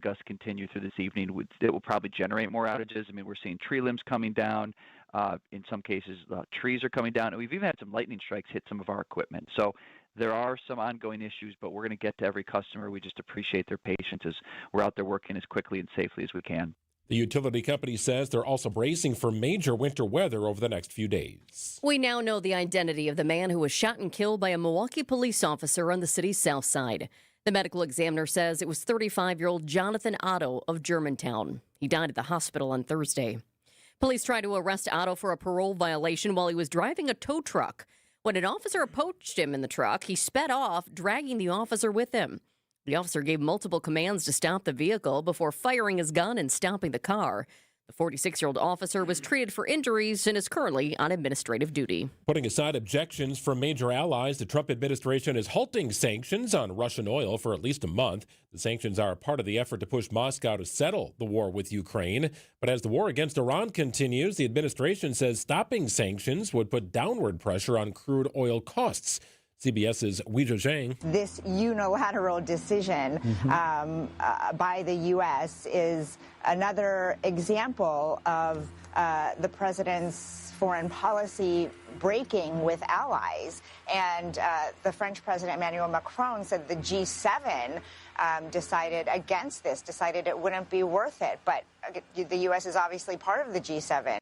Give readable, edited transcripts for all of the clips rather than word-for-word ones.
gusts continue through this evening, it will probably generate more outages. I mean, we're seeing tree limbs coming down. In some cases, trees are coming down. And we've even had some lightning strikes hit some of our equipment. So there are some ongoing issues, but we're going to get to every customer. We just appreciate their patience as we're out there working as quickly and safely as we can. The utility company says they're also bracing for major winter weather over the next few days. We now know the identity of the man who was shot and killed by a Milwaukee police officer on the city's south side. The medical examiner says it was 35-year-old Jonathan Otto of Germantown. He died at the hospital on Thursday. Police tried to arrest Otto for a parole violation while he was driving a tow truck. When an officer approached him in the truck, he sped off, dragging the officer with him. The officer gave multiple commands to stop the vehicle before firing his gun and stopping the car. The 46-year-old officer was treated for injuries and is currently on administrative duty. Putting aside objections from major allies, the Trump administration is halting sanctions on Russian oil for at least a month. The sanctions are part of the effort to push Moscow to settle the war with Ukraine. But as the war against Iran continues, the administration says stopping sanctions would put downward pressure on crude oil costs. CBS's Gouging. This unilateral decision by the U.S. is another example of the president's foreign policy breaking with allies. And the French President Emmanuel Macron said the G7 decided against this, decided it wouldn't be worth it. But the U.S. is obviously part of the G7.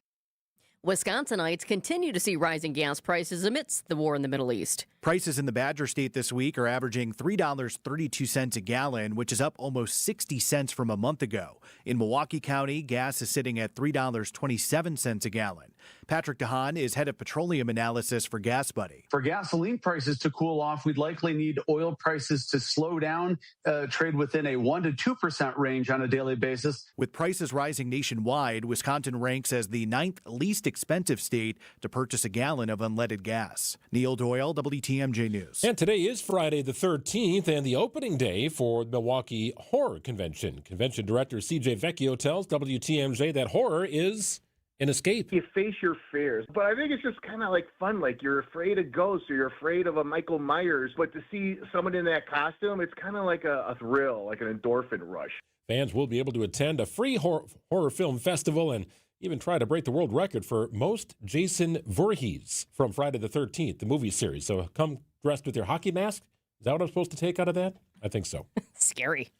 Wisconsinites continue to see rising gas prices amidst the war in the Middle East. Prices in the Badger State this week are averaging $3.32 a gallon, which is up almost 60 cents from a month ago. In Milwaukee County, gas is sitting at $3.27 a gallon. Patrick DeHaan is head of petroleum analysis for Gas Buddy. For gasoline prices to cool off, we'd likely need oil prices to slow down, trade within a 1% to 2% range on a daily basis. With prices rising nationwide, Wisconsin ranks as the 9th least expensive state to purchase a gallon of unleaded gas. Neil Doyle, WTMJ News. And today is Friday the 13th and the opening day for the Milwaukee Horror Convention. Convention director CJ Vecchio tells WTMJ that horror is an escape. You face your fears, but I think it's just kind of like fun. Like you're afraid of ghosts or you're afraid of a Michael Myers, but to see someone in that costume, it's kind of like a thrill, like an endorphin rush. Fans will be able to attend a free horror film festival and even try to break the world record for most Jason Voorhees from Friday the 13th, the movie series. So come dressed with your hockey mask. Is that what I'm supposed to take out of that? I think so. Scary.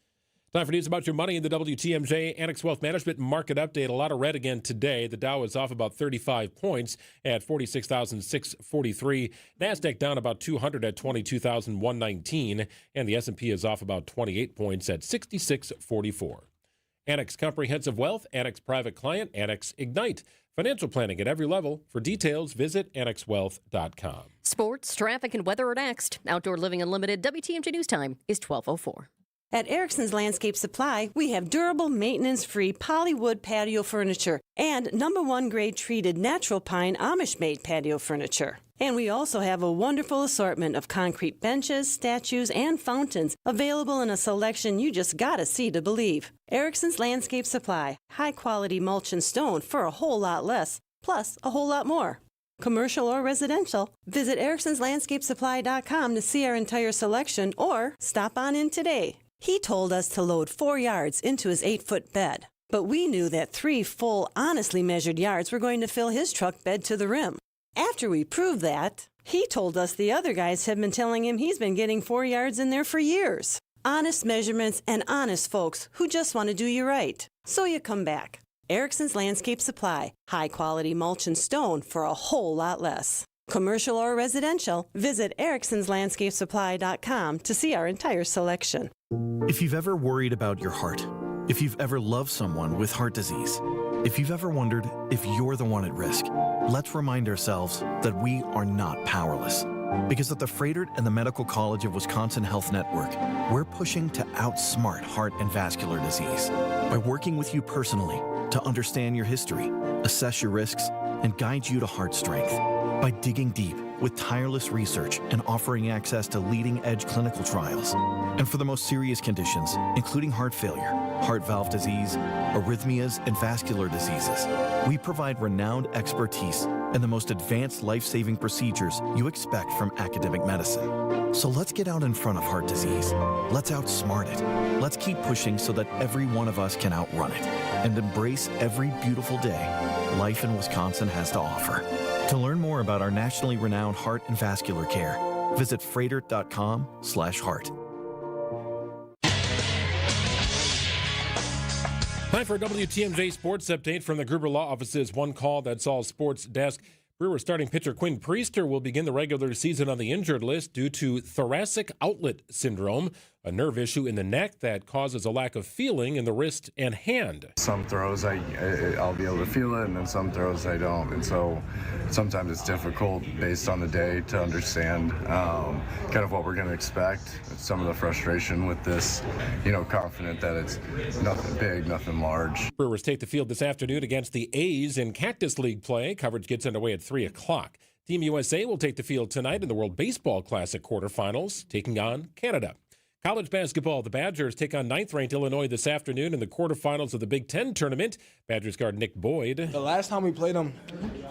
Time for news about your money in the WTMJ Annex Wealth Management Market Update. A lot of red again today. The Dow is off about 35 points at 46,643. NASDAQ down about 200 at 22,119. And the S&P is off about 28 points at 6644. Annex Comprehensive Wealth, Annex Private Client, Annex Ignite. Financial planning at every level. For details, visit annexwealth.com. Sports, traffic, and weather are next. Outdoor Living Unlimited WTMJ News Time is 12:04. At Erickson's Landscape Supply, we have durable, maintenance-free polywood patio furniture and #1 grade treated natural pine Amish-made patio furniture. And we also have a wonderful assortment of concrete benches, statues, and fountains available in a selection you just gotta see to believe. Erickson's Landscape Supply, high-quality mulch and stone for a whole lot less, plus a whole lot more. Commercial or residential, visit ericksonslandscapesupply.com to see our entire selection or stop on in today. He told us to load 4 yards into his 8-foot bed, but we knew that 3 full, honestly measured yards were going to fill his truck bed to the rim. After we proved that, he told us the other guys had been telling him he's been getting 4 yards in there for years. Honest measurements and honest folks who just want to do you right. So you come back. Erickson's Landscape Supply, high-quality mulch and stone for a whole lot less. Commercial or residential, visit ericksonslandscapesupply.com to see our entire selection. If you've ever worried about your heart, if you've ever loved someone with heart disease, if you've ever wondered if you're the one at risk, let's remind ourselves that we are not powerless. Because at the Froedtert and the Medical College of Wisconsin Health Network, we're pushing to outsmart heart and vascular disease by working with you personally to understand your history, assess your risks, and guide you to heart strength. By digging deep with tireless research and offering access to leading-edge clinical trials. And for the most serious conditions, including heart failure, heart valve disease, arrhythmias, and vascular diseases, we provide renowned expertise and the most advanced life-saving procedures you expect from academic medicine. So let's get out in front of heart disease. Let's outsmart it. Let's keep pushing so that every one of us can outrun it and embrace every beautiful day life in Wisconsin has to offer. To learn more about our nationally renowned heart and vascular care, visit freighter.com/heart. Time for a WTMJ Sports Update from the Gruber Law Office's One Call, That's All Sports Desk. Brewer starting pitcher Quinn Priester will begin the regular season on the injured list due to thoracic outlet syndrome, a nerve issue in the neck that causes a lack of feeling in the wrist and hand. Some throws I'll be able to feel it, and then some throws I don't. And so sometimes it's difficult based on the day to understand kind of what we're going to expect. Some of the frustration with this, confident that it's nothing big, nothing large. Brewers take the field this afternoon against the A's in Cactus League play. Coverage gets underway at 3 o'clock. Team USA will take the field tonight in the World Baseball Classic quarterfinals, taking on Canada. College basketball, the Badgers take on 9th-ranked Illinois this afternoon in the quarterfinals of the Big Ten tournament. Badgers guard Nick Boyd. The last time we played them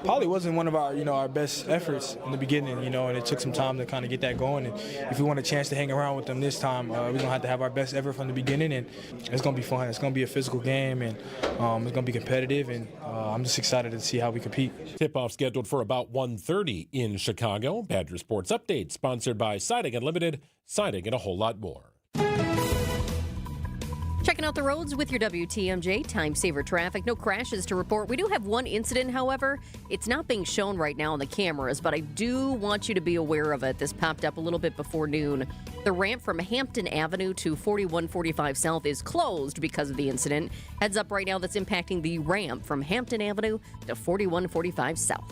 probably wasn't one of our, our best efforts in the beginning, and it took some time to kind of get that going. And if we want a chance to hang around with them this time, we're going to have our best effort from the beginning, and it's going to be fun. It's going to be a physical game, and it's going to be competitive, and I'm just excited to see how we compete. Tip-off scheduled for about 1:30 in Chicago. Badger Sports Update sponsored by Siding Unlimited, Siding and a whole lot more. Checking out the roads with your WTMJ Time Saver traffic. No crashes to report. We do have one incident, however. It's not being shown right now on the cameras, but I do want you to be aware of it. This popped up a little bit before noon. The ramp from Hampton Avenue to 4145 South is closed because of the incident. Heads up right now, that's impacting the ramp from Hampton Avenue to 4145 South.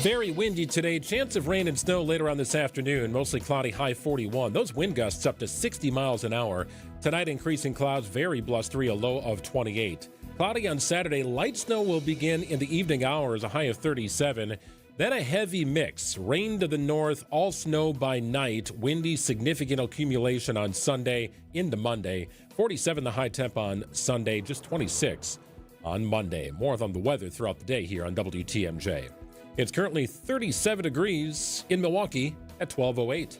Very windy today. Chance of rain and snow later on this afternoon. Mostly cloudy, high 41. Those wind gusts up to 60 miles an hour. Tonight, increasing clouds, very blustery, a low of 28. Cloudy on Saturday. Light snow will begin in the evening hours, a high of 37. Then a heavy mix. Rain to the north, all snow by night. Windy, significant accumulation on Sunday into Monday. 47 the high temp on Sunday, just 26 on Monday. More on the weather throughout the day here on WTMJ. It's currently 37 degrees in Milwaukee at 12:08.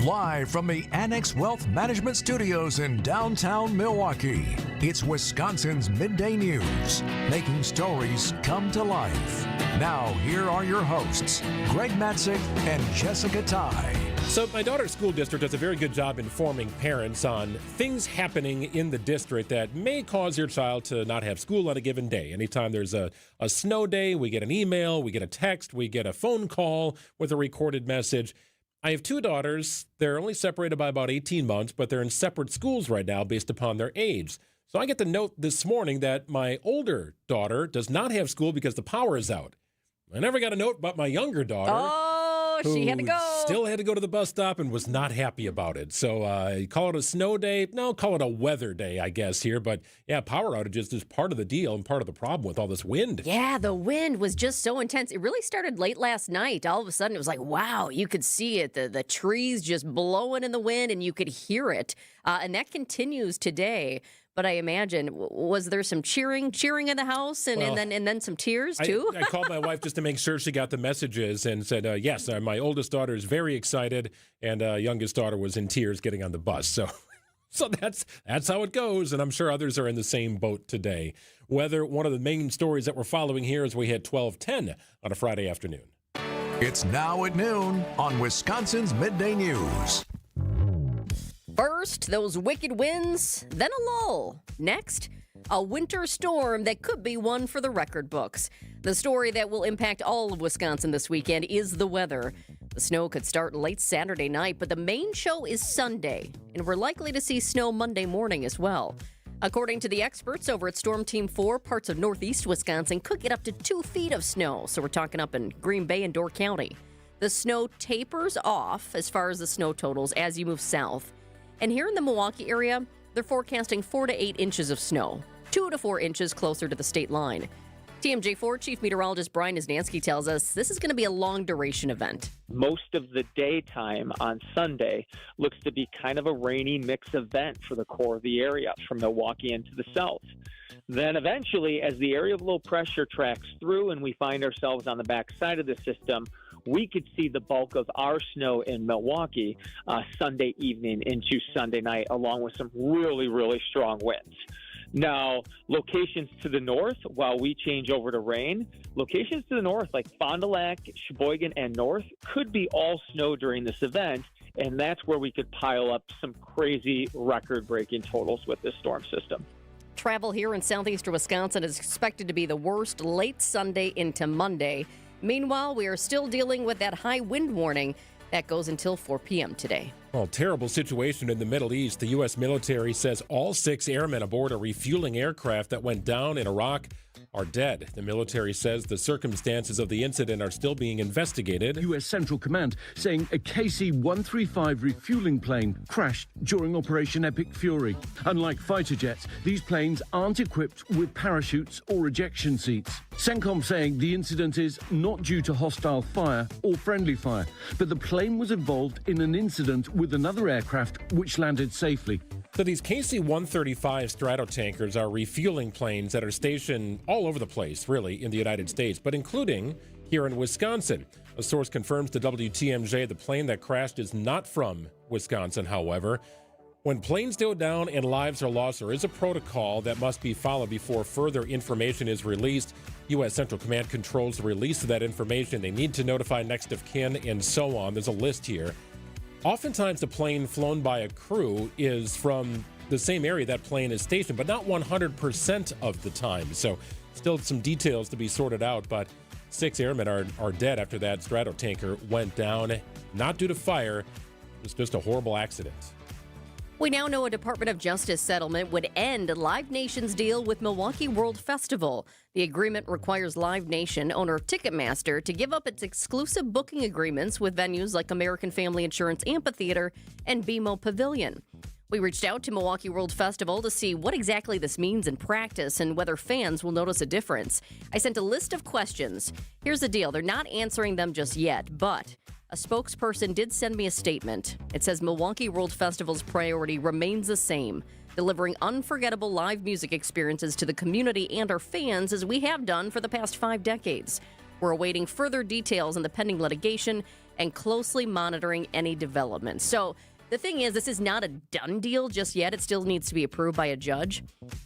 Live from the Annex Wealth Management Studios in downtown Milwaukee, it's Wisconsin's Midday News, making stories come to life. Now, here are your hosts, Greg Matzik and Jessica Ty. So my daughter's school district does a very good job informing parents on things happening in the district that may cause your child to not have school on a given day. Anytime there's a snow day, we get an email, we get a text, we get a phone call with a recorded message. I have two daughters. They're only separated by about 18 months, but they're in separate schools right now based upon their age. So I get the note this morning that my older daughter does not have school because the power is out. I never got a note about my younger daughter. Oh, she had to go. Still had to go to the bus stop and was not happy about it. So call it a snow day. No, call it a weather day, I guess, here. But yeah, power outages is part of the deal and part of the problem with all this wind. Yeah, the wind was just so intense. It really started late last night. All of a sudden, it was like, wow, you could see it. The trees just blowing in the wind, and you could hear it. And that continues today. But I imagine, was there some cheering in the house and then some tears too? I called my wife just to make sure she got the messages and said, yes, my oldest daughter is very excited and youngest daughter was in tears getting on the bus. So that's how it goes. And I'm sure others are in the same boat today. Weather, one of the main stories that we're following here is we hit 12:10 on a Friday afternoon. It's now at noon on Wisconsin's Midday News. First, those wicked winds, then a lull. Next, a winter storm that could be one for the record books. The story that will impact all of Wisconsin this weekend is the weather. The snow could start late Saturday night, but the main show is Sunday, and we're likely to see snow Monday morning as well. According to the experts over at Storm Team 4, parts of northeast Wisconsin could get up to 2 feet of snow, so we're talking up in Green Bay and Door County. The snow tapers off as far as the snow totals as you move south. And here in the Milwaukee area, they're forecasting 4 to 8 inches of snow, 2 to 4 inches closer to the state line. TMJ4 Chief Meteorologist Brian Wisniewski tells us this is going to be a long-duration event. Most of the daytime on Sunday looks to be kind of a rainy mix event for the core of the area from Milwaukee into the south. Then eventually, as the area of low pressure tracks through and we find ourselves on the back side of the system, we could see the bulk of our snow in Milwaukee Sunday evening into Sunday night, along with some really, really strong winds. Now, locations to the north, while we change over to rain, locations to the north like Fond du Lac, Sheboygan, and north could be all snow during this event, and that's where we could pile up some crazy record-breaking totals with this storm system. Travel here in southeastern Wisconsin is expected to be the worst late Sunday into Monday. Meanwhile, we are still dealing with that high wind warning that goes until 4 p.m. today. Well, terrible situation in the Middle East. The U.S. military says all 6 airmen aboard a refueling aircraft that went down in Iraq are dead. The military says the circumstances of the incident are still being investigated. U.S. Central Command saying a KC-135 refueling plane crashed during Operation Epic Fury. Unlike fighter jets, these planes aren't equipped with parachutes or ejection seats. CENTCOM saying the incident is not due to hostile fire or friendly fire, but the plane was involved in an incident with another aircraft which landed safely. So these KC-135 Stratotankers are refueling planes that are stationed all over the place, really, in the United States, but including here in Wisconsin. A source confirms to WTMJ the plane that crashed is not from Wisconsin, however. When planes go down and lives are lost, there is a protocol that must be followed before further information is released. U.S. Central Command controls the release of that information. They need to notify next of kin and so on. There's a list here. Oftentimes, the plane flown by a crew is from the same area that plane is stationed, but not 100% of the time. So still some details to be sorted out, but 6 airmen are dead after that Stratotanker went down, not due to fire. It was just a horrible accident. We now know a Department of Justice settlement would end Live Nation's deal with Milwaukee World Festival. The agreement requires Live Nation owner Ticketmaster to give up its exclusive booking agreements with venues like American Family Insurance Amphitheater and BMO Pavilion. We reached out to Milwaukee World Festival to see what exactly this means in practice and whether fans will notice a difference. I sent a list of questions. Here's the deal. They're not answering them just yet, but a spokesperson did send me a statement. It says Milwaukee World Festival's priority remains the same, delivering unforgettable live music experiences to the community and our fans as we have done for the past 5 decades. We're awaiting further details on the pending litigation and closely monitoring any developments. So the thing is, this is not a done deal just yet. It still needs to be approved by a judge.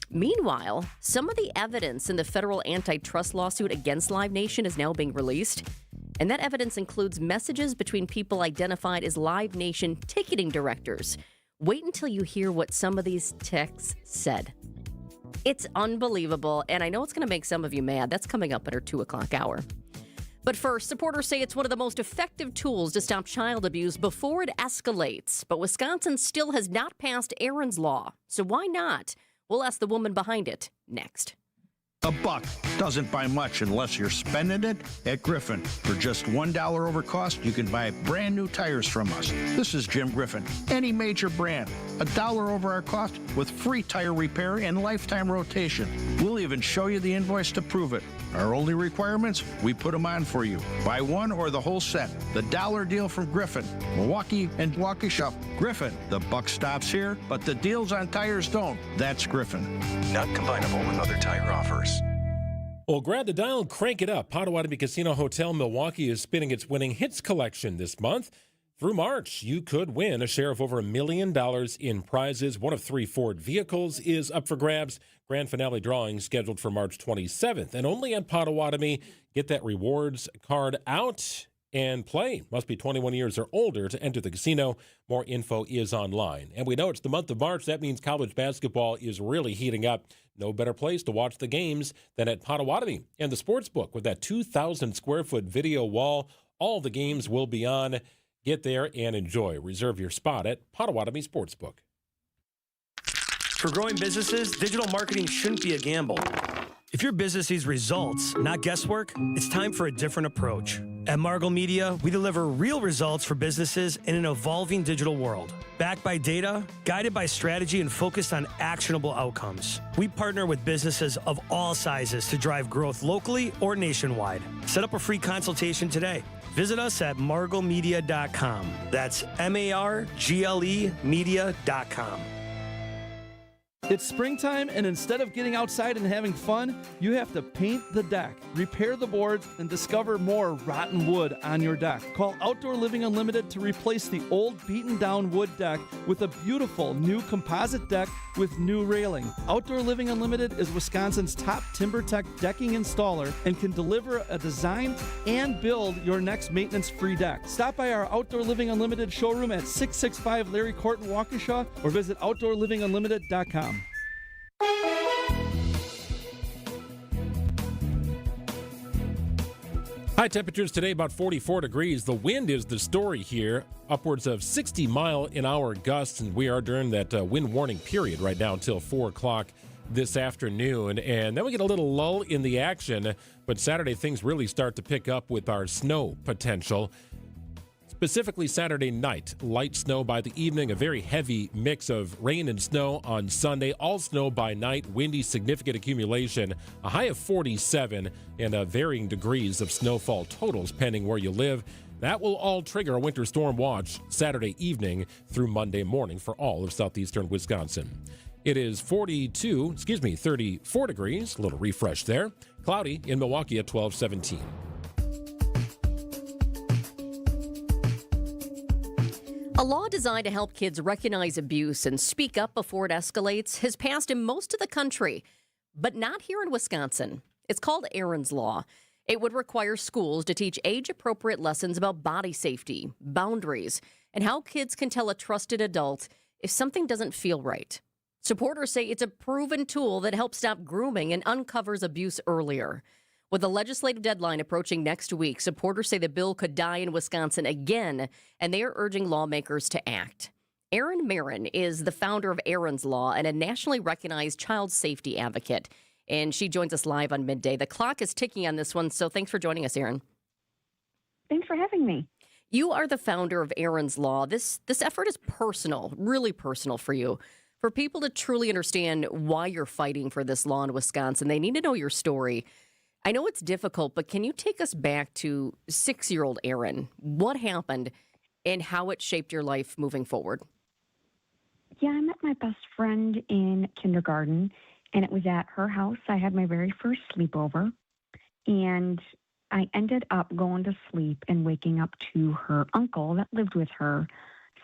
Meanwhile, some of the evidence in the federal antitrust lawsuit against Live Nation is now being released. And that evidence includes messages between people identified as Live Nation ticketing directors. Wait until you hear what some of these texts said. It's unbelievable, and I know it's going to make some of you mad. That's coming up at our 2 o'clock hour. But first, supporters say it's one of the most effective tools to stop child abuse before it escalates. But Wisconsin still has not passed Aaron's Law. So why not? We'll ask the woman behind it next. $1 doesn't buy much unless you're spending it at Griffin. For just $1 over cost, you can buy brand new tires from us. This is Jim Griffin. Any major brand, $1 over our cost with free tire repair and lifetime rotation. We'll even show you the invoice to prove it. Our only requirements, we put them on for you. Buy one or the whole set. The dollar deal from Griffin. Milwaukee and Waukesha. Griffin. The buck stops here, but the deals on tires don't. That's Griffin. Not combinable with other tire offers. Well, grab the dial and crank it up. Potawatomi Casino Hotel Milwaukee is spinning its winning hits collection this month. Through March, you could win a share of over $1 million in prizes. One of 3 Ford vehicles is up for grabs. Grand finale drawing scheduled for March 27th. And only at Potawatomi, get that rewards card out and play. Must be 21 years or older to enter the casino. More info is online. And we know it's the month of March. That means college basketball is really heating up. No better place to watch the games than at Potawatomi and the Sportsbook with that 2,000-square-foot video wall. All the games will be on. Get there and enjoy. Reserve your spot at Potawatomi Sportsbook. For growing businesses, digital marketing shouldn't be a gamble. If your business needs results, not guesswork, it's time for a different approach. At Margle Media, we deliver real results for businesses in an evolving digital world. Backed by data, guided by strategy, and focused on actionable outcomes. We partner with businesses of all sizes to drive growth locally or nationwide. Set up a free consultation today. Visit us at marglemedia.com. That's MARGLE media.com. It's springtime, and instead of getting outside and having fun, you have to paint the deck, repair the boards, and discover more rotten wood on your deck. Call Outdoor Living Unlimited to replace the old beaten-down wood deck with a beautiful new composite deck with new railing. Outdoor Living Unlimited is Wisconsin's top TimberTech decking installer and can deliver a design and build your next maintenance-free deck. Stop by our Outdoor Living Unlimited showroom at 665 Larry Court in Waukesha or visit OutdoorLivingUnlimited.com. High temperatures today about 44 degrees. The wind is the story here, upwards of 60-mile-an-hour gusts, and we are during that wind warning period right now until 4 o'clock this afternoon. And then we get a little lull in the action, but Saturday things really start to pick up with our snow potential. Specifically Saturday night, light snow by the evening, a very heavy mix of rain and snow on Sunday. All snow by night, windy, significant accumulation, a high of 47, and varying degrees of snowfall totals pending where you live. That will all trigger a winter storm watch Saturday evening through Monday morning for all of southeastern Wisconsin. It is 34 degrees, a little refresh there. Cloudy in Milwaukee at 12:17. A law designed to help kids recognize abuse and speak up before it escalates has passed in most of the country, but not here in Wisconsin. It's called Aaron's Law. It would require schools to teach age-appropriate lessons about body safety, boundaries, and how kids can tell a trusted adult if something doesn't feel right. Supporters say it's a proven tool that helps stop grooming and uncovers abuse earlier. With the legislative deadline approaching next week, supporters say the bill could die in Wisconsin again, and they are urging lawmakers to act. Erin Marin is the founder of Aaron's Law and a nationally recognized child safety advocate, and she joins us live on midday. The clock is ticking on this one, so thanks for joining us, Erin. Thanks for having me. You are the founder of Aaron's Law. This effort is personal, really personal for you. For people to truly understand why you're fighting for this law in Wisconsin, they need to know your story. I know it's difficult, but can you take us back to 6-year-old Aaron? What happened and how it shaped your life moving forward? Yeah, I met my best friend in kindergarten, and it was at her house. I had my very first sleepover, and I ended up going to sleep and waking up to her uncle that lived with her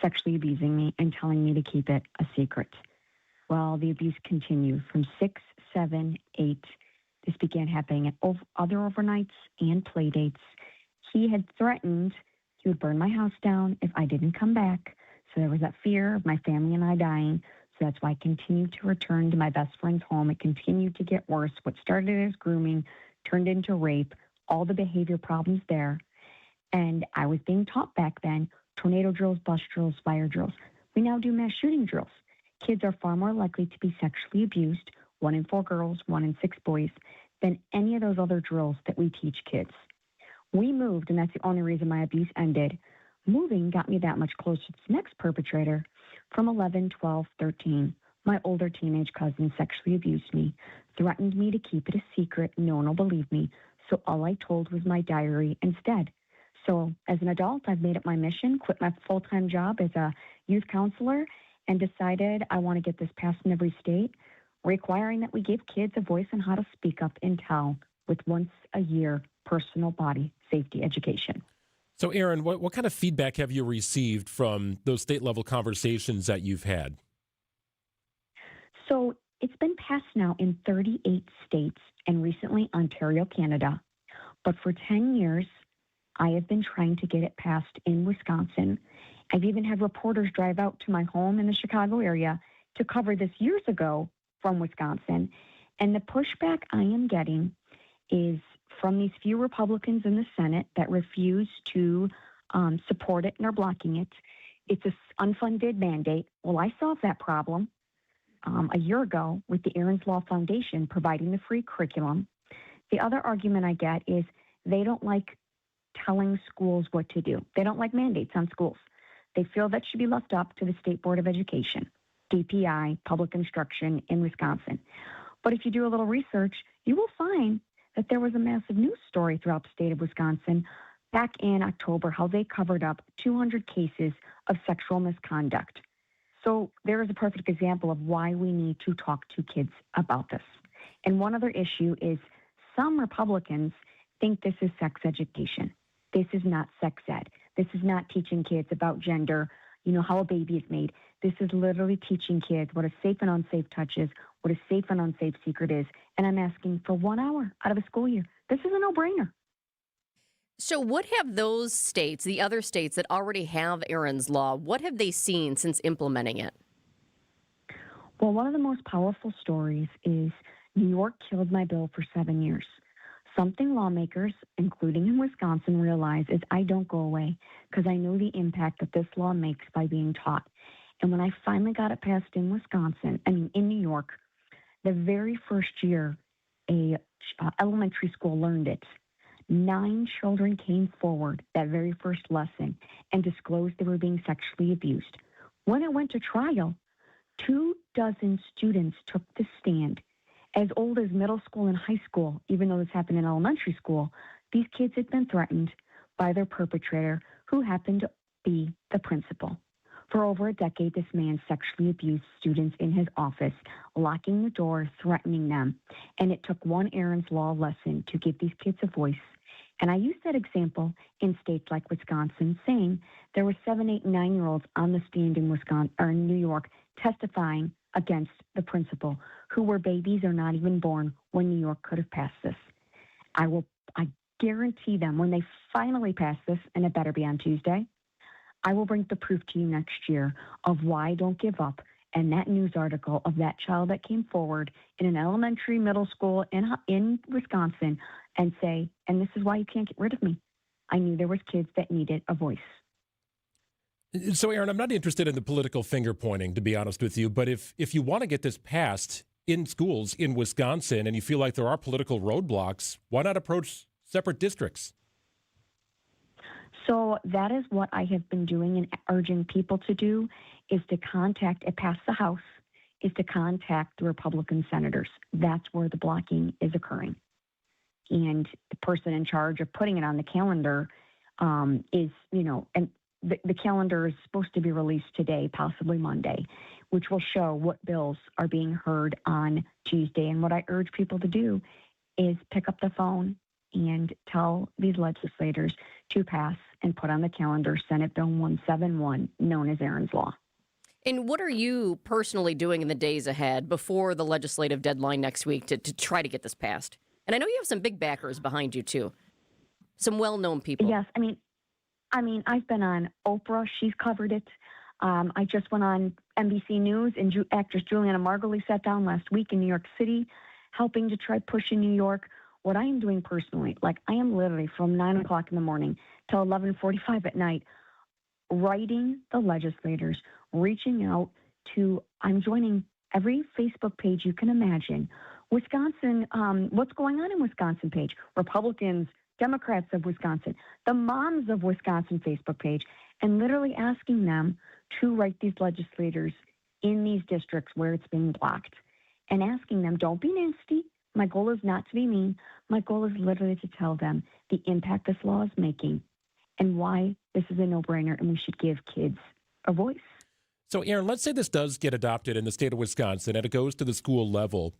sexually abusing me and telling me to keep it a secret. Well, the abuse continued from 6, 7, 8. This began happening at other overnights and play dates. He had threatened he would burn my house down if I didn't come back. So there was that fear of my family and I dying. So that's why I continued to return to my best friend's home. It continued to get worse. What started as grooming turned into rape, all the behavior problems there. And I was being taught back then, tornado drills, bus drills, fire drills. We now do mass shooting drills. Kids are far more likely to be sexually abused, 1 in 4 girls, 1 in 6 boys, than any of those other drills that we teach kids. We moved, and that's the only reason my abuse ended. Moving got me that much closer to the next perpetrator. From 11, 12, 13, my older teenage cousin sexually abused me, threatened me to keep it a secret. No one will believe me, so all I told was my diary instead. So as an adult, I've made it my mission, quit my full-time job as a youth counselor, and decided I want to get this passed in every state, requiring that we give kids a voice on how to speak up and tell with once-a-year personal body safety education. So, Erin, what kind of feedback have you received from those state-level conversations that you've had? So it's been passed now in 38 states and recently Ontario, Canada. But for 10 years, I have been trying to get it passed in Wisconsin. I've even had reporters drive out to my home in the Chicago area to cover this years ago from Wisconsin. And the pushback I am getting is from these few Republicans in the Senate that refuse to support it and are blocking it. It's an unfunded mandate. Well, I solved that problem a year ago with the Aaron's Law Foundation providing the free curriculum. The other argument I get is they don't like telling schools what to do. They don't like mandates on schools. They feel that should be left up to the State Board of Education, DPI, public instruction in Wisconsin. But if you do a little research, you will find that there was a massive news story throughout the state of Wisconsin back in October, how they covered up 200 cases of sexual misconduct. So there is a perfect example of why we need to talk to kids about this. And one other issue is some Republicans think this is sex education. This is not sex ed. This is not teaching kids about gender, how a baby is made. This is literally teaching kids what a safe and unsafe touch is, what a safe and unsafe secret is. And I'm asking for 1 hour out of a school year. This is a no-brainer. So what have those states, the other states that already have Aaron's Law, what have they seen since implementing it? Well, one of the most powerful stories is New York killed my bill for 7 years. Something lawmakers, including in Wisconsin, realize is I don't go away because I know the impact that this law makes by being taught. And when I finally got it passed in in New York, the very first year a elementary school learned it, 9 children came forward that very first lesson and disclosed they were being sexually abused. When it went to trial, 24 students took the stand. As old as middle school and high school, even though this happened in elementary school, these kids had been threatened by their perpetrator, who happened to be the principal. For over a decade, this man sexually abused students in his office, locking the door, threatening them. And it took one Aaron's Law lesson to give these kids a voice. And I used that example in states like Wisconsin, saying there were 7, 8, 9-year-olds on the stand in Wisconsin or in New York testifying against the principal, who were babies or not even born when New York could have passed this. I guarantee them when they finally pass this, and it better be on Tuesday, I will bring the proof to you next year of why don't give up. And that news article of that child that came forward in an elementary, middle school in Wisconsin and say, and this is why you can't get rid of me. I knew there was kids that needed a voice. So, Aaron, I'm not interested in the political finger pointing, to be honest with you, but if you want to get this passed in schools in Wisconsin and you feel like there are political roadblocks, why not approach separate districts? So that is what I have been doing and urging people to do, is to contact, it passed the House, is to contact the Republican senators. That's where the blocking is occurring. And the person in charge of putting it on the calendar is, and the calendar is supposed to be released today, possibly Monday, which will show what bills are being heard on Tuesday. And what I urge people to do is pick up the phone and tell these legislators to pass and put on the calendar Senate Bill 171, known as Aaron's Law. And what are you personally doing in the days ahead before the legislative deadline next week to try to get this passed? And I know you have some big backers behind you, too. Some well-known people. Yes, I mean, I've been on Oprah. She's covered it. I just went on NBC News, and actress Juliana Margulies sat down last week in New York City, helping to try push in New York. What I am doing personally, I am literally from 9 o'clock in the morning till 11:45 at night, writing the legislators, reaching out to, I'm joining every Facebook page you can imagine. Wisconsin, what's going on in Wisconsin page, Republicans, Democrats of Wisconsin, the Moms of Wisconsin Facebook page, and literally asking them to write these legislators in these districts where it's being blocked and asking them, don't be nasty. My goal is not to be mean. My goal is literally to tell them the impact this law is making and why this is a no-brainer and we should give kids a voice. So, Aaron, let's say this does get adopted in the state of Wisconsin and it goes to the school level.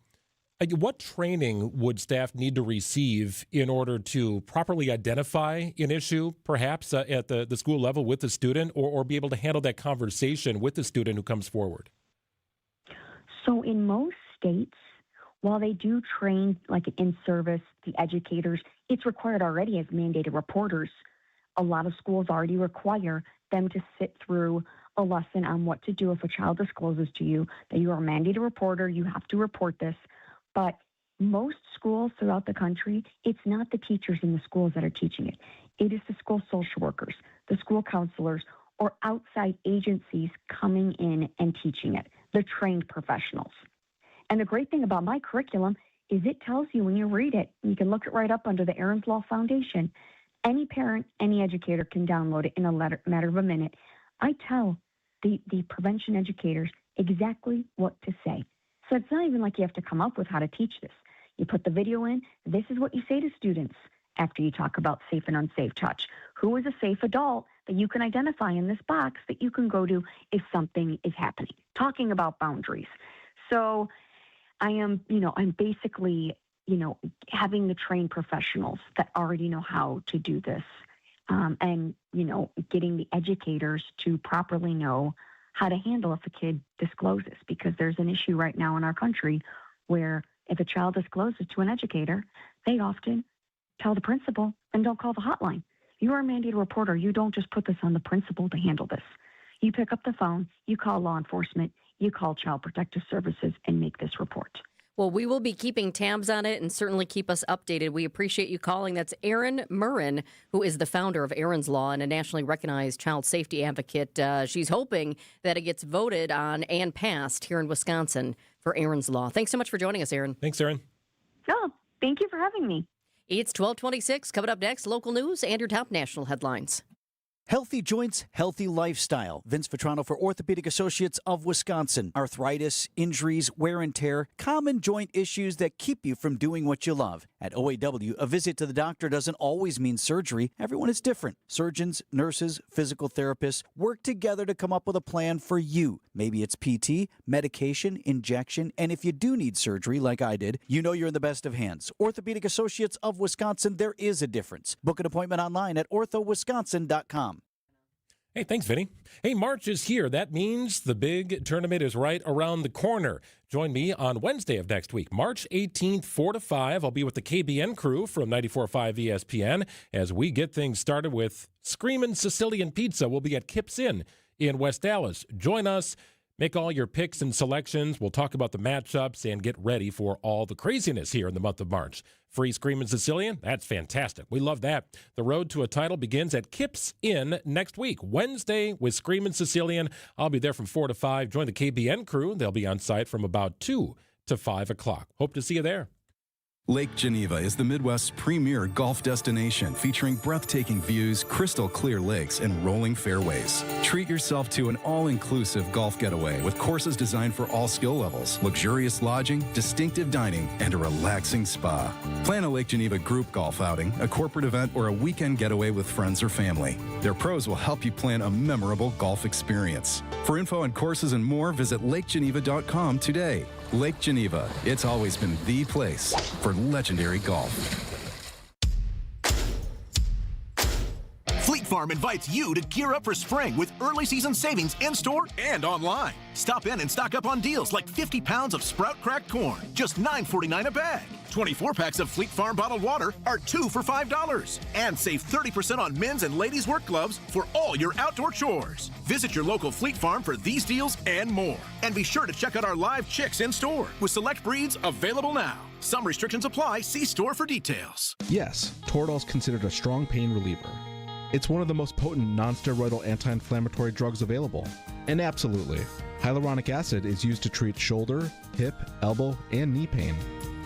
What training would staff need to receive in order to properly identify an issue, perhaps at the school level with the student, or be able to handle that conversation with the student who comes forward? So in most states, while they do train, like in service, the educators, it's required already as mandated reporters. A lot of schools already require them to sit through a lesson on what to do if a child discloses to you that you are a mandated reporter, you have to report this. But most schools throughout the country, it's not the teachers in the schools that are teaching it. It is the school social workers, the school counselors, or outside agencies coming in and teaching it, the trained professionals. And the great thing about my curriculum is it tells you when you read it, you can look it right up under the Aaron's Law Foundation. Any parent, any educator can download it in a matter of a minute. I tell the prevention educators exactly what to say. So it's not even like you have to come up with how to teach this. You put the video in. This is what you say to students after you talk about safe and unsafe touch. Who is a safe adult that you can identify in this box that you can go to if something is happening. Talking about boundaries. So I'm basically, having the trained professionals that already know how to do this, and, getting the educators to properly know how to handle if a kid discloses, because there's an issue right now in our country where if a child discloses to an educator, they often tell the principal and don't call the hotline. You are a mandated reporter. You don't just put this on the principal to handle this. You pick up the phone, you call law enforcement, you call Child Protective Services and make this report. Well, we will be keeping tabs on it and certainly keep us updated. We appreciate you calling. That's Erin Murrin, who is the founder of Erin's Law and a nationally recognized child safety advocate. She's hoping that it gets voted on and passed here in Wisconsin for Erin's Law. Thanks so much for joining us, Erin. Thanks, Erin. Oh, thank you for having me. It's 12:26. Coming up next, local news and your top national headlines. Healthy joints, healthy lifestyle. Vince Vitrano for Orthopedic Associates of Wisconsin. Arthritis, injuries, wear and tear, common joint issues that keep you from doing what you love. At OAW, a visit to the doctor doesn't always mean surgery. Everyone is different. Surgeons, nurses, physical therapists work together to come up with a plan for you. Maybe it's PT, medication, injection, and if you do need surgery like I did, you know you're in the best of hands. Orthopedic Associates of Wisconsin, there is a difference. Book an appointment online at orthowisconsin.com. Hey, thanks, Vinny. Hey, March is here. That means the big tournament is right around the corner. Join me on Wednesday of next week, March 18th, 4 to 5. I'll be with the KBN crew from 94.5 ESPN as we get things started with Screamin' Sicilian Pizza. We'll be at Kips Inn in West Dallas. Join us. Make all your picks and selections. We'll talk about the matchups and get ready for all the craziness here in the month of March. Free Screamin' Sicilian? That's fantastic. We love that. The road to a title begins at Kips Inn next week, Wednesday with Screamin' Sicilian. I'll be there from 4 to 5. Join the KBN crew. They'll be on site from about 2 to 5 o'clock. Hope to see you there. Lake Geneva is the Midwest's premier golf destination, featuring breathtaking views, crystal clear lakes, and rolling fairways. Treat yourself to an all-inclusive golf getaway with courses designed for all skill levels, luxurious lodging, distinctive dining, and a relaxing spa. Plan a Lake Geneva group golf outing, a corporate event, or a weekend getaway with friends or family. Their pros will help you plan a memorable golf experience. For info on courses and more, visit lakegeneva.com today. Lake Geneva, it's always been the place for legendary golf. Fleet Farm invites you to gear up for spring with early season savings in-store and online. Stop in and stock up on deals like 50 pounds of Sprout cracked corn, just $9.49 a bag. 24 packs of Fleet Farm bottled water are 2 for $5. And save 30% on men's and ladies' work gloves for all your outdoor chores. Visit your local Fleet Farm for these deals and more. And be sure to check out our live chicks in store with select breeds available now. Some restrictions apply. See store for details. Yes, Toradol is considered a strong pain reliever. It's one of the most potent non-steroidal anti-inflammatory drugs available. And absolutely, hyaluronic acid is used to treat shoulder, hip, elbow, and knee pain.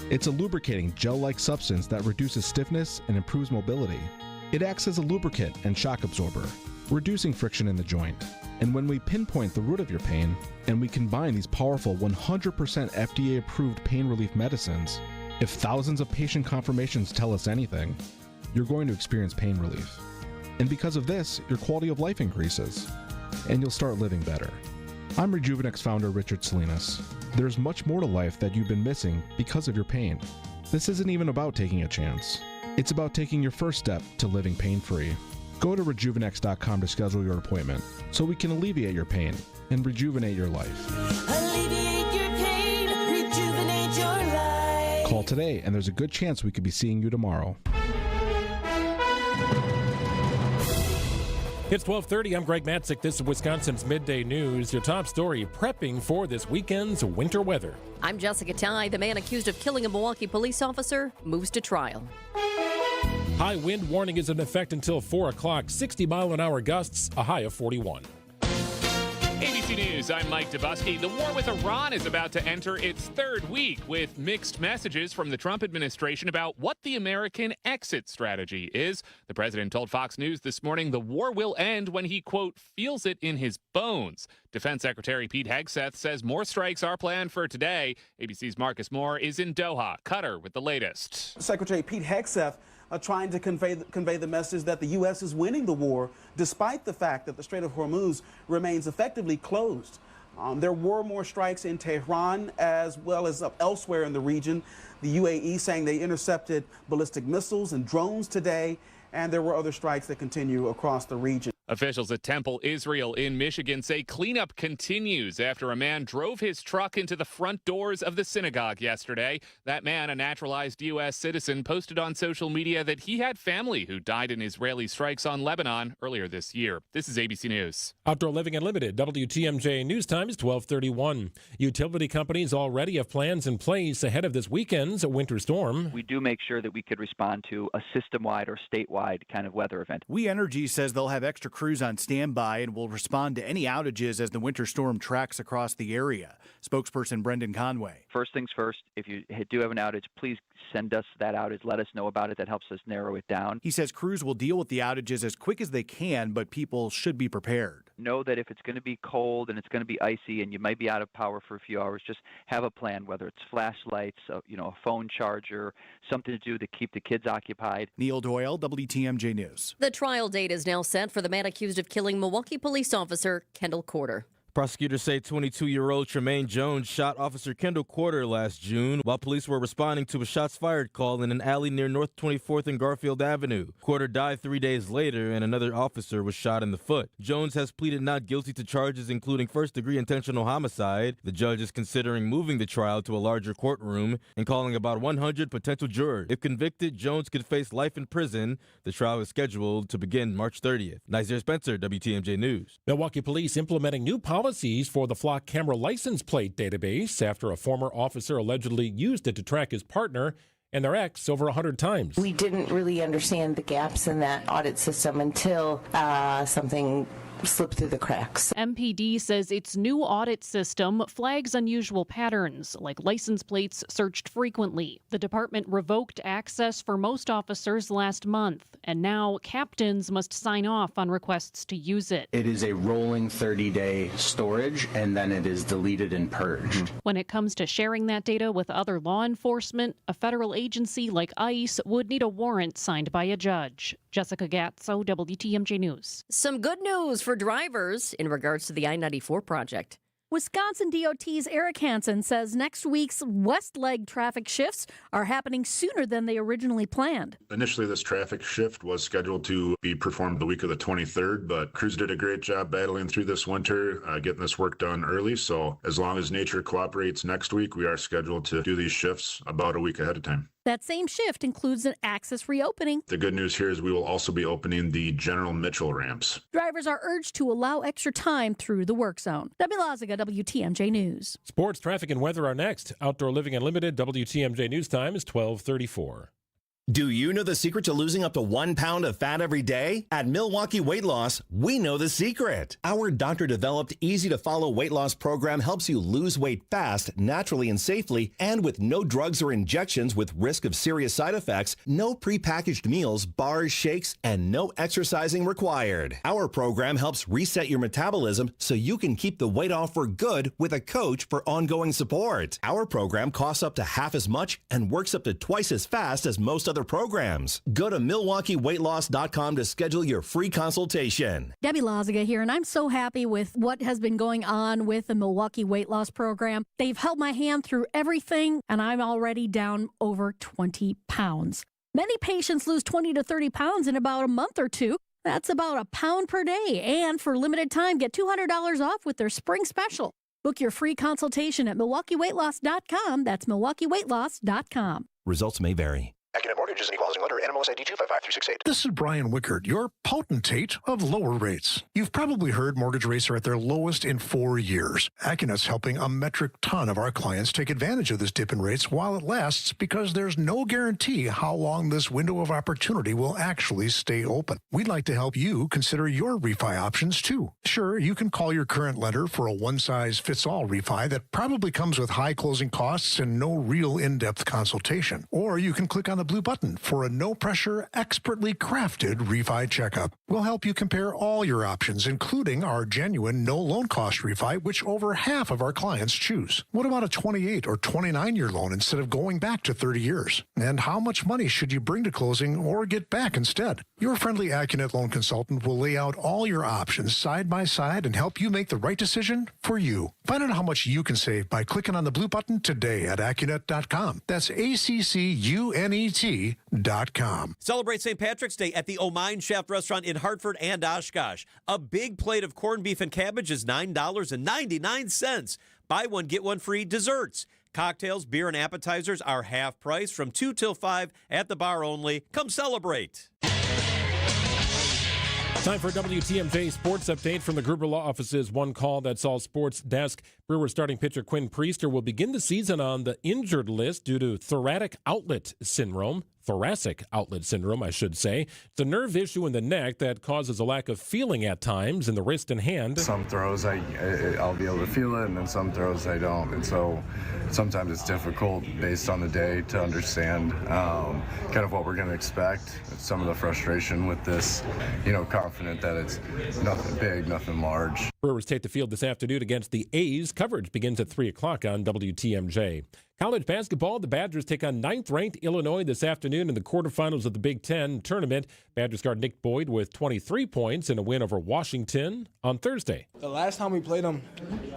It's a lubricating gel-like substance that reduces stiffness and improves mobility. It acts as a lubricant and shock absorber, reducing friction in the joint. And when we pinpoint the root of your pain, and we combine these powerful 100% FDA-approved pain relief medicines, if thousands of patient confirmations tell us anything, you're going to experience pain relief. And because of this, your quality of life increases, and you'll start living better. I'm Rejuvenex founder Richard Salinas. There's much more to life that you've been missing because of your pain. This isn't even about taking a chance. It's about taking your first step to living pain-free. Go to rejuvenex.com to schedule your appointment so we can alleviate your pain and rejuvenate your life. Alleviate your pain, rejuvenate your life. Call today, and there's a good chance we could be seeing you tomorrow. It's 12:30. I'm Greg Matzik. This is Wisconsin's Midday News. Your top story, prepping for this weekend's winter weather. I'm Jessica Ty. The man accused of killing a Milwaukee police officer moves to trial. High wind warning is in effect until 4 o'clock. 60-mile-an-hour gusts, a high of 41. ABC News, I'm Mike Dubusky. The war with Iran is about to enter its third week with mixed messages from the Trump administration about what the American exit strategy is. The president told Fox News this morning the war will end when he, quote, feels it in his bones. Defense Secretary Pete Hegseth says more strikes are planned for today. ABC's Marcus Moore is in Doha, Qatar, with the latest. Secretary Pete Hegseth trying to convey the message that the U.S. is winning the war, despite the fact that the Strait of Hormuz remains effectively closed. There were more strikes in Tehran as well as elsewhere in the region. The UAE saying they intercepted ballistic missiles and drones today, and there were other strikes that continue across the region. Officials at Temple Israel in Michigan say cleanup continues after a man drove his truck into the front doors of the synagogue yesterday. That man, a naturalized U.S. citizen, posted on social media that he had family who died in Israeli strikes on Lebanon earlier this year. This is ABC News. Outdoor Living Unlimited, WTMJ News Time is 12:31. Utility companies already have plans in place ahead of this weekend's winter storm. We do make sure that we could respond to a system-wide or statewide kind of weather event. We Energy says they'll have extra crews on standby and will respond to any outages as the winter storm tracks across the area. Spokesperson Brendan Conway. First things first, if you do have an outage, please send us that outage. Let us know about it. That helps us narrow it down. He says crews will deal with the outages as quick as they can, but people should be prepared. Know that if it's going to be cold and it's going to be icy and you might be out of power for a few hours, just have a plan, whether it's flashlights, a phone charger, something to do to keep the kids occupied. Neil Doyle, WTMJ News. The trial date is now set for the man accused of killing Milwaukee police officer Kendall Corder. Prosecutors say 22-year-old Tremaine Jones shot Officer Kendall Corder last June while police were responding to a shots fired call in an alley near North 24th and Garfield Avenue. Corder died 3 days later, and another officer was shot in the foot. Jones has pleaded not guilty to charges including first-degree intentional homicide. The judge is considering moving the trial to a larger courtroom and calling about 100 potential jurors. If convicted, Jones could face life in prison. The trial is scheduled to begin March 30th. Nazir Spencer, WTMJ News. Milwaukee police implementing new policies for the flock camera license plate database after a former officer allegedly used it to track his partner and their ex over 100 times. We didn't really understand the gaps in that audit system until something slipped through the cracks. MPD says its new audit system flags unusual patterns, like license plates searched frequently. The department revoked access for most officers last month, and now captains must sign off on requests to use it. It is a rolling 30-day storage, and then it is deleted and purged. When it comes to sharing that data with other law enforcement, a federal agency like ICE would need a warrant signed by a judge. Jessica Gatso, WTMJ News. Some good news for drivers in regards to the I-94 project. Wisconsin DOT's Eric Hansen says next week's west leg traffic shifts are happening sooner than they originally planned. Initially, this traffic shift was scheduled to be performed the week of the 23rd, but crews did a great job battling through this winter, getting this work done early. So as long as nature cooperates next week, we are scheduled to do these shifts about a week ahead of time. That same shift includes an access reopening. The good news here is we will also be opening the General Mitchell ramps. Drivers are urged to allow extra time through the work zone. Debbie Laziga, WTMJ News. Sports, traffic, and weather are next. Outdoor Living Unlimited, WTMJ News Time is 12:34. Do you know the secret to losing up to 1 pound of fat every day? At Milwaukee Weight Loss, we know the secret. Our doctor-developed, easy-to-follow weight loss program helps you lose weight fast, naturally and safely, and with no drugs or injections with risk of serious side effects, no prepackaged meals, bars, shakes, and no exercising required. Our program helps reset your metabolism so you can keep the weight off for good with a coach for ongoing support. Our program costs up to half as much and works up to twice as fast as most other programs. Go to MilwaukeeWeightLoss.com to schedule your free consultation. Debbie Laziga here, and I'm so happy with what has been going on with the Milwaukee Weight Loss Program. They've held my hand through everything, and I'm already down over 20 pounds. Many patients lose 20 to 30 pounds in about a month or two. That's about a pound per day. And for limited time, get $200 off with their spring special. Book your free consultation at MilwaukeeWeightLoss.com. That's MilwaukeeWeightLoss.com. Results may vary. Academic Mortgages and Equalizing Lender, NMLS ID 255368. This is Brian Wickard, your potentate of lower rates. You've probably heard mortgage rates are at their lowest in 4 years. Acunet's helping a metric ton of our clients take advantage of this dip in rates while it lasts because there's no guarantee how long this window of opportunity will actually stay open. We'd like to help you consider your refi options too. Sure, you can call your current lender for a one-size-fits-all refi that probably comes with high closing costs and no real in-depth consultation. Or you can click on the the blue button for a no-pressure, expertly crafted refi checkup. We'll help you compare all your options, including our genuine no-loan cost refi, which over half of our clients choose. What about a 28 or 29-year loan instead of going back to 30 years? And how much money should you bring to closing or get back instead? Your friendly Accunet loan consultant will lay out all your options side by side and help you make the right decision for you. Find out how much you can save by clicking on the blue button today at Accunet.com. That's ACCUNET.com. Celebrate St. Patrick's Day at the O Mine Shaft Restaurant in Hartford and Oshkosh. A big plate of corned beef and cabbage is $9.99. Buy one, get one free desserts. Cocktails, beer, and appetizers are half price from 2 till 5 at the bar only. Come celebrate. Time for a WTMJ sports update from the Gruber Law Office's One Call That's All Sports desk. Brewers starting pitcher Quinn Priester will begin the season on the injured list due to thoracic outlet syndrome, I should say. It's a nerve issue in the neck that causes a lack of feeling at times in the wrist and hand. Some throws I'll be able to feel it, and then some throws I don't. And so sometimes it's difficult based on the day to understand kind of what we're going to expect. Some of the frustration with this, confident that it's nothing big, nothing large. Brewers take the field this afternoon against the A's. Coverage begins at 3 o'clock on WTMJ. College basketball, the Badgers take on 9th-ranked Illinois this afternoon in the quarterfinals of the Big Ten tournament. Badgers guard Nick Boyd with 23 points in a win over Washington on Thursday. The last time we played them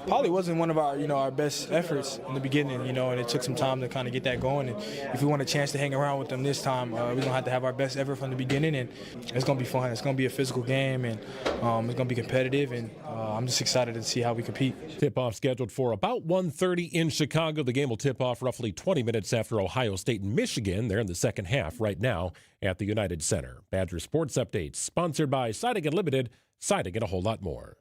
probably wasn't one of our, our best efforts in the beginning, and it took some time to kind of get that going. And if we want a chance to hang around with them this time, we're going to have to have our best effort from the beginning, and it's going to be fun. It's going to be a physical game, and it's going to be competitive, and I'm just excited to see how we compete. Tip-off scheduled for about 1:30 in Chicago. The game will tip off roughly 20 minutes after Ohio State and Michigan. They're in the second half right now at the United Center. Badger Sports Updates, sponsored by Siding Unlimited, Siding and a whole lot more.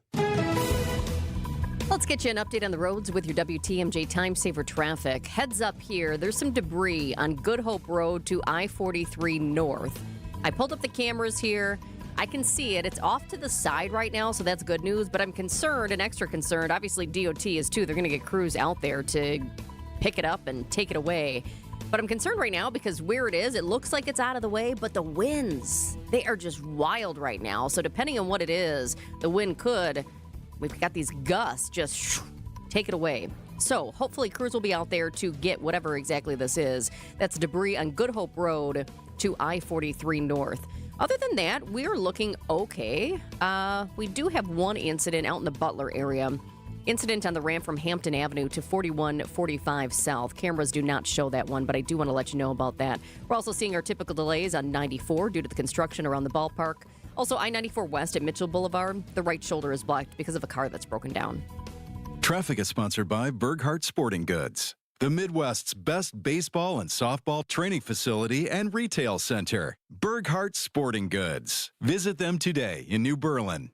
Let's get you an update on the roads with your WTMJ Time Saver traffic. Heads up here, there's some debris on Good Hope Road to I-43 North. I pulled up the cameras here. I can see it. It's off to the side right now, so that's good news. But I'm concerned and extra concerned. Obviously, DOT is too. They're going to get crews out there to pick it up and take it away. But I'm concerned right now because where it is, it looks like it's out of the way, but the winds, they are just wild right now. So depending on what it is, the wind could, we've got these gusts, just take it away. So hopefully crews will be out there to get whatever exactly this is. That's debris on Good Hope Road to I-43 North. Other than that, we're looking okay. We do have one incident out in the Butler area. Incident on the ramp from Hampton Avenue to 4145 South. Cameras do not show that one, but I do want to let you know about that. We're also seeing our typical delays on 94 due to the construction around the ballpark. Also, I-94 West at Mitchell Boulevard. The right shoulder is blocked because of a car that's broken down. Traffic is sponsored by Burghardt Sporting Goods, the Midwest's best baseball and softball training facility and retail center. Burghardt Sporting Goods. Visit them today in New Berlin.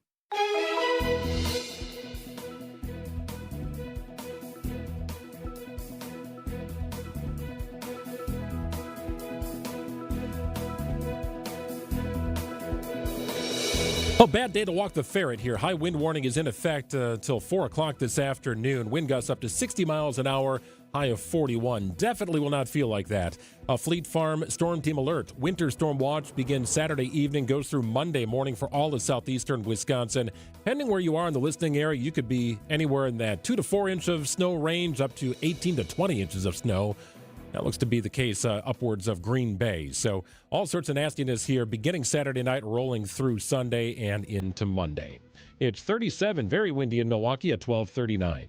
Oh, bad day to walk the ferret here. High wind warning is in effect till 4 o'clock this afternoon. Wind gusts up to 60 miles an hour, high of 41. Definitely will not feel like that. A Fleet Farm Storm Team Alert. Winter Storm Watch begins Saturday evening, goes through Monday morning for all of southeastern Wisconsin. Depending where you are in the listening area, you could be anywhere in that 2 to 4 inch of snow range up to 18 to 20 inches of snow. That looks to be the case upwards of Green Bay. So all sorts of nastiness here beginning Saturday night, rolling through Sunday and into Monday. It's 37, very windy in Milwaukee at 12:39.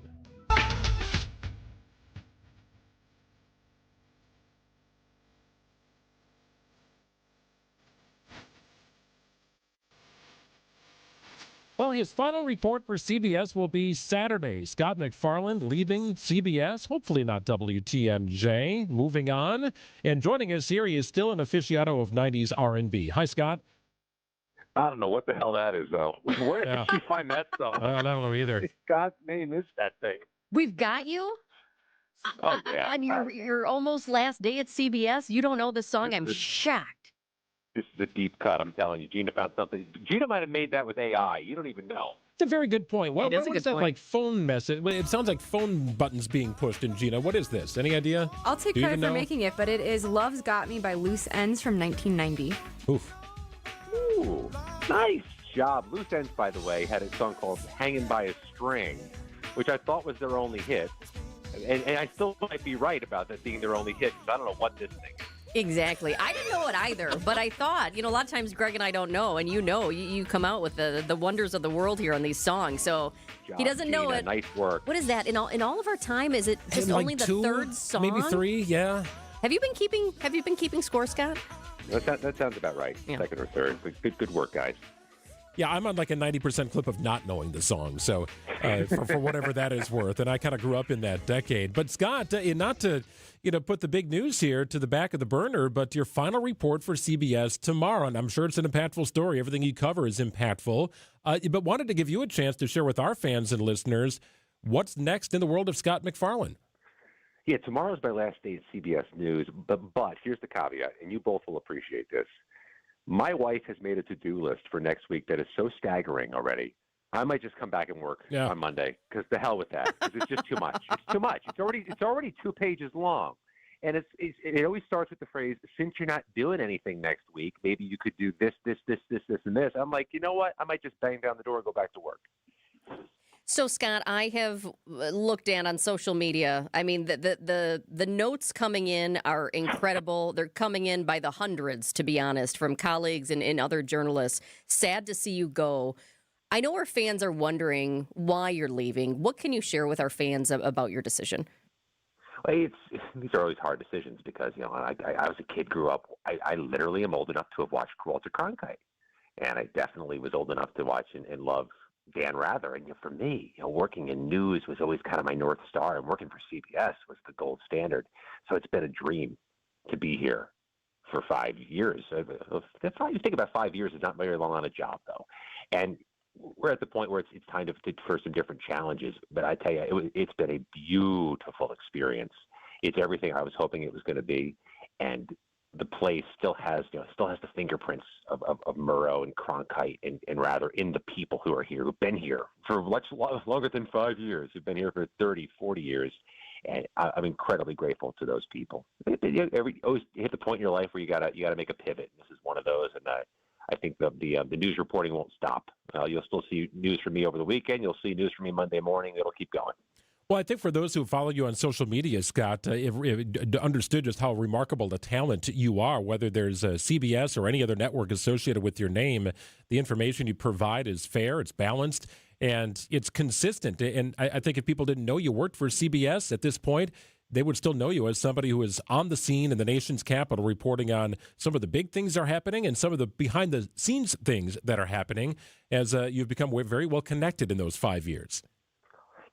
Well, his final report for CBS will be Saturday. Scott McFarland leaving CBS, hopefully not WTMJ. Moving on. And joining us here, he is still an aficionado of 90s R&B. Hi, Scott. I don't know what the hell that is, though. Where did she find that stuff? I don't know either. God's name is that thing. We've got you? Oh, yeah. On your almost last day at CBS? You don't know this song? I'm shocked. This is a deep cut, I'm telling you. Gina found something. Gina might have made that with AI. You don't even know. It's a very good point. What It is a what good is that point. like phone message? Well, it sounds like phone buttons being pushed in Gina. What is this? Any idea? I'll take Do you credit even for know? making it, but it is Love's Got Me by Loose Ends from 1990. Oof. Ooh, nice job. Loose Ends, by the way, had a song called Hanging by a String, which I thought was their only hit. And I still might be right about that being their only hit, because I don't know what this thing is. Exactly. I didn't know it either, but I thought, a lot of times Greg and I don't know, and you come out with the wonders of the world here on these songs. So he doesn't know Gina, it. Nice work. What is that? In all of our time, is it just Like only the two, third song? maybe three, yeah. Have you been keeping score, Scott? That sounds about right. Yeah. Second or third. Good work, guys. Yeah, I'm on like a 90% clip of not knowing the song, so for whatever that is worth. And I kind of grew up in that decade. But Scott, not to put the big news here to the back of the burner, but your final report for CBS tomorrow, and I'm sure it's an impactful story. Everything you cover is impactful. But wanted to give you a chance to share with our fans and listeners what's next in the world of Scott McFarlane. Yeah, tomorrow's my last day at CBS News, but here's the caveat, and you both will appreciate this. My wife has made a to-do list for next week that is so staggering already. I might just come back and work on Monday, because the hell with that, because it's just too much. It's too much. It's already 2 pages long, and it always starts with the phrase, "Since you're not doing anything next week, maybe you could do this, and this." I'm like, you know what? I might just bang down the door and go back to work. So, Scott, I have looked on social media. I mean, the notes coming in are incredible. They're coming in by the hundreds, to be honest, from colleagues and other journalists. Sad to see you go. I know our fans are wondering why you're leaving. What can you share with our fans about your decision? Well, these are always hard decisions because, I was a kid, grew up. I literally am old enough to have watched Walter Cronkite. And I definitely was old enough to watch and love Dan Rather. And for me, working in news was always kind of my North Star, and working for CBS was the gold standard. So it's been a dream to be here for 5 years. If you think about 5 years, it's not very long on a job, though. And we're at the point where it's time for some different challenges. But I tell you, it's been a beautiful experience. It's everything I was hoping it was going to be. And the place still has the fingerprints of Murrow and Cronkite and Rather in the people who are here, who've been here for much longer than 5 years, who've been here for 30, 40 years. And I'm incredibly grateful to those people. You always hit the point in your life where you gotta make a pivot. This is one of those, and I think the news reporting won't stop. You'll still see news from me over the weekend. You'll see news from me Monday morning. It'll keep going. Well, I think for those who follow you on social media, Scott, if understood just how remarkable a talent you are, whether there's a CBS or any other network associated with your name, the information you provide is fair, it's balanced, and it's consistent. And I think if people didn't know you worked for CBS at this point, they would still know you as somebody who is on the scene in the nation's capital reporting on some of the big things that are happening and some of the behind-the-scenes things that are happening, as you've become very well connected in those 5 years.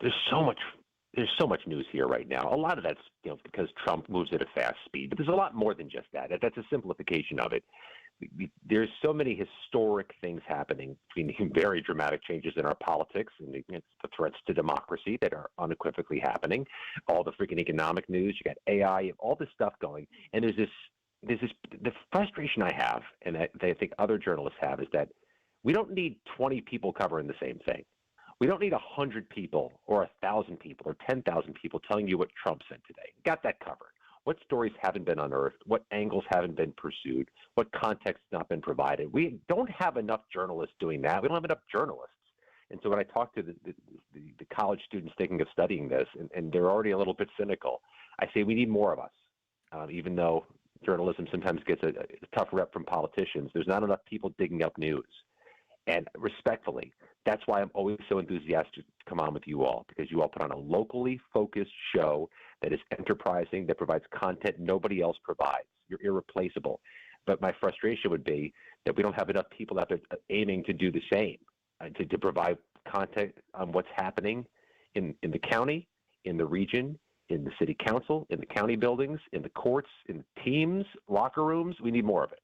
There's so much news here right now. A lot of that's because Trump moves at a fast speed, but there's a lot more than just that. That's a simplification of it. There's so many historic things happening between very dramatic changes in our politics and the threats to democracy that are unequivocally happening. All the freaking economic news, you got AI, you have all this stuff going, and there's the frustration I have, and that I think other journalists have, is that we don't need 20 people covering the same thing. We don't need 100 people or 1,000 people or 10,000 people telling you what Trump said today. Got that covered. What stories haven't been unearthed? What angles haven't been pursued? What context has not been provided? We don't have enough journalists doing that. We don't have enough journalists. And so when I talk to the college students thinking of studying this, and they're already a little bit cynical, I say we need more of us. Even though journalism sometimes gets a tough rep from politicians, there's not enough people digging up news. And respectfully, that's why I'm always so enthusiastic to come on with you all, because you all put on a locally focused show that is enterprising, that provides content nobody else provides. You're irreplaceable. But my frustration would be that we don't have enough people out there aiming to do the same, to provide content on what's happening in the county, in the region, in the city council, in the county buildings, in the courts, in the teams, locker rooms. We need more of it.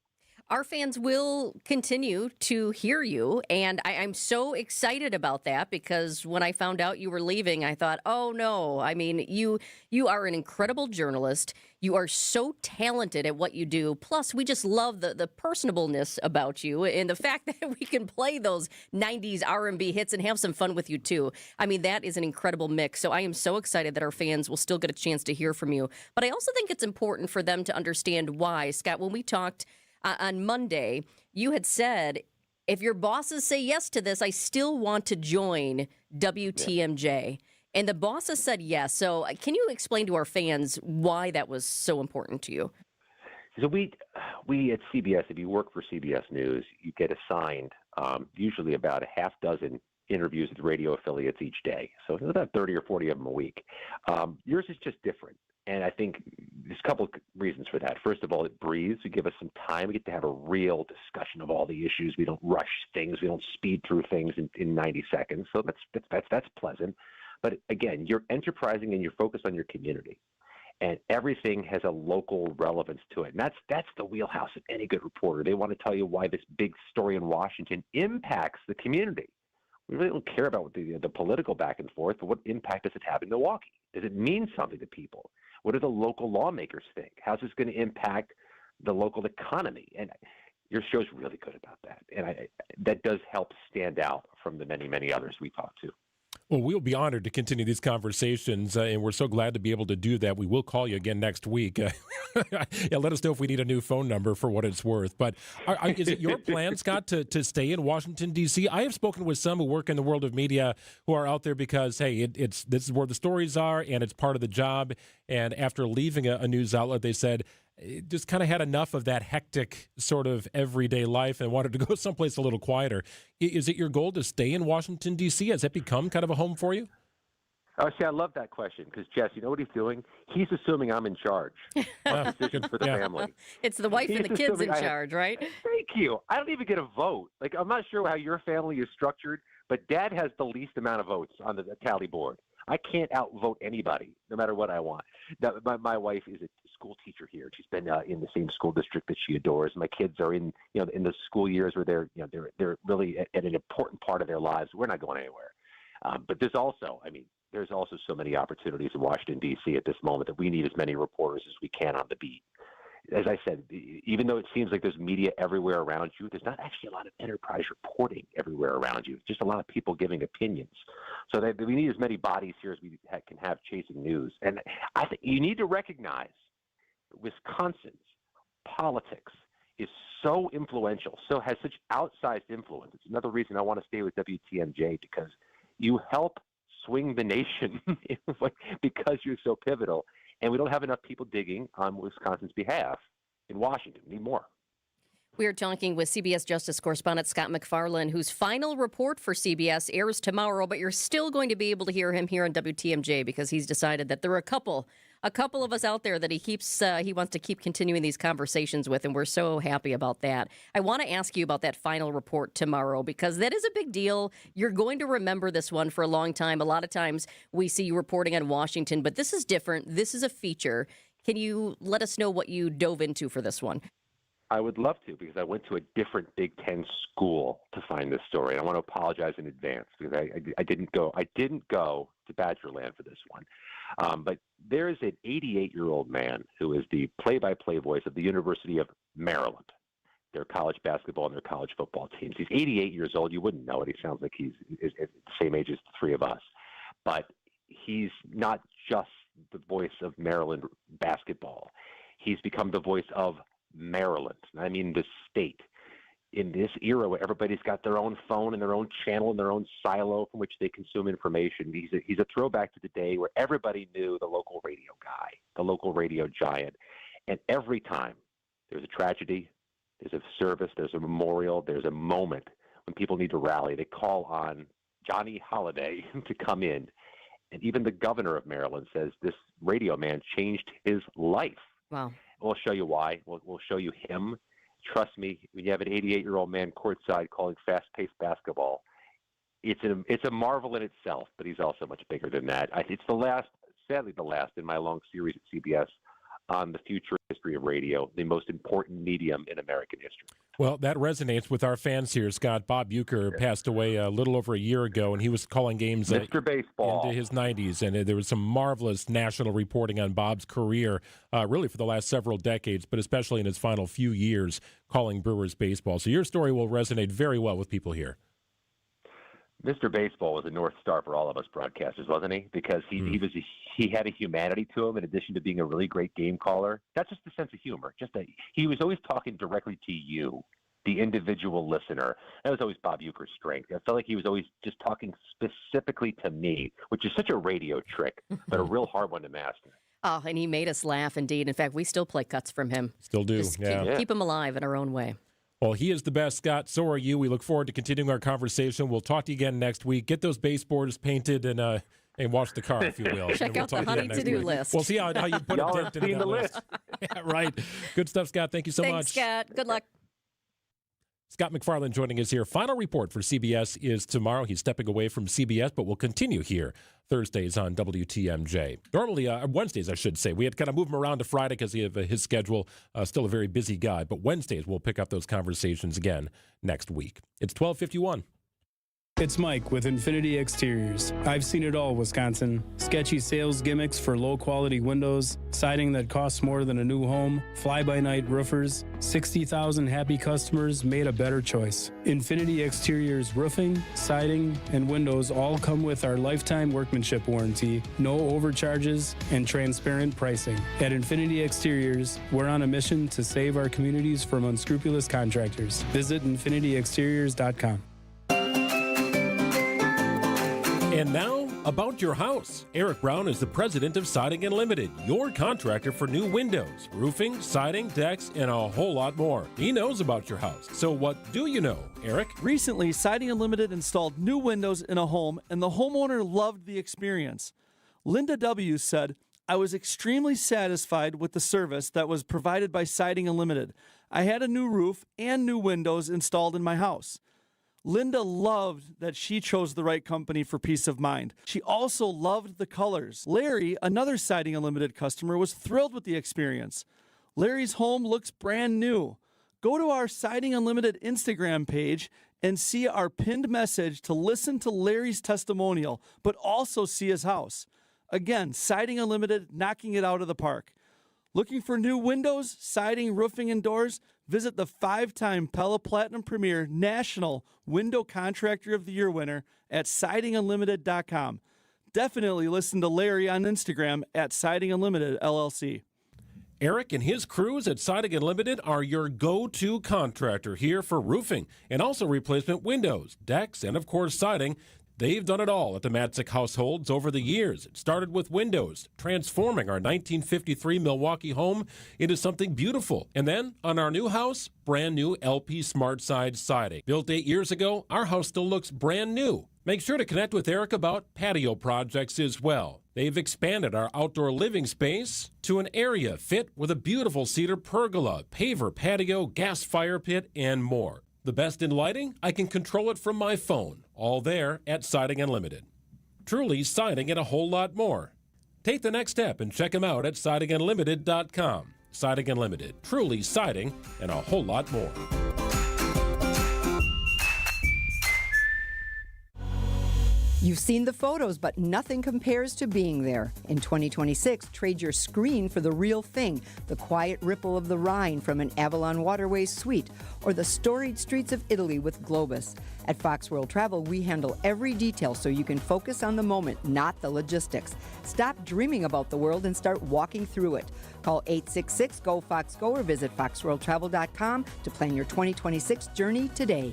Our fans will continue to hear you, and I'm so excited about that, because when I found out you were leaving, I thought, oh no, I mean, you are an incredible journalist. You are so talented at what you do. Plus, we just love the personableness about you and the fact that we can play those 90s R&B hits and have some fun with you, too. I mean, that is an incredible mix. So I am so excited that our fans will still get a chance to hear from you. But I also think it's important for them to understand why. Scott, when we talked on Monday, you had said, if your bosses say yes to this, I still want to join WTMJ. Yeah. And the bosses said yes. So can you explain to our fans why that was so important to you? So we at CBS, if you work for CBS News, you get assigned usually about a half dozen interviews with radio affiliates each day. So there's about 30 or 40 of them a week. Yours is just different. And I think there's a couple of reasons for that. First of all, it breathes. We give us some time. We get to have a real discussion of all the issues. We don't rush things. We don't speed through things in 90 seconds. So that's pleasant. But again, you're enterprising and you're focused on your community. And everything has a local relevance to it. And that's the wheelhouse of any good reporter. They want to tell you why this big story in Washington impacts the community. We really don't care about what the political back and forth, but what impact does it have in Milwaukee? Does it mean something to people? What do the local lawmakers think? How's this going to impact the local economy? And your show's really good about that. And that does help stand out from the many, many others we talk to. Well, we'll be honored to continue these conversations, and we're so glad to be able to do that. We will call you again next week. Yeah, let us know if we need a new phone number for what it's worth. But is it your plan, Scott, to stay in Washington, D.C.? I have spoken with some who work in the world of media who are out there because, hey, this is where the stories are, and it's part of the job. And after leaving a news outlet, they said, just kind of had enough of that hectic sort of everyday life and wanted to go someplace a little quieter. Is it your goal to stay in Washington, D.C.? Has that become kind of a home for you? Oh, see, I love that question because, Jess, you know what he's doing? He's assuming I'm in charge of decisions for the family. It's the wife and the kids in charge, right? Thank you. I don't even get a vote. Like, I'm not sure how your family is structured, but Dad has the least amount of votes on the tally board. I can't outvote anybody, no matter what I want. Now, my wife is a school teacher here. She's been in the same school district that she adores. My kids are in the school years where they're really at an important part of their lives. We're not going anywhere. But there's also so many opportunities in Washington, D.C. at this moment that we need as many reporters as we can on the beat. As I said, even though it seems like there's media everywhere around you, there's not actually a lot of enterprise reporting everywhere around you. Just a lot of people giving opinions. So we need as many bodies here as we can have chasing news. And I think you need to recognize Wisconsin's politics is so influential, so has such outsized influence. It's another reason I want to stay with WTMJ, because you help swing the nation because you're so pivotal. And we don't have enough people digging on Wisconsin's behalf in Washington. We need more. We are talking with CBS Justice correspondent Scott McFarland, whose final report for CBS airs tomorrow, but you're still going to be able to hear him here on WTMJ because he's decided that there are a couple of us out there that he wants to keep continuing these conversations with, and we're so happy about that. I want to ask you about that final report tomorrow because that is a big deal. You're going to remember this one for a long time. A lot of times we see you reporting on Washington, but this is different. This is a feature. Can you let us know what you dove into for this one? I would love to, because I went to a different Big Ten school to find this story. I want to apologize in advance because I didn't go to Badgerland for this one. But there is an 88-year-old man who is the play-by-play voice of the University of Maryland, their college basketball and their college football teams. He's 88 years old. You wouldn't know it. He sounds like he's the same age as the three of us. But he's not just the voice of Maryland basketball. He's become the voice of Maryland. I mean the state. In this era where everybody's got their own phone and their own channel and their own silo from which they consume information, he's a throwback to the day where everybody knew the local radio guy, the local radio giant. And every time there's a tragedy, there's a service, there's a memorial, there's a moment when people need to rally, they call on Johnny Holiday to come in. And even the governor of Maryland says this radio man changed his life. Wow. We'll show you why. We'll show you him. Trust me, when you have an 88-year-old man courtside calling fast-paced basketball, it's a marvel in itself, but he's also much bigger than that. It's sadly the last in my long series at CBS on the future history of radio, the most important medium in American history. Well, that resonates with our fans here, Scott. Bob Uecker passed away a little over a year ago, and he was calling games Mr. Baseball into his 90s. And there was some marvelous national reporting on Bob's career, really for the last several decades, but especially in his final few years calling Brewers baseball. So your story will resonate very well with people here. Mr. Baseball was a North Star for all of us broadcasters, wasn't he? Because he had a humanity to him in addition to being a really great game caller. That's just a sense of humor. He was always talking directly to you, the individual listener. That was always Bob Uecker's strength. I felt like he was always just talking specifically to me, which is such a radio trick, but a real hard one to master. Oh, and he made us laugh, indeed. In fact, we still play cuts from him. Still do, Just keep him alive in our own way. Well, he is the best, Scott. So are you. We look forward to continuing our conversation. We'll talk to you again next week. Get those baseboards painted and wash the car, if you will. Check out the honey to-do list. We'll see how you put Y'all a have dent into seen that the list. Yeah, right. Good stuff, Scott. Thank you so much. Thanks, Scott. Good luck. Scott McFarland joining us here. Final report for CBS is tomorrow. He's stepping away from CBS, but will continue here Thursdays on WTMJ. Normally, Wednesdays, I should say. We had kind of moved him around to Friday because of his schedule. Still a very busy guy. But Wednesdays, we'll pick up those conversations again next week. It's 12:51. It's Mike with Infinity Exteriors. I've seen it all, Wisconsin. Sketchy sales gimmicks for low-quality windows, siding that costs more than a new home, fly-by-night roofers. 60,000 happy customers made a better choice. Infinity Exteriors roofing, siding, and windows all come with our lifetime workmanship warranty, no overcharges, and transparent pricing. At Infinity Exteriors, we're on a mission to save our communities from unscrupulous contractors. Visit infinityexteriors.com. And now, about your house. Eric Brown is the president of Siding Unlimited, your contractor for new windows, roofing, siding, decks, and a whole lot more. He knows about your house. So what do you know, Eric? Recently, Siding Unlimited installed new windows in a home, and the homeowner loved the experience. Linda W. said, "I was extremely satisfied with the service that was provided by Siding Unlimited. I had a new roof and new windows installed in my house." Linda loved that she chose the right company for peace of mind. She also loved the colors. Larry, another Siding Unlimited customer, was thrilled with the experience. Larry's home looks brand new. Go to our Siding Unlimited Instagram page and see our pinned message to listen to Larry's testimonial, but also see his house. Again, Siding Unlimited, knocking it out of the park. Looking for new windows, siding, roofing, and doors? Visit the 5-time Pella Platinum Premier National Window Contractor of the Year winner at sidingunlimited.com. Definitely listen to Larry on Instagram at Siding Unlimited LLC. Eric and his crews at Siding Unlimited are your go-to contractor here for roofing and also replacement windows, decks, and of course siding. They've done it all at the Matzik households over the years. It started with windows, transforming our 1953 Milwaukee home into something beautiful. And then, on our new house, brand new LP Smart Side siding. Built 8 years ago, our house still looks brand new. Make sure to connect with Eric about patio projects as well. They've expanded our outdoor living space to an area fit with a beautiful cedar pergola, paver patio, gas fire pit, and more. The best in lighting? I can control it from my phone. All there at Siding Unlimited. Truly siding and a whole lot more. Take the next step and check them out at sidingunlimited.com. Siding Unlimited. Truly siding and a whole lot more. You've seen the photos, but nothing compares to being there. In 2026, trade your screen for the real thing, the quiet ripple of the Rhine from an Avalon Waterways suite, or the storied streets of Italy with Globus. At Fox World Travel, we handle every detail so you can focus on the moment, not the logistics. Stop dreaming about the world and start walking through it. Call 866-GO-FOX-GO or visit foxworldtravel.com to plan your 2026 journey today.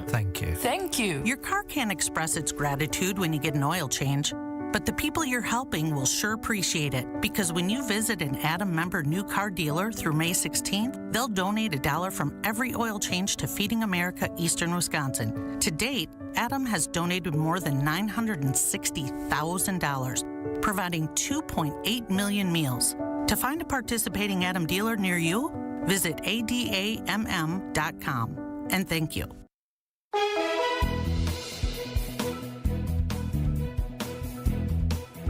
Thank you. Thank you. Your car can't express its gratitude when you get an oil change, but the people you're helping will sure appreciate it, because when you visit an Adam member new car dealer through May 16th, they'll donate $1 from every oil change to Feeding America Eastern Wisconsin. To date, Adam has donated more than $960,000, providing 2.8 million meals. To find a participating Adam dealer near you, visit adamm.com. And thank you.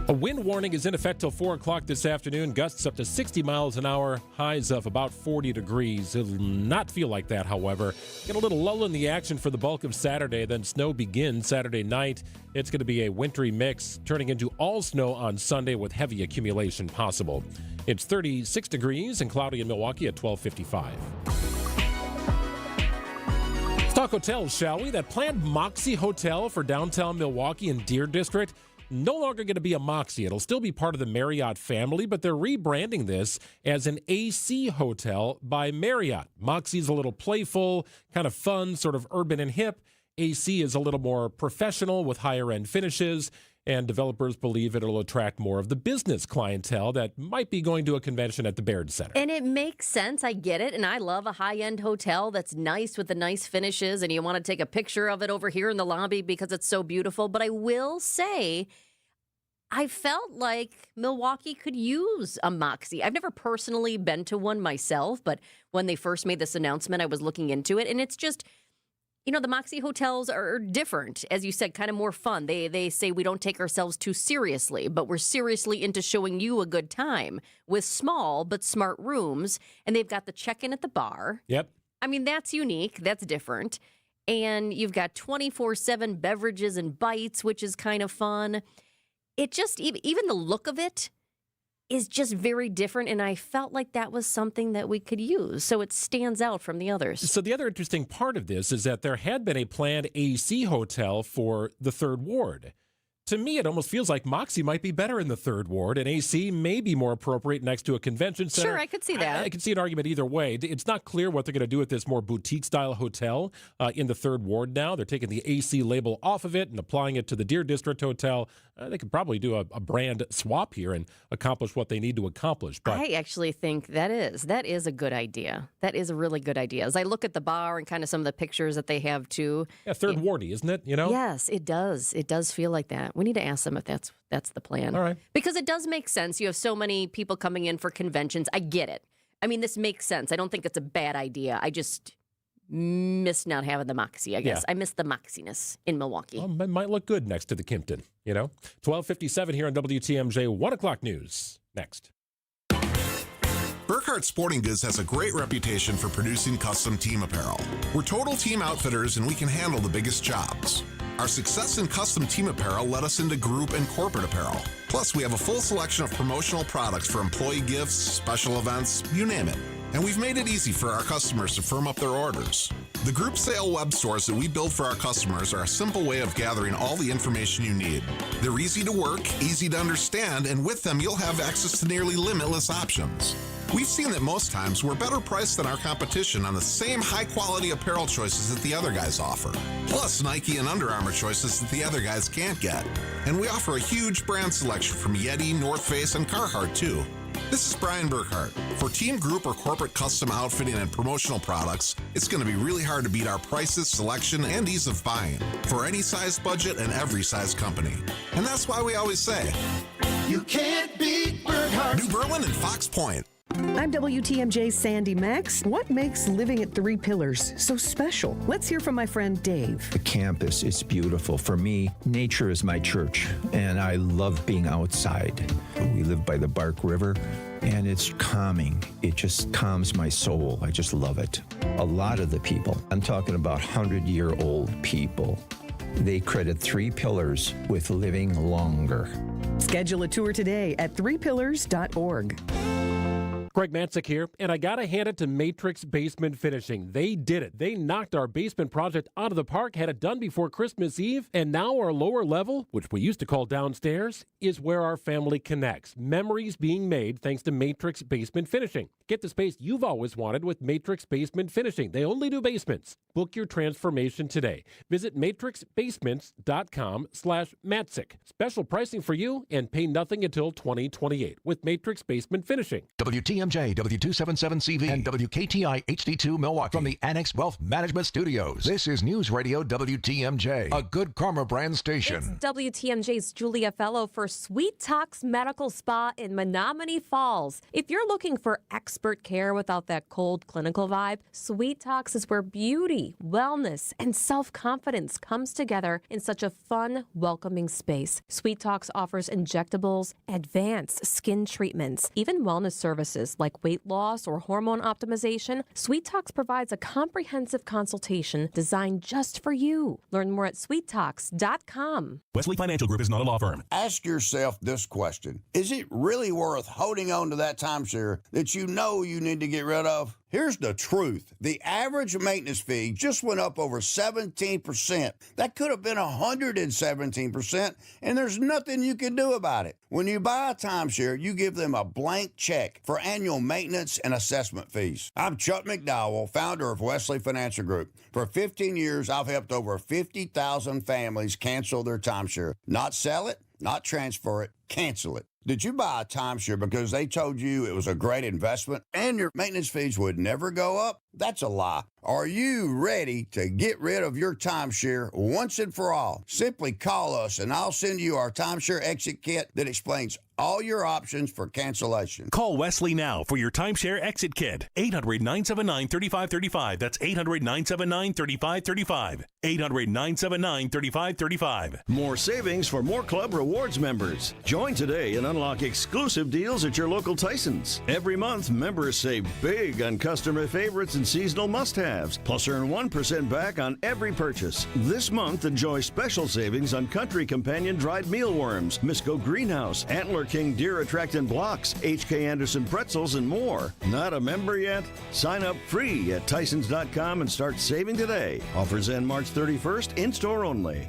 A wind warning is in effect till 4 o'clock this afternoon. Gusts up to 60 miles an hour. Highs of about 40 degrees. It'll not feel like that, however. Get a little lull in the action for the bulk of Saturday. Then snow begins Saturday night. It's going to be a wintry mix, turning into all snow on Sunday with heavy accumulation possible. It's 36 degrees and cloudy in Milwaukee at 12:55. Let's talk hotels, shall we? That planned Moxie Hotel for downtown Milwaukee and Deer District, no longer going to be a Moxie. It'll still be part of the Marriott family, but they're rebranding this as an AC Hotel by Marriott. Moxie's a little playful, kind of fun, sort of urban and hip. AC is a little more professional with higher-end finishes, and developers believe it'll attract more of the business clientele that might be going to a convention at the Baird Center. And it makes sense. I get it. And I love a high-end hotel that's nice with the nice finishes, and you want to take a picture of it over here in the lobby because it's so beautiful. But I will say, I felt like Milwaukee could use a Moxie. I've never personally been to one myself, but when they first made this announcement, I was looking into it, and it's just, you know, the Moxie hotels are different, as you said, kind of more fun. They say we don't take ourselves too seriously, but we're seriously into showing you a good time with small but smart rooms, and they've got the check-in at the bar. Yep. I mean, that's unique. That's different. And you've got 24/7 beverages and bites, which is kind of fun. It just, even the look of it is just very different, and I felt like that was something that we could use, so it stands out from the others. So the other interesting part of this is that there had been a planned AC hotel for the Third Ward. To me, it almost feels like Moxie might be better in the Third Ward, and AC may be more appropriate next to a convention center. Sure, I could see that. I could see an argument either way. It's not clear what they're going to do with this more boutique-style hotel in the Third Ward now. They're taking the AC label off of it and applying it to the Deer District Hotel. They could probably do a brand swap here and accomplish what they need to accomplish. But I actually think that is a good idea. That is a really good idea. As I look at the bar and kind of some of the pictures that they have too. Yeah, Third Wardy, isn't it? You know? Yes, it does. It does feel like that. We need to ask them if that's the plan. All right. Because it does make sense. You have so many people coming in for conventions. I get it. I mean, this makes sense. I don't think it's a bad idea. I just miss not having the Moxie, I guess. Yeah. I miss the Moxiness in Milwaukee. Well, it might look good next to the Kimpton, you know? 12:57 here on WTMJ. 1 o'clock news. Next. Burkhardt Sporting Goods has a great reputation for producing custom team apparel. We're total team outfitters, and we can handle the biggest jobs. Our success in custom team apparel led us into group and corporate apparel. Plus, we have a full selection of promotional products for employee gifts, special events, you name it. And we've made it easy for our customers to firm up their orders. The group sale web stores that we build for our customers are a simple way of gathering all the information you need. They're easy to work, easy to understand, and with them you'll have access to nearly limitless options. We've seen that most times we're better priced than our competition on the same high-quality apparel choices that the other guys offer. Plus Nike and Under Armour choices that the other guys can't get. And we offer a huge brand selection from Yeti, North Face, and Carhartt too. This is Brian Burkhardt. For team, group, or corporate custom outfitting and promotional products, it's going to be really hard to beat our prices, selection, and ease of buying for any size budget and every size company. And that's why we always say, you can't beat Burkhardt. New Berlin and Fox Point. I'm WTMJ's Sandy Max. What makes living at Three Pillars so special? Let's hear from my friend Dave. The campus is beautiful. For me, nature is my church, and I love being outside. We live by the Bark River, and it's calming. It just calms my soul. I just love it. A lot of the people, I'm talking about 100-year-old people, they credit Three Pillars with living longer. Schedule a tour today at threepillars.org. Greg Matzik here, and I got to hand it to Matrix Basement Finishing. They did it. They knocked our basement project out of the park, had it done before Christmas Eve, and now our lower level, which we used to call downstairs, is where our family connects. Memories being made thanks to Matrix Basement Finishing. Get the space you've always wanted with Matrix Basement Finishing. They only do basements. Book your transformation today. Visit matrixbasements.com/Matzik. Special pricing for you and pay nothing until 2028 with Matrix Basement Finishing. WTMJ WTMJ, W277CV, and WKTI HD2 Milwaukee. From the Annex Wealth Management Studios, this is News Radio WTMJ, a Good Karma brand station. It's WTMJ's Julia Fellow for Sweet Talks Medical Spa in Menominee Falls. If you're looking for expert care without that cold clinical vibe, Sweet Talks is where beauty, wellness, and self-confidence comes together in such a fun, welcoming space. Sweet Talks offers injectables, advanced skin treatments, even wellness services like weight loss or hormone optimization. Sweet Talks provides a comprehensive consultation designed just for you. Learn more at sweettalks.com. Wesley Financial Group is not a law firm. Ask yourself this question. Is it really worth holding on to that timeshare that you know you need to get rid of? Here's the truth. The average maintenance fee just went up over 17%. That could have been 117%, and there's nothing you can do about it. When you buy a timeshare, you give them a blank check for annual maintenance and assessment fees. I'm Chuck McDowell, founder of Wesley Financial Group. For 15 years, I've helped over 50,000 families cancel their timeshare. Not sell it, not transfer it, cancel it. Did you buy a timeshare because they told you it was a great investment and your maintenance fees would never go up? That's a lie. Are you ready to get rid of your timeshare once and for all? Simply call us and I'll send you our timeshare exit kit that explains all your options for cancellation. Call Wesley now for your timeshare exit kit. 800-979-3535. That's 800-979-3535. 800-979-3535. More savings for more Club Rewards members. Join today and unlock exclusive deals at your local Tyson's. Every month, members save big on customer favorites and seasonal must-haves, plus earn 1% back on every purchase. This month, enjoy special savings on Country Companion dried mealworms, Misco Greenhouse, Antler King Deer Attractant Blocks, HK Anderson Pretzels, and more. Not a member yet? Sign up free at Tysons.com and start saving today. Offers end March 31st, in-store only.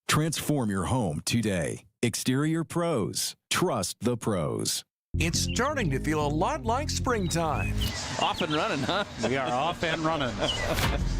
Transform your home today. Exterior Pros. Trust the pros. It's starting to feel a lot like springtime. Off and running, huh? We are off and running.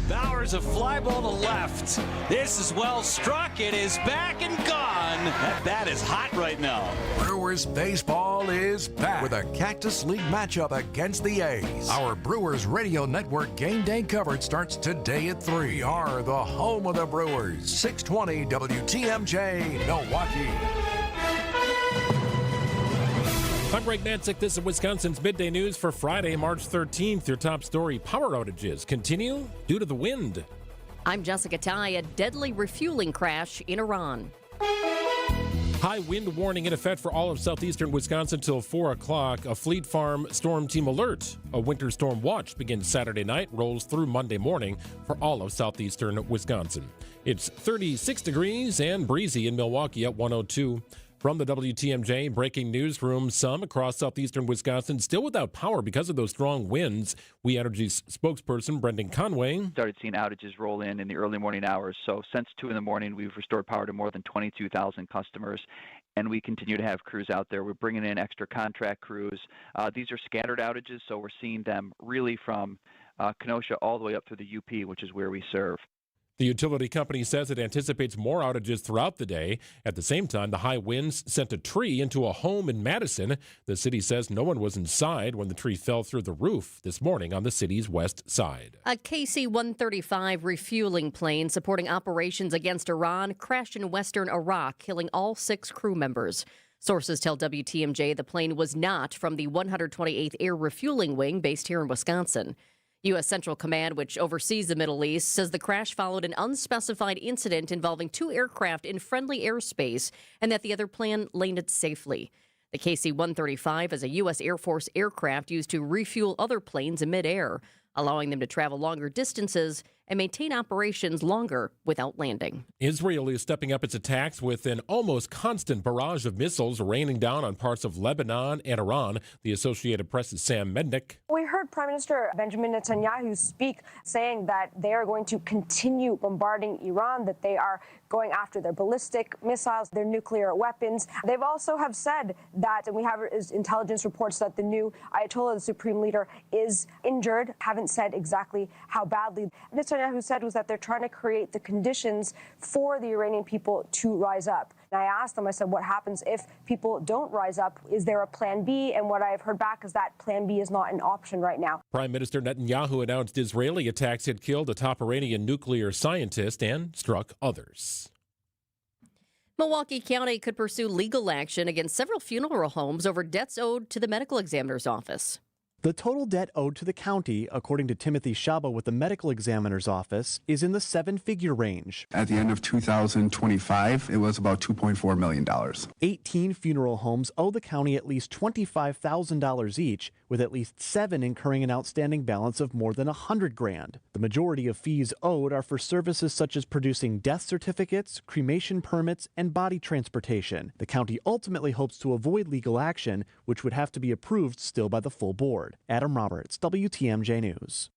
Bowers a fly ball to left. This is well struck. It is back and gone. That bat is hot right now. Brewers baseball is back with a Cactus League matchup against the A's. Our Brewers Radio Network game day coverage starts today at 3. We are the home of the Brewers. 620 WTMJ, Milwaukee. I'm Greg Nansick. This is Wisconsin's Midday News for Friday, March 13th. Your top story, power outages continue due to the wind. I'm Jessica Ty. A deadly refueling crash in Iran. High wind warning in effect for all of southeastern Wisconsin till 4 o'clock. A Fleet Farm Storm Team alert. A winter storm watch begins Saturday night, rolls through Monday morning for all of southeastern Wisconsin. It's 36 degrees and breezy in Milwaukee at 102. From the WTMJ breaking newsroom, some across southeastern Wisconsin still without power because of those strong winds. We Energy's spokesperson, Brendan Conway, started seeing outages roll in the early morning hours. So since 2 in the morning, we've restored power to more than 22,000 customers, and we continue to have crews out there. We're bringing in extra contract crews. These are scattered outages, so we're seeing them really from Kenosha all the way up through the UP, which is where we serve. The utility company says it anticipates more outages throughout the day. At the same time, the high winds sent a tree into a home in Madison. The city says no one was inside when the tree fell through the roof this morning on the city's west side. A KC-135 refueling plane supporting operations against Iran crashed in western Iraq, killing all 6 crew members. Sources tell WTMJ the plane was not from the 128th Air Refueling Wing based here in Wisconsin. U.S. Central Command, which oversees the Middle East, says the crash followed an unspecified incident involving 2 aircraft in friendly airspace and that the other plane landed safely. The KC-135 is a U.S. Air Force aircraft used to refuel other planes in midair, allowing them to travel longer distances and maintain operations longer without landing. Israel is stepping up its attacks with an almost constant barrage of missiles raining down on parts of Lebanon and Iran. The Associated Press's Sam Mednick. We heard Prime Minister Benjamin Netanyahu speak, saying that they are going to continue bombarding Iran, that they are going after their ballistic missiles, their nuclear weapons. They've also have said that, and we have intelligence reports that the new Ayatollah, the supreme leader, is injured. Haven't said exactly how badly. Netanyahu said was that they're trying to create the conditions for the Iranian people to rise up. And I asked them, I said, what happens if people don't rise up? Is there a plan B? And what I've heard back is that plan B is not an option right now. Prime Minister Netanyahu announced Israeli attacks had killed a top Iranian nuclear scientist and struck others. Milwaukee County could pursue legal action against several funeral homes over debts owed to the medical examiner's office. The total debt owed to the county, according to Timothy Shaba with the medical examiner's office, is in the seven-figure range. At the end of 2025, it was about $2.4 million. 18 funeral homes owe the county at least $25,000 each, with at least 7 incurring an outstanding balance of more than $100,000. The majority of fees owed are for services such as producing death certificates, cremation permits, and body transportation. The county ultimately hopes to avoid legal action, which would have to be approved still by the full board. Adam Roberts, WTMJ News.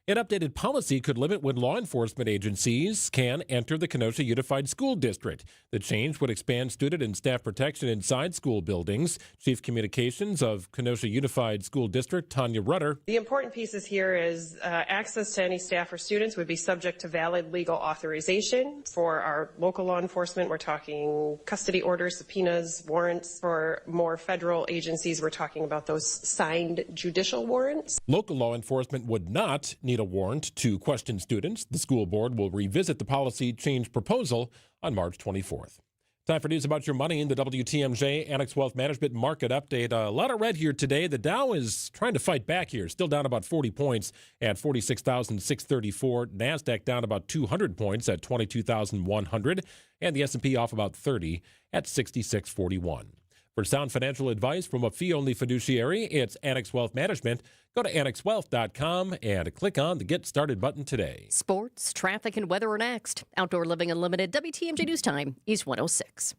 An updated policy could limit when law enforcement agencies can enter the Kenosha Unified School District. The change would expand student and staff protection inside school buildings. Chief Communications of Kenosha Unified School District, Tanya Rutter. The important pieces here is access to any staff or students would be subject to valid legal authorization. For our local law enforcement, we're talking custody orders, subpoenas, warrants. For more federal agencies, we're talking about those signed judicial warrants. Local law enforcement would not need a warrant to question students. The school board will revisit the policy change proposal on March 24th. Time for news about your money in the WTMJ Annex Wealth Management Market Update. A lot of red here today. The Dow is trying to fight back here. Still down about 40 points at 46,634. NASDAQ down about 200 points at 22,100. And the S&P off about 30 at 6641. For sound financial advice from a fee-only fiduciary, it's Annex Wealth Management. Go to annexwealth.com and click on the Get Started button today. Sports, traffic, and weather are next. Outdoor Living Unlimited, WTMJ News Time, East 106.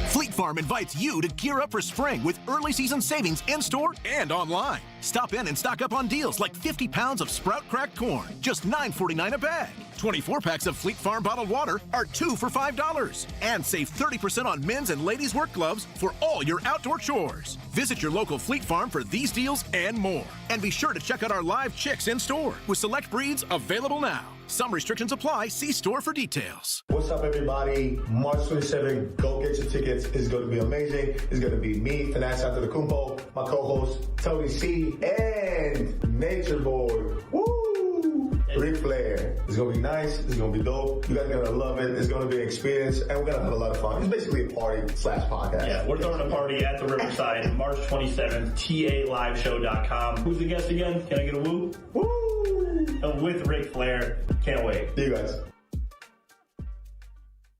Fleet Farm invites you to gear up for spring with early season savings in-store and online. Stop in and stock up on deals like 50 pounds of Sprout cracked corn, just $9.49 a bag. 24 packs of Fleet Farm bottled water are 2 for $5. And save 30% on men's and ladies' work gloves for all your outdoor chores. Visit your local Fleet Farm for these deals and more. And be sure to check out our live chicks in store with select breeds available now. Some restrictions apply. See store for details. What's up, everybody? March 27th, go get your tickets. It's going to be amazing. It's going to be me, Finance Antetokounmpo, my co-host, Tony C, and Nature Boy. Woo! Ric Flair. It's going to be nice. It's going to be dope. You guys are going to love it. It's going to be an experience, and we're going to have a lot of fun. It's basically a party/podcast. Yeah, we're throwing a party at the Riverside, March 27th, TALiveshow.com. Who's the guest again? Can I get a woo? Woo! With Ric Flair. Can't wait. See you guys.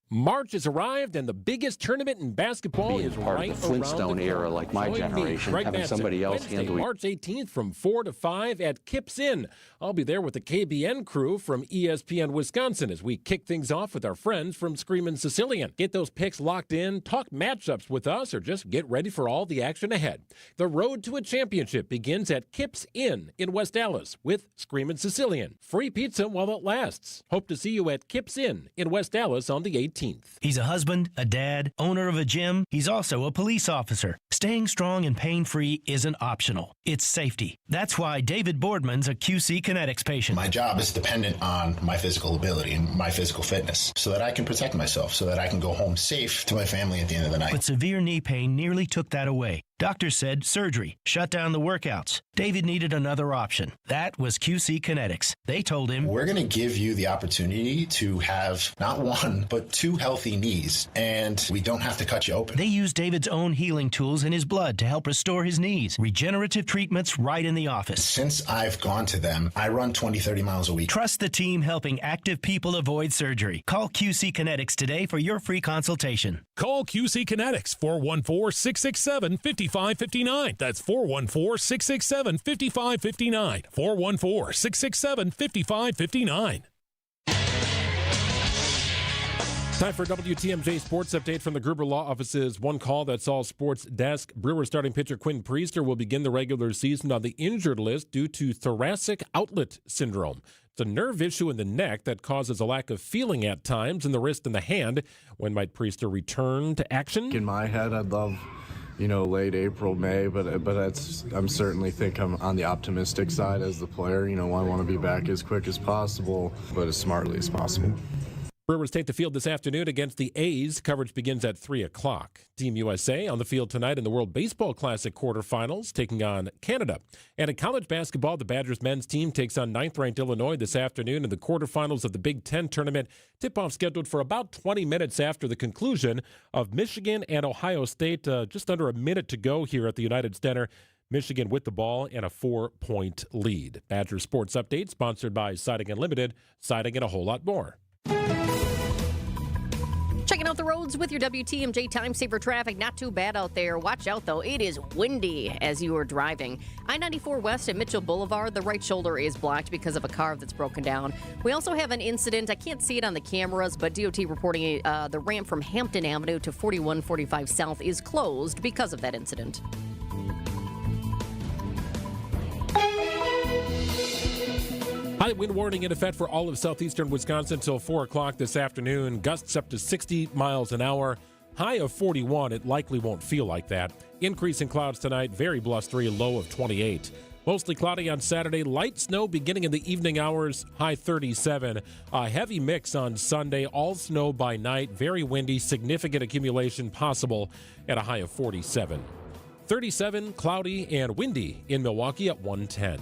March has arrived, and the biggest tournament in basketball is part right of the Flintstone era, like my generation, having somebody else handle it. March 18th from 4 to 5 at Kips Inn. I'll be there with the KBN crew from ESPN Wisconsin as we kick things off with our friends from Screamin' Sicilian. Get those picks locked in, talk matchups with us, or just get ready for all the action ahead. The road to a championship begins at Kips Inn in West Dallas with Screamin' Sicilian. Free pizza while it lasts. Hope to see you at Kips Inn in West Dallas on the 18th. He's a husband, a dad, owner of a gym. He's also a police officer. Staying strong and pain-free isn't optional. It's safety. That's why David Boardman's a QC Kinetics patient. My job is dependent on my physical ability and my physical fitness so that I can protect myself, so that I can go home safe to my family at the end of the night. But severe knee pain nearly took that away. Doctors said surgery, shut down the workouts. David needed another option. That was QC Kinetics. They told him, we're going to give you the opportunity to have not one, but 2 healthy knees, and we don't have to cut you open. They used David's own healing tools in his blood to help restore his knees. Regenerative treatments right in the office. Since I've gone to them, I run 20, 30 miles a week. Trust the team helping active people avoid surgery. Call QC Kinetics today for your free consultation. Call QC Kinetics, 414-667-5559. That's 414-667-5559. 414-667-5559. Time for a WTMJ Sports Update from the Gruber Law Office's One Call That's All Sports desk. Brewers starting pitcher Quinn Priester will begin the regular season on the injured list due to thoracic outlet syndrome. It's a nerve issue in the neck that causes a lack of feeling at times in the wrist and the hand. When might Priester return to action? In my head, I'd love, late April, May, but I'm certainly think I'm on the optimistic side as the player. I want to be back as quick as possible, but as smartly as possible. Brewers take the field this afternoon against the A's. Coverage begins at 3 o'clock. Team USA on the field tonight in the World Baseball Classic quarterfinals, taking on Canada. And in college basketball, the Badgers men's team takes on 9th-ranked Illinois this afternoon in the quarterfinals of the Big Ten tournament. Tip-off scheduled for about 20 minutes after the conclusion of Michigan and Ohio State. Just under a minute to go here at the United Center. Michigan with the ball and a 4-point lead. Badger Sports Update sponsored by Siding Unlimited. Siding and a whole lot more. Checking out the roads with your WTMJ Time Saver traffic. Not too bad out there. Watch out, though. It is windy as you are driving. I-94 West at Mitchell Boulevard. The right shoulder is blocked because of a car that's broken down. We also have an incident. I can't see it on the cameras, but DOT reporting the ramp from Hampton Avenue to 4145 South is closed because of that incident. High wind warning in effect for all of southeastern Wisconsin until 4 o'clock this afternoon. Gusts up to 60 miles an hour. High of 41. It likely won't feel like that. Increase in clouds tonight. Very blustery. Low of 28. Mostly cloudy on Saturday. Light snow beginning in the evening hours. High 37. A heavy mix on Sunday. All snow by night. Very windy. Significant accumulation possible at a high of 47. 37, cloudy and windy in Milwaukee at 110.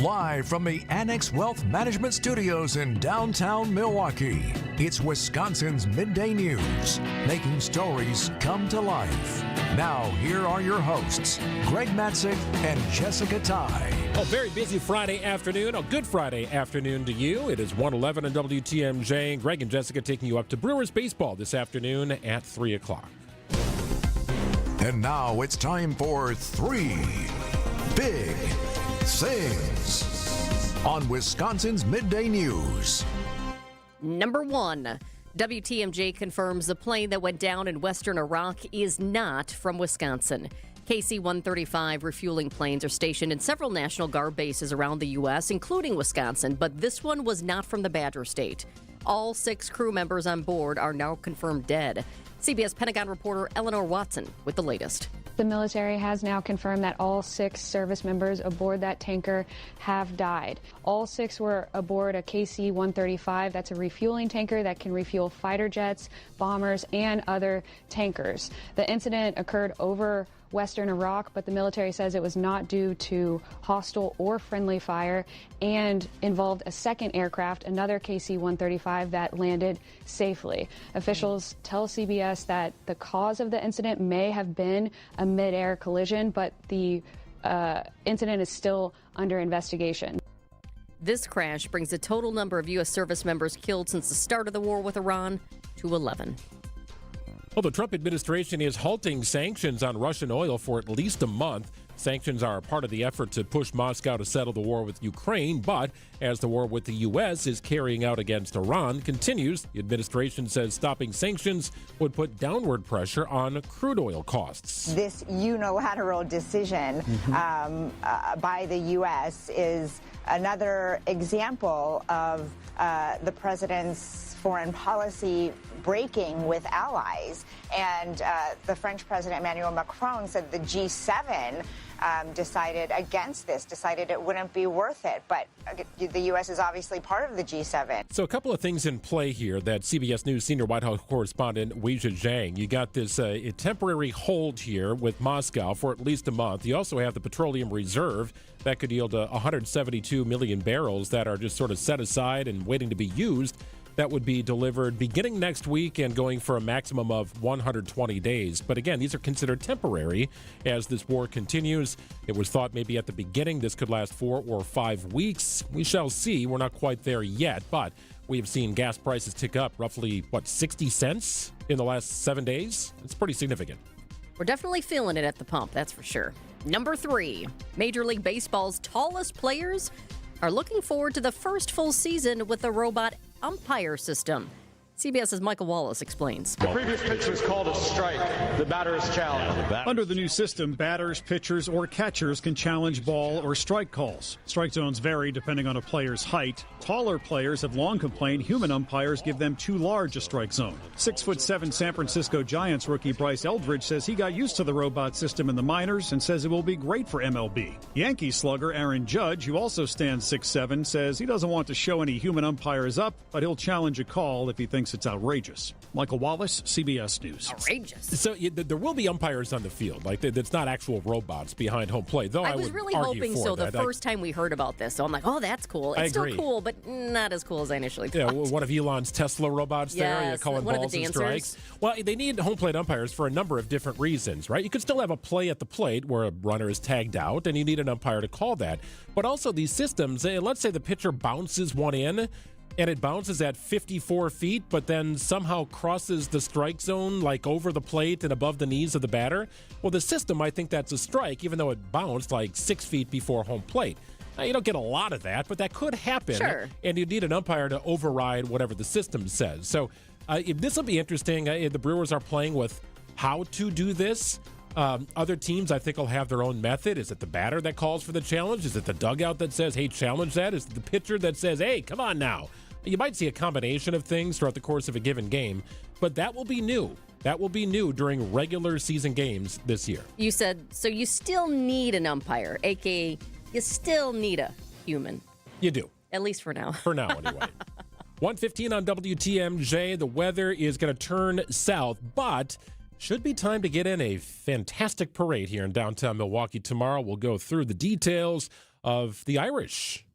Live from the Annex Wealth Management Studios in downtown Milwaukee, it's Wisconsin's Midday News, making stories come to life. Now, here are your hosts, Greg Matzik and Jessica Ty. A very busy Friday afternoon. A good Friday afternoon to you. It is 1:11 on WTMJ. Greg and Jessica taking you up to Brewers baseball this afternoon at 3 o'clock. And now it's time for 3 Big Things on Wisconsin's Midday News. Number 1, WTMJ confirms the plane that went down in western Iraq is not from Wisconsin. KC-135 refueling planes are stationed in several National Guard bases around the U.S., including Wisconsin, but this one was not from the Badger State. All 6 crew members on board are now confirmed dead. CBS Pentagon reporter Eleanor Watson with the latest. The military has now confirmed that all 6 service members aboard that tanker have died. All 6 were aboard a KC-135. That's a refueling tanker that can refuel fighter jets, bombers, and other tankers. The incident occurred over western Iraq, but the military says it was not due to hostile or friendly fire and involved a second aircraft, another KC-135, that landed safely. Officials tell CBS that the cause of the incident may have been a mid-air collision, but the incident is still under investigation. This crash brings the total number of U.S. service members killed since the start of the war with Iran to 11. Well, the Trump administration is halting sanctions on Russian oil for at least a month. Sanctions are a part of the effort to push Moscow to settle the war with Ukraine, but as the war with the U.S. is carrying out against Iran continues, the administration says stopping sanctions would put downward pressure on crude oil costs. This unilateral decision by the U.S. is another example of the president's foreign policy breaking with allies. And the French President Emmanuel Macron said the G7 decided against this, decided it wouldn't be worth it. But the U.S. is obviously part of the G7. So a couple of things in play here that CBS News senior White House correspondent Weijia Zhang. You got this a temporary hold here with Moscow for at least a month. You also have the petroleum reserve that could yield 172 million barrels that are just sort of set aside and waiting to be used. That would be delivered beginning next week and going for a maximum of 120 days. But again, these are considered temporary as this war continues. It was thought maybe at the beginning this could last 4 or 5 weeks. We shall see. We're not quite there yet, but we have seen gas prices tick up roughly, 60 cents in the last 7 days? It's pretty significant. We're definitely feeling it at the pump, that's for sure. Number 3, Major League Baseball's tallest players are looking forward to the first full season with the robot umpire system. CBS's Michael Wallace explains. The previous pitch was called a strike. The batter is challenged. Under the new system, batters, pitchers, or catchers can challenge ball or strike calls. Strike zones vary depending on a player's height. Taller players have long complained human umpires give them too large a strike zone. 6'7" San Francisco Giants rookie Bryce Eldridge says he got used to the robot system in the minors and says it will be great for MLB. Yankees slugger Aaron Judge, who also stands 6'7", says he doesn't want to show any human umpires up, but he'll challenge a call if he thinks it's outrageous. Michael Wallace, CBS News. Outrageous. So there will be umpires on the field. Like, that's not actual robots behind home plate, though I was would really argue hoping for so that. the first time we heard about this. So I'm like, oh, that's cool. It's still cool, but not as cool as I initially thought. Yeah, one of Elon's Tesla robots there, Yes, calling one of balls the and dancers. strikes. Well, they need home plate umpires for a number of different reasons, right? You could still have a play at the plate where a runner is tagged out, and you need an umpire to call that. But also these systems, let's say the pitcher bounces one in, and it bounces at 54 feet, but then somehow crosses the strike zone, like over the plate and above the knees of the batter. Well, the system, I think that's a strike, even though it bounced like 6 feet before home plate. Now, you don't get a lot of that, but that could happen. Sure. And you need an umpire to override whatever the system says. So this will be interesting. The Brewers are playing with how to do this. Other teams, I think, will have their own method. Is it the batter that calls for the challenge? Is it the dugout that says, hey, challenge that? Is it the pitcher that says, hey, come on now? You might see a combination of things throughout the course of a given game, but that will be new. That will be new during regular season games this year. You said, so you still need an umpire, a.k.a. you still need a human. You do. At least for now. For now, anyway. 1:15 on WTMJ. The weather is going to turn south, but should be time to get in a fantastic parade here in downtown Milwaukee tomorrow. We'll go through the details of the Irish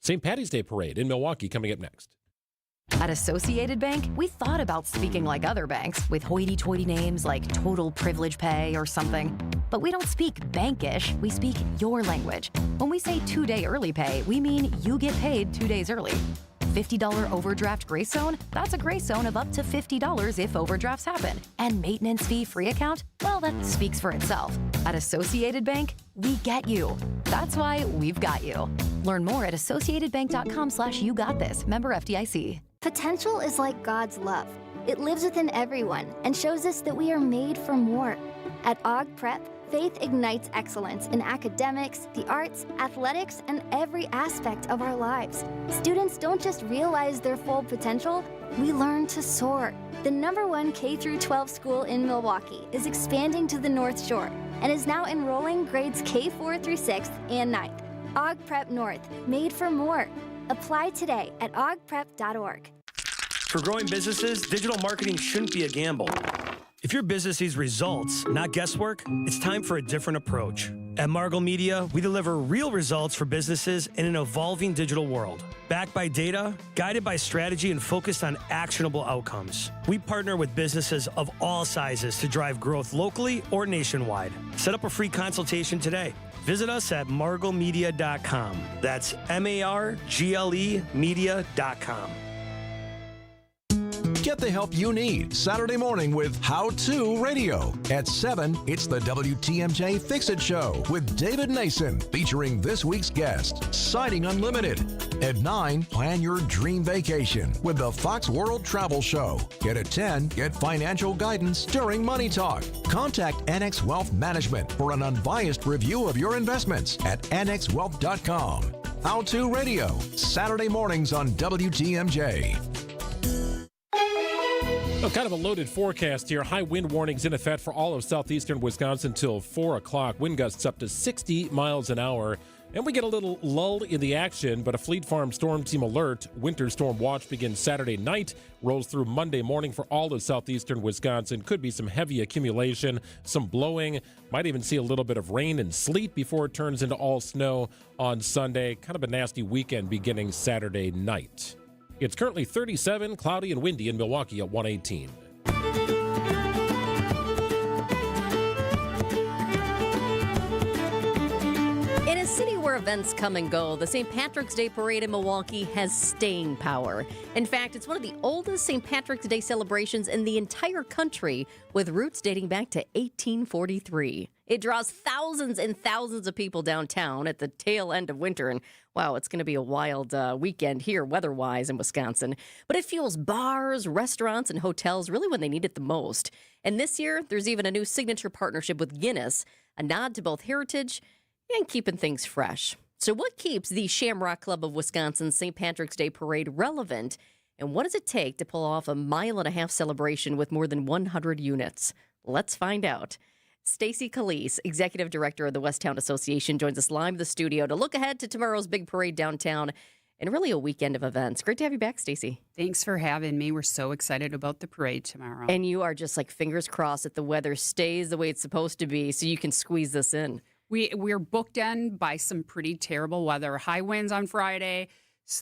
St. Paddy's Day parade in Milwaukee coming up next. At Associated Bank, we thought about speaking like other banks with hoity-toity names like Total Privilege Pay or something. But we don't speak bankish, we speak your language. When we say 2-day early pay, we mean you get paid 2 days early. $50 overdraft grace zone? That's a grace zone of up to $50 if overdrafts happen. And maintenance fee free account? Well, that speaks for itself. At Associated Bank, we get you. That's why we've got you. Learn more at associatedbank.com/YouGotThis. Member FDIC. Potential is like God's love. It lives within everyone and shows us that we are made for more. At Aug Prep, faith ignites excellence in academics, the arts, athletics, and every aspect of our lives. Students don't just realize their full potential, we learn to soar. The #1 K-12 school in Milwaukee is expanding to the North Shore and is now enrolling grades K4 through 6th and 9th. Aug Prep North, made for more. Apply today at augprep.org. For growing businesses, digital marketing shouldn't be a gamble. If your business needs results, not guesswork, it's time for a different approach. At Margle Media, we deliver real results for businesses in an evolving digital world. Backed by data, guided by strategy, and focused on actionable outcomes. We partner with businesses of all sizes to drive growth locally or nationwide. Set up a free consultation today. Visit us at marglemedia.com. That's MARGLE media.com. Get the help you need Saturday morning with How To Radio. At 7, it's the WTMJ Fix-It Show with David Nason, featuring this week's guest, Sighting Unlimited. At 9, plan your dream vacation with the Fox World Travel Show. And at 10, get financial guidance during Money Talk. Contact NX Wealth Management for an unbiased review of your investments at nxwealth.com. How To Radio, Saturday mornings on WTMJ. Kind of a loaded forecast here. High wind warnings in effect for all of southeastern Wisconsin till 4 o'clock. Wind gusts up to 60 miles an hour. And we get a little lull in the action, but a Fleet Farm Storm Team alert. Winter storm watch begins Saturday night, rolls through Monday morning for all of southeastern Wisconsin. Could be some heavy accumulation, some blowing. Might even see a little bit of rain and sleet before it turns into all snow on Sunday. Kind of a nasty weekend beginning Saturday night. It's currently 37, cloudy and windy in Milwaukee at 118. It is city where events come and go, the St. Patrick's Day Parade in Milwaukee has staying power. In fact, it's one of the oldest St. Patrick's Day celebrations in the entire country, with roots dating back to 1843. It draws thousands and thousands of people downtown at the tail end of winter, and wow, it's going to be a wild weekend here weather-wise in Wisconsin. But it fuels bars, restaurants, and hotels really when they need it the most. And this year, there's even a new signature partnership with Guinness, a nod to both heritage and keeping things fresh. So what keeps the Shamrock Club of Wisconsin's St. Patrick's Day Parade relevant, and what does it take to pull off a 1.5 mile celebration with more than 100 units? Let's find out. Stacy Calise, Executive Director of the Westtown Association, joins us live in the studio to look ahead to tomorrow's big parade downtown and really a weekend of events. Great to have you back, Stacy. Thanks for having me. We're so excited about the parade tomorrow. And you are just like fingers crossed that the weather stays the way it's supposed to be so you can squeeze this in. We're booked in by some pretty terrible weather. High winds on Friday,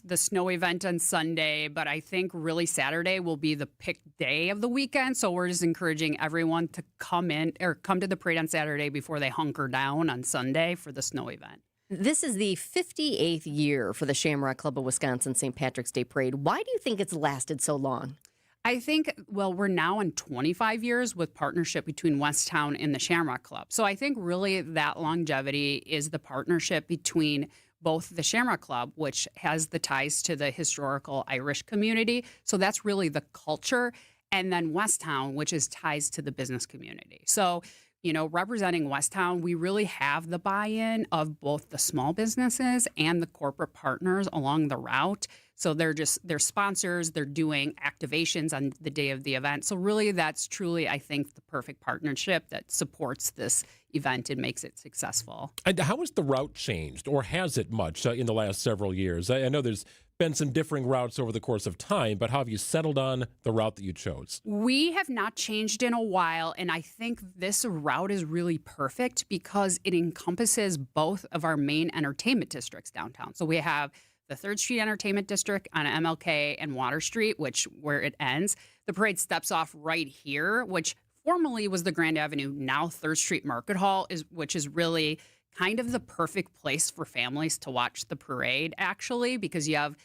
the snow event on Sunday, but I think really Saturday will be the picked day of the weekend. So we're just encouraging everyone to come to the parade on Saturday before they hunker down on Sunday for the snow event. This is the 58th year for the Shamrock Club of Wisconsin St. Patrick's Day Parade. Why do you think it's lasted so long? I think, well, we're now in 25 years with partnership between Westtown and the Shamrock Club. So I think really that longevity is the partnership between both the Shamrock Club, which has the ties to the historical Irish community. So that's really the culture. And then Westtown, which is ties to the business community. So, you know, representing Westtown, we really have the buy-in of both the small businesses and the corporate partners along the route. So they're sponsors, they're doing activations on the day of the event. So really that's truly, I think, the perfect partnership that supports this event and makes it successful. And how has the route changed, or has it much in the last several years? I know there's been some differing routes over the course of time, but how have you settled on the route that you chose? We have not changed in a while, and I think this route is really perfect because it encompasses both of our main entertainment districts downtown. So we have the 3rd Street Entertainment District on MLK and Water Street, where it ends. The parade steps off right here, which formerly was the Grand Avenue, now 3rd Street Market Hall, which is really kind of the perfect place for families to watch the parade, actually, because you have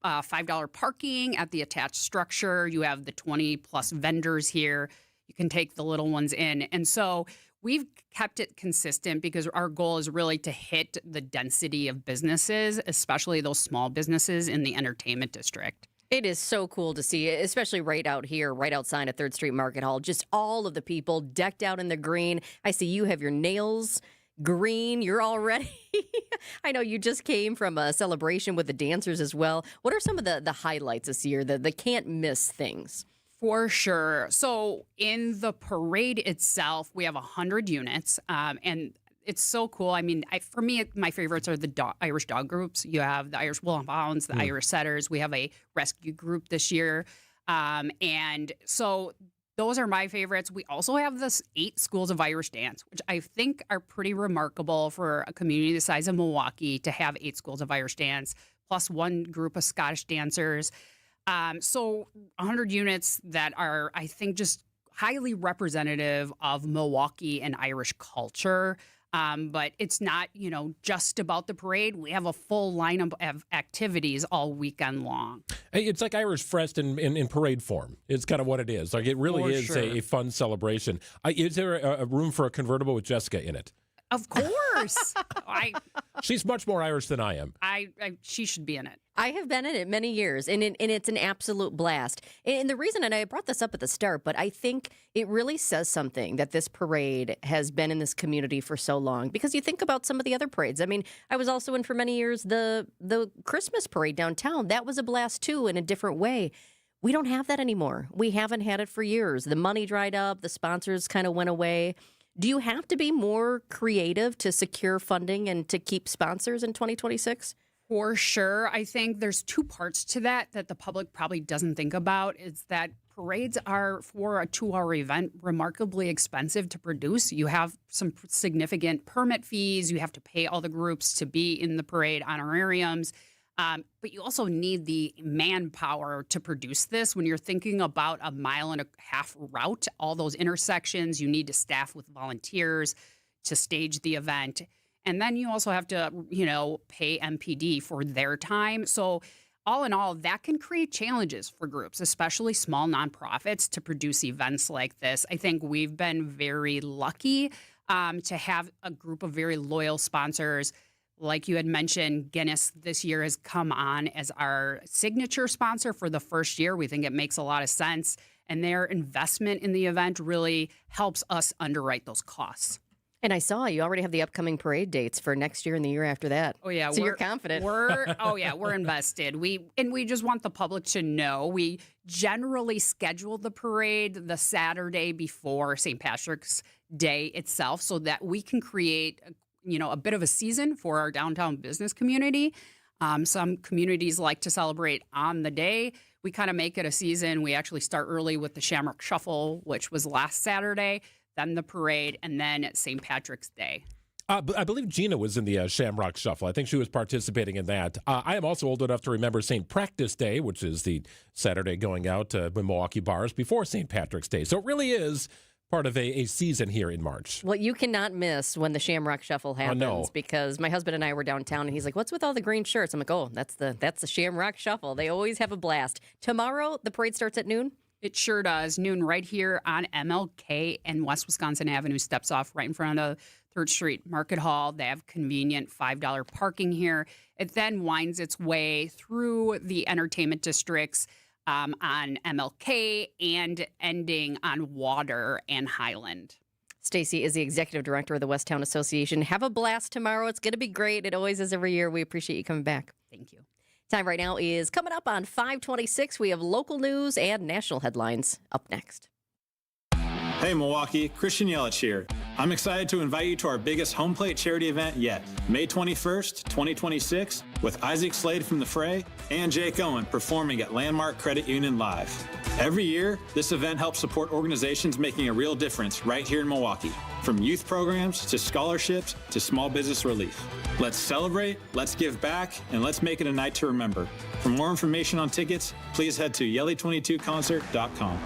$5 parking at the attached structure. You have the 20-plus vendors here. You can take the little ones in. And so we've kept it consistent because our goal is really to hit the density of businesses, especially those small businesses in the entertainment district. It is so cool to see, especially right out here, right outside of 3rd Street Market Hall. Just all of the people decked out in the green. I see you have your nails green. You're all ready. I know you just came from a celebration with the dancers as well. What are some of the highlights this year, the can't miss things? For sure. So in the parade itself, we have 100 units, and it's so cool. I mean, for me, my favorites are the Irish dog groups. You have the Irish Wolfhounds, the Irish Setters. We have a rescue group this year. And so those are my favorites. We also have this 8 schools of Irish dance, which I think are pretty remarkable for a community the size of Milwaukee to have 8 schools of Irish dance, plus 1 group of Scottish dancers. So 100 units that are, I think, just highly representative of Milwaukee and Irish culture. But it's not, just about the parade. We have a full lineup of activities all weekend long. It's like Irish Fest in parade form. It's kind of what it is. Like, it really is a fun celebration. Is there a room for a convertible with Jessica in it? Of course. She's much more Irish than I am. She should be in it. I have been in it many years, and it's an absolute blast. And the reason, and I brought this up at the start, but I think it really says something that this parade has been in this community for so long. Because you think about some of the other parades. I mean, I was also in for many years the Christmas parade downtown. That was a blast, too, in a different way. We don't have that anymore. We haven't had it for years. The money dried up. The sponsors kind of went away. Do you have to be more creative to secure funding and to keep sponsors in 2026? For sure. I think there's 2 parts to that the public probably doesn't think about. Is that parades are, for a 2-hour event, remarkably expensive to produce. You have some significant permit fees. You have to pay all the groups to be in the parade, honorariums. But you also need the manpower to produce this. When you're thinking about a 1.5 mile route, all those intersections, you need to staff with volunteers to stage the event. And then you also have to, pay MPD for their time. So all in all, that can create challenges for groups, especially small nonprofits, to produce events like this. I think we've been very lucky to have a group of very loyal sponsors. Like you had mentioned, Guinness this year has come on as our signature sponsor for the first year. We think it makes a lot of sense. And their investment in the event really helps us underwrite those costs. And I saw you already have the upcoming parade dates for next year and the year after that. Oh yeah, so you're confident. We're invested. We just want the public to know we generally schedule the parade the Saturday before St. Patrick's Day itself, so that we can create a bit of a season for our downtown business community. Some communities like to celebrate on the day. We kind of make it a season. We actually start early with the Shamrock Shuffle, which was last Saturday, then the parade, and then St. Patrick's Day. I believe Gina was in the Shamrock Shuffle. I think she was participating in that. I am also old enough to remember St. Practice Day, which is the Saturday going out with Milwaukee bars before St. Patrick's Day. So it really is part of a season here in March. Well, you cannot miss when the Shamrock Shuffle happens, because my husband and I were downtown, and he's like, "What's with all the green shirts?" I'm like, "Oh, that's the Shamrock Shuffle." They always have a blast. Tomorrow, the parade starts at noon. It sure does. Noon right here on MLK and West Wisconsin Avenue. Steps off right in front of 3rd Street Market Hall. They have convenient $5 parking here. It then winds its way through the entertainment districts on MLK and ending on Water and Highland. Stacy is the executive director of the Westtown Association. Have a blast tomorrow. It's going to be great. It always is every year. We appreciate you coming back. Thank you. Time right now is coming up on 5:26. We have local news and national headlines up next. Hey Milwaukee, Christian Yelich here. I'm excited to invite you to our biggest home plate charity event yet, May 21st, 2026, with Isaac Slade from The Fray and Jake Owen performing at Landmark Credit Union Live. Every year, this event helps support organizations making a real difference right here in Milwaukee, from youth programs to scholarships to small business relief. Let's celebrate, let's give back, and let's make it a night to remember. For more information on tickets, please head to Yelly22concert.com.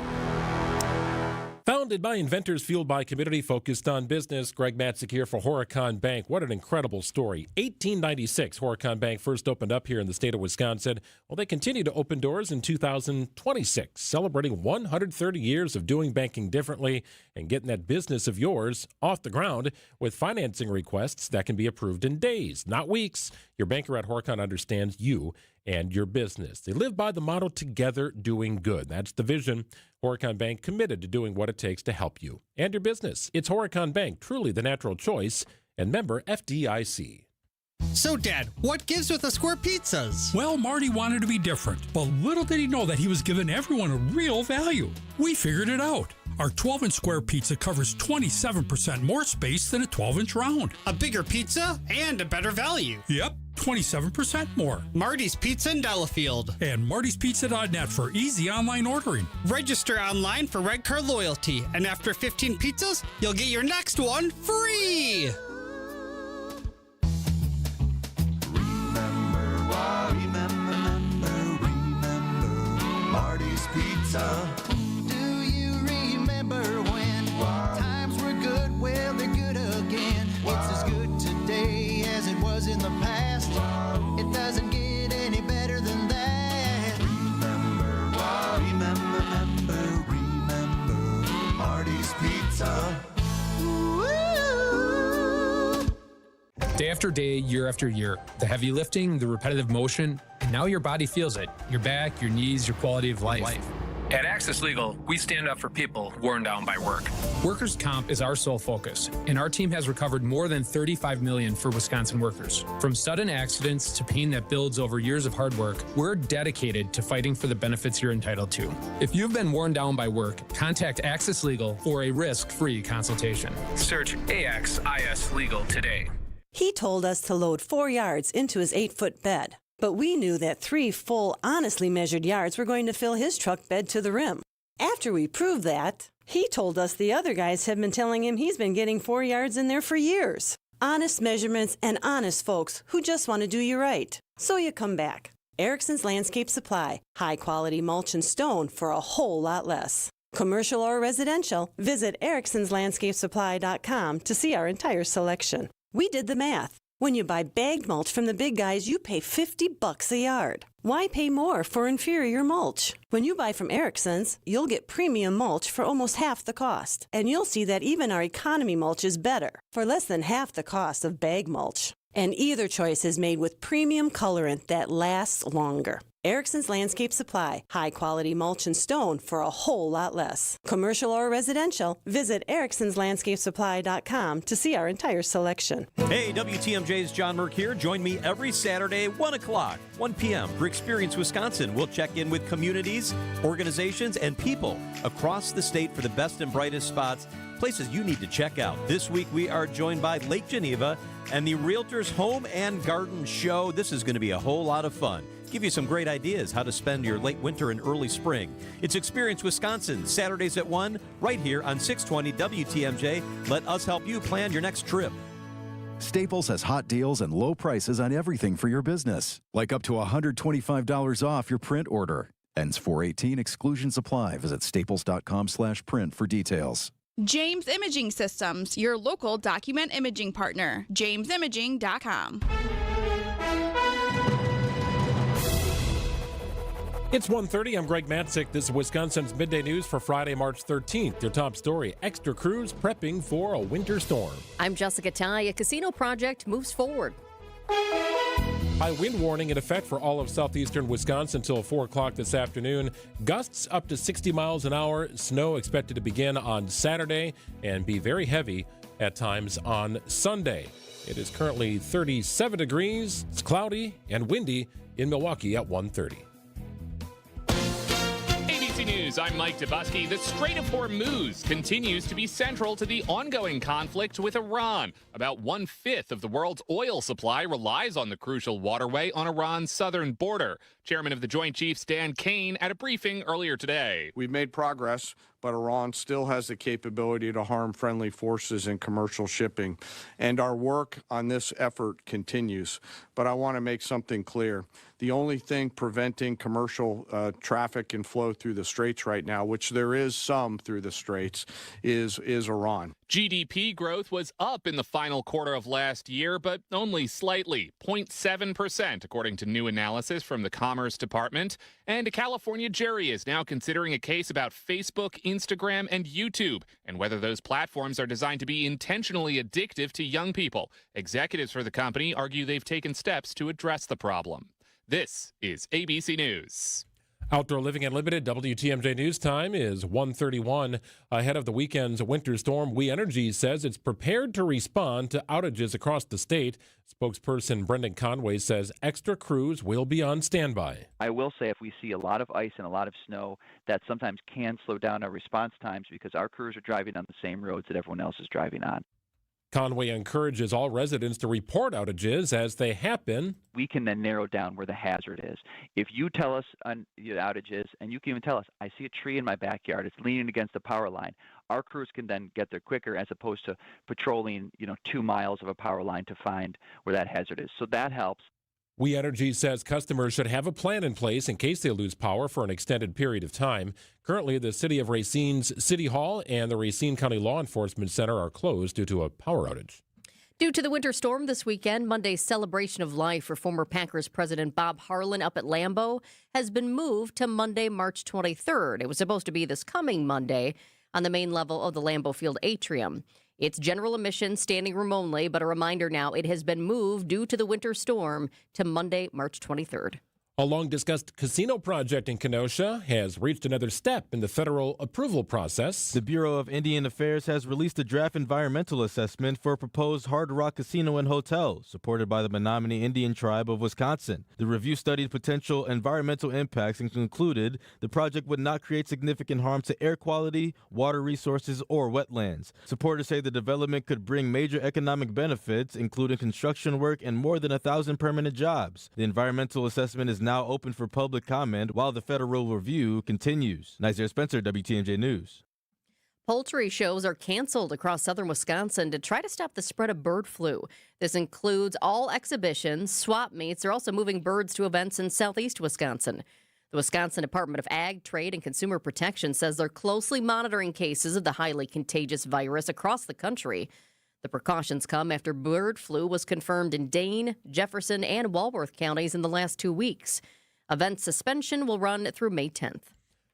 Founded by inventors, fueled by community, focused on business. Greg Matzik here for Horicon Bank. What an incredible story. 1896, Horicon Bank first opened up here in the state of Wisconsin. Well, they continue to open doors in 2026, celebrating 130 years of doing banking differently and getting that business of yours off the ground with financing requests that can be approved in days, not weeks. Your banker at Horicon understands you and your business. They live by the motto, together doing good. That's the vision. Horicon Bank, committed to doing what it takes to help you and your business. It's Horicon Bank, truly the natural choice, and member FDIC. So, Dad, what gives with the square pizzas? Well, Marty wanted to be different, but little did he know that he was giving everyone a real value. We figured it out. Our 12-inch square pizza covers 27% more space than a 12-inch round. A bigger pizza and a better value. Yep, 27% more. Marty's Pizza in Delafield. And martyspizza.net for easy online ordering. Register online for Red Card Loyalty, and after 15 pizzas, you'll get your next one free! Remember Marty's Pizza. Do you remember when times were good? Well, they're good again. It's as good today as it was in the past. It doesn't get any better than that. Remember Marty's Pizza. Day after day, year after year, the heavy lifting, the repetitive motion, and now your body feels it. Your back, your knees, your quality of life. At Access Legal, we stand up for people worn down by work. Workers' comp is our sole focus, and our team has recovered more than $35 million for Wisconsin workers. From sudden accidents to pain that builds over years of hard work, we're dedicated to fighting for the benefits you're entitled to. If you've been worn down by work, contact Access Legal for a risk-free consultation. Search AXIS Legal today. He told us to load 4 yards into his 8-foot bed, but we knew that 3 full, honestly measured yards were going to fill his truck bed to the rim. After we proved that, he told us the other guys have been telling him he's been getting 4 yards in there for years. Honest measurements and honest folks who just want to do you right. So you come back. Erickson's Landscape Supply. High-quality mulch and stone for a whole lot less. Commercial or residential, visit ericksonslandscapesupply.com to see our entire selection. We did the math. When you buy bagged mulch from the big guys, you pay $50 a yard. Why pay more for inferior mulch? When you buy from Erickson's, you'll get premium mulch for almost half the cost. And you'll see that even our economy mulch is better, for less than half the cost of bag mulch. And either choice is made with premium colorant that lasts longer. Erickson's Landscape Supply, high-quality mulch and stone for a whole lot less. Commercial or residential, visit ericksonslandscapesupply.com to see our entire selection. Hey, WTMJ's John Merck here. Join me every Saturday, 1 o'clock, 1 p.m. for Experience Wisconsin. We'll check in with communities, organizations, and people across the state for the best and brightest spots, places you need to check out. This week, we are joined by Lake Geneva and the Realtors Home and Garden Show. This is going to be a whole lot of fun. Give you some great ideas how to spend your late winter and early spring. It's Experience Wisconsin, Saturdays at 1, right here on 620 WTMJ. Let us help you plan your next trip. Staples has hot deals and low prices on everything for your business, like up to $125 off your print order. Ends 4/18, exclusions apply. Visit staples.com/print for details. James Imaging Systems, your local document imaging partner. JamesImaging.com. It's 1:30. I'm Greg Matzik. This is Wisconsin's Midday News for Friday, March 13th. Your top story, extra crews prepping for a winter storm. I'm Jessica Ty. A casino project moves forward. High wind warning in effect for all of southeastern Wisconsin until 4 o'clock this afternoon. Gusts up to 60 miles an hour. Snow expected to begin on Saturday and be very heavy at times on Sunday. It is currently 37 degrees. It's cloudy and windy in Milwaukee at 1:30. ABC News, I'm Mike Dubusky. The Strait of Hormuz continues to be central to the ongoing conflict with Iran. About 1/5 of the world's oil supply relies on the crucial waterway on Iran's southern border. Chairman of the Joint Chiefs, Dan Kane, at a briefing earlier today. We've made progress, but Iran still has the capability to harm friendly forces in commercial shipping. And our work on this effort continues. But I want to make something clear. The only thing preventing commercial traffic and flow through the straits right now, which there is some through the straits, is Iran. GDP growth was up in the final quarter of last year, but only slightly, 0.7%, according to new analysis from the Commerce Department. And a California jury is now considering a case about Facebook, Instagram, and YouTube, and whether those platforms are designed to be intentionally addictive to young people. Executives for the company argue they've taken steps to address the problem. This is ABC News. Outdoor Living Unlimited, WTMJ News Time is 1:31. Ahead of the weekend's winter storm, We Energy says it's prepared to respond to outages across the state. Spokesperson Brendan Conway says extra crews will be on standby. I will say if we see a lot of ice and a lot of snow, that sometimes can slow down our response times because our crews are driving on the same roads that everyone else is driving on. Conway encourages all residents to report outages as they happen. We can then narrow down where the hazard is. If you tell us on outages, and you can even tell us, I see a tree in my backyard, it's leaning against the power line, our crews can then get there quicker as opposed to patrolling, 2 miles of a power line to find where that hazard is. So that helps. We Energy says customers should have a plan in place in case they lose power for an extended period of time. Currently, the City of Racine's City Hall and the Racine County Law Enforcement Center are closed due to a power outage. Due to the winter storm this weekend, Monday's celebration of life for former Packers president Bob Harlan up at Lambeau has been moved to Monday, March 23rd. It was supposed to be this coming Monday on the main level of the Lambeau Field atrium. It's general admission, standing room only, but a reminder now it has been moved due to the winter storm to Monday, March 23rd. A long-discussed casino project in Kenosha has reached another step in the federal approval process. The Bureau of Indian Affairs has released a draft environmental assessment for a proposed Hard Rock Casino and Hotel, supported by the Menominee Indian Tribe of Wisconsin. The review studied potential environmental impacts and concluded the project would not create significant harm to air quality, water resources, or wetlands. Supporters say the development could bring major economic benefits, including construction work and more than 1,000 permanent jobs. The environmental assessment is now open for public comment while the federal review continues. Nizer Spencer, WTMJ News. Poultry shows are canceled across southern Wisconsin to try to stop the spread of bird flu. This includes all exhibitions, swap meets. They're also moving birds to events in southeast Wisconsin. The Wisconsin Department of Ag, Trade, and Consumer Protection says they're closely monitoring cases of the highly contagious virus across the country. The precautions come after bird flu was confirmed in Dane, Jefferson, and Walworth counties in the last 2 weeks. Event suspension will run through May 10th.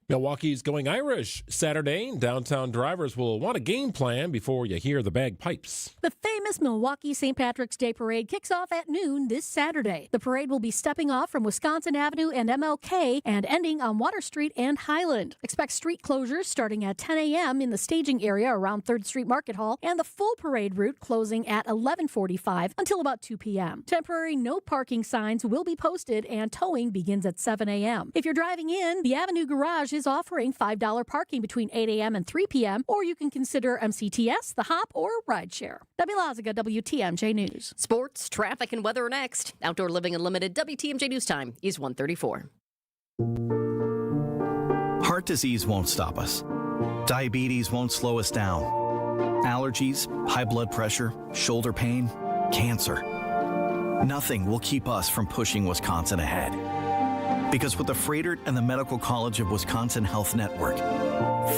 Milwaukee's going Irish Saturday. Downtown drivers will want a game plan before you hear the bagpipes. The famous Milwaukee St. Patrick's Day Parade kicks off at noon this Saturday. The parade will be stepping off from Wisconsin Avenue and MLK and ending on Water Street and Highland. Expect street closures starting at 10 a.m. in the staging area around 3rd Street Market Hall and the full parade route closing at 11:45 until about 2 p.m. Temporary no parking signs will be posted and towing begins at 7 a.m. If you're driving in, the Avenue Garage is offering $5 parking between 8 a.m. and 3 p.m., or you can consider MCTS, The Hop, or Rideshare. Debbie Laziga, WTMJ News. Sports, traffic, and weather next. Outdoor Living Unlimited, WTMJ News Time is 1:34. Heart disease won't stop us. Diabetes won't slow us down. Allergies, high blood pressure, shoulder pain, cancer. Nothing will keep us from pushing Wisconsin ahead. Because with the Freighter and the Medical College of Wisconsin Health Network,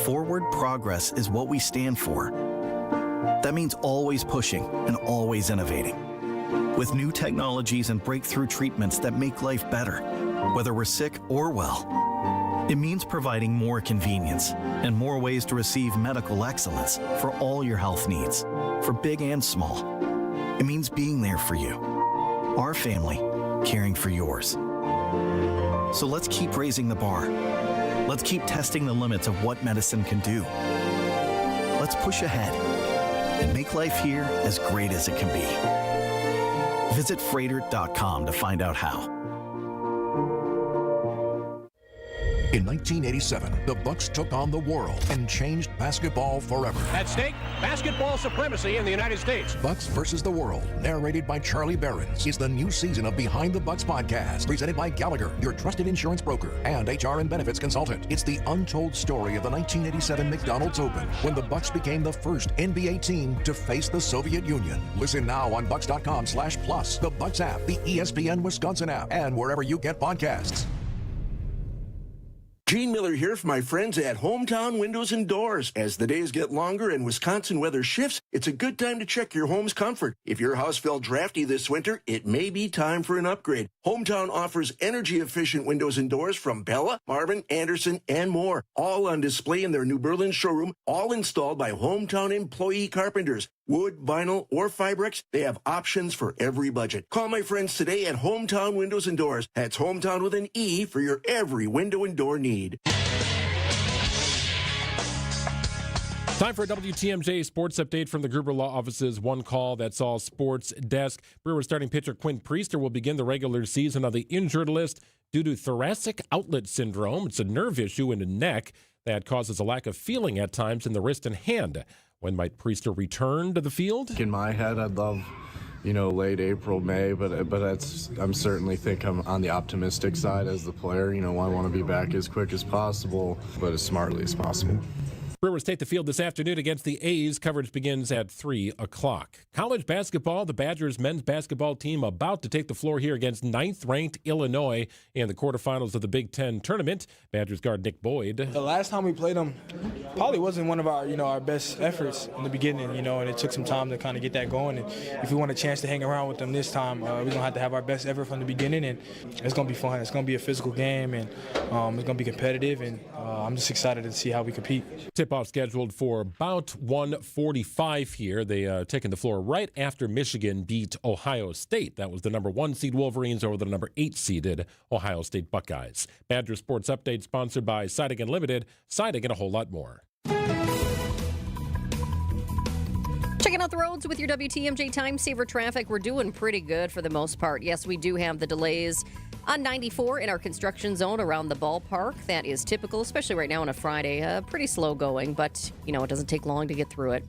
forward progress is what we stand for. That means always pushing and always innovating. With new technologies and breakthrough treatments that make life better, whether we're sick or well. It means providing more convenience and more ways to receive medical excellence for all your health needs, for big and small. It means being there for you, our family, caring for yours. So let's keep raising the bar. Let's keep testing the limits of what medicine can do. Let's push ahead and make life here as great as it can be. Visit Freighter.com to find out how. In 1987, the Bucks took on the world and changed basketball forever. At stake, basketball supremacy in the United States. Bucks versus the World, narrated by Charlie Behrens, is the new season of Behind the Bucks podcast, presented by Gallagher, your trusted insurance broker and HR and benefits consultant. It's the untold story of the 1987 McDonald's Open, when the Bucks became the first NBA team to face the Soviet Union. Listen now on Bucks.com/plus, the Bucks app, the ESPN Wisconsin app, and wherever you get podcasts. Gene Miller here for my friends at Hometown Windows and Doors. As the days get longer and Wisconsin weather shifts, it's a good time to check your home's comfort. If your house felt drafty this winter, it may be time for an upgrade. Hometown offers energy-efficient windows and doors from Bella, Marvin, Anderson, and more. All on display in their New Berlin showroom, all installed by Hometown employee carpenters. Wood, vinyl, or Fibrex, they have options for every budget. Call my friends today at Hometown Windows and Doors. That's Hometown with an E for your every window and door need. Time for a WTMJ sports update from the Gruber Law Office's One Call, That's All Sports desk. Brewers starting pitcher Quinn Priester will begin the regular season on the injured list due to thoracic outlet syndrome. It's a nerve issue in the neck that causes a lack of feeling at times in the wrist and hand. When might Priester return to the field? In my head, I'd love, late April, May, but I'm certainly think I'm on the optimistic side as the player. I want to be back as quick as possible, but as smartly as possible. Brewers take the field this afternoon against the A's. Coverage begins at 3 o'clock. College basketball, the Badgers men's basketball team about to take the floor here against 9th-ranked Illinois in the quarterfinals of the Big Ten tournament. Badgers guard Nick Boyd. The last time we played them probably wasn't one of our, our best efforts in the beginning, and it took some time to kind of get that going. And if we want a chance to hang around with them this time, we're going to have to have our best effort from the beginning, and it's going to be fun. It's going to be a physical game, and it's going to be competitive, and I'm just excited to see how we compete. Tip-off scheduled for about 1:45 here. They taking the floor right after Michigan beat Ohio State. That was the number 1 seed Wolverines over the number 8 seeded Ohio State Buckeyes. Badger Sports Update sponsored by Siding Unlimited. Siding and a whole lot more. Checking out the roads with your WTMJ Time Saver traffic. We're doing pretty good for the most part. Yes, we do have the delays on 94 in our construction zone around the ballpark. That is typical, especially right now on a Friday. Pretty slow going, but, it doesn't take long to get through it.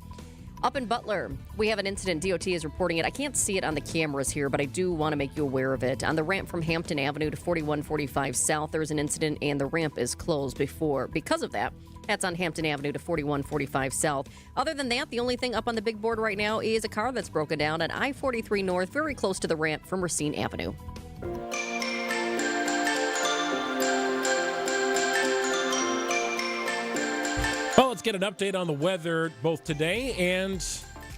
Up in Butler, we have an incident. DOT is reporting it. I can't see it on the cameras here, but I do want to make you aware of it. On the ramp from Hampton Avenue to 4145 South, there's an incident, and the ramp is closed because of that. That's on Hampton Avenue to 4145 South. Other than that, the only thing up on the big board right now is a car that's broken down on I-43 North, very close to the ramp from Racine Avenue. Well, let's get an update on the weather both today and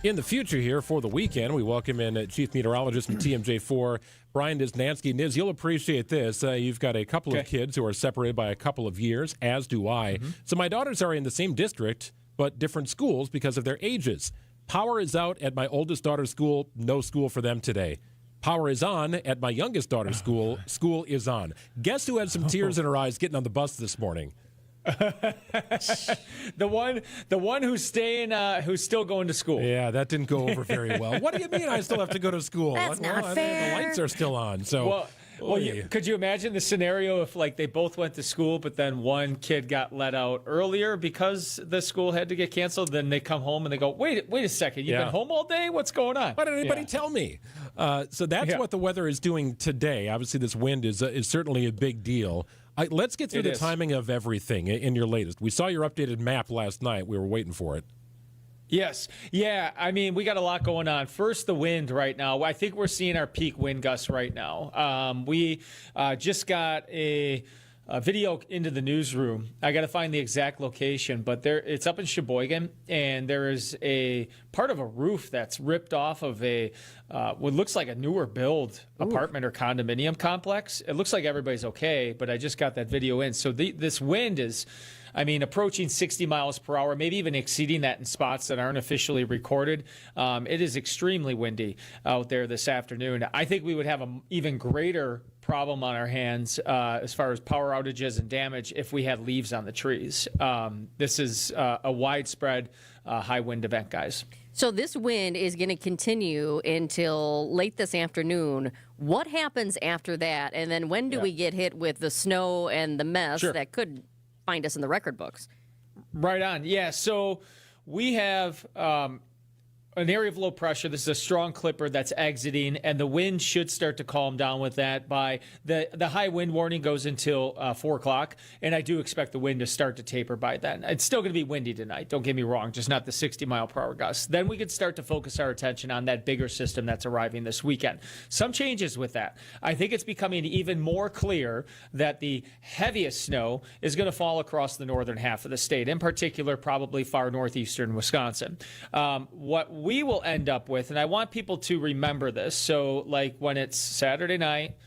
In the future here for the weekend, we welcome in Chief Meteorologist from TMJ4, Brian Niznansky. Niz, you'll appreciate this. You've got a couple of kids who are separated by a couple of years, as do I. So my daughters are in the same district, but different schools because of their ages. Power is out at my oldest daughter's school. No school for them today. Power is on at my youngest daughter's school. School is on. Guess who had some tears in her eyes getting on the bus this morning? the one who's staying, who's still going to school. Yeah, that didn't go over very well. What do you mean I still have to go to school? That's not fair. The lights are still on. So, could you imagine the scenario if like they both went to school, but then one kid got let out earlier because the school had to get canceled? Then they come home and they go, wait a second, you've been home all day? What's going on? Why didn't anybody tell me? So that's what the weather is doing today. Obviously, this wind is certainly a big deal. Let's get through the timing of everything in your latest. We saw your updated map last night. We were waiting for it. Yes. Yeah. I mean, we got a lot going on. First, the wind right now. I think we're seeing our peak wind gusts right now. We just got a video into the newsroom. I got to find the exact location, but it's up in Sheboygan, and there is a part of a roof that's ripped off of what looks like a newer build apartment or condominium complex. It looks like everybody's okay, but I just got that video in. So this wind is, approaching 60 miles per hour, maybe even exceeding that in spots that aren't officially recorded. It is extremely windy out there this afternoon. I think we would have an even greater problem on our hands as far as power outages and damage if we had leaves on the trees. This is a widespread high wind event, guys. So this wind is going to continue until late this afternoon. What happens after that? And then when do we get hit with the snow and the mess that could find us in the record books? Right on. Yeah. So we have an area of low pressure. This is a strong clipper that's exiting, and the wind should start to calm down with that. By the high wind warning goes until 4 o'clock, and I do expect the wind to start to taper by then. It's still going to be windy tonight, don't get me wrong, just not the 60-mile-per-hour gusts. Then we could start to focus our attention on that bigger system that's arriving this weekend. Some changes with that. I think it's becoming even more clear that the heaviest snow is going to fall across the northern half of the state, in particular, probably far northeastern Wisconsin. What we will end up with, and I want people to remember this, so like when it's Saturday night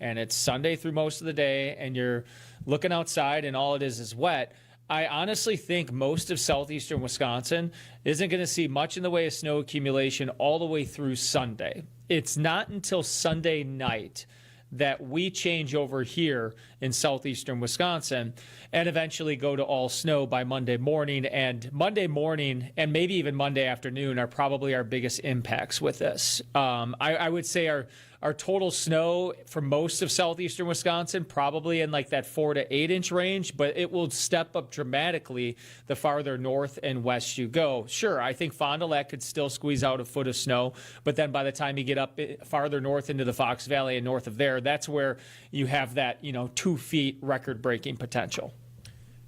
and it's Sunday through most of the day and you're looking outside and all it is wet, I honestly think most of southeastern Wisconsin isn't going to see much in the way of snow accumulation all the way through Sunday. It's not until Sunday night that we change over here in southeastern Wisconsin and eventually go to all snow by Monday morning. And Monday morning and maybe even Monday afternoon are probably our biggest impacts with this. I would say our total snow for most of southeastern Wisconsin probably in like that 4 to 8 inch range, but it will step up dramatically the farther north and west you go. Sure, I think Fond du Lac could still squeeze out a foot of snow, but then by the time you get up farther north into the Fox Valley and north of there, that's where you have that 2 feet record-breaking potential.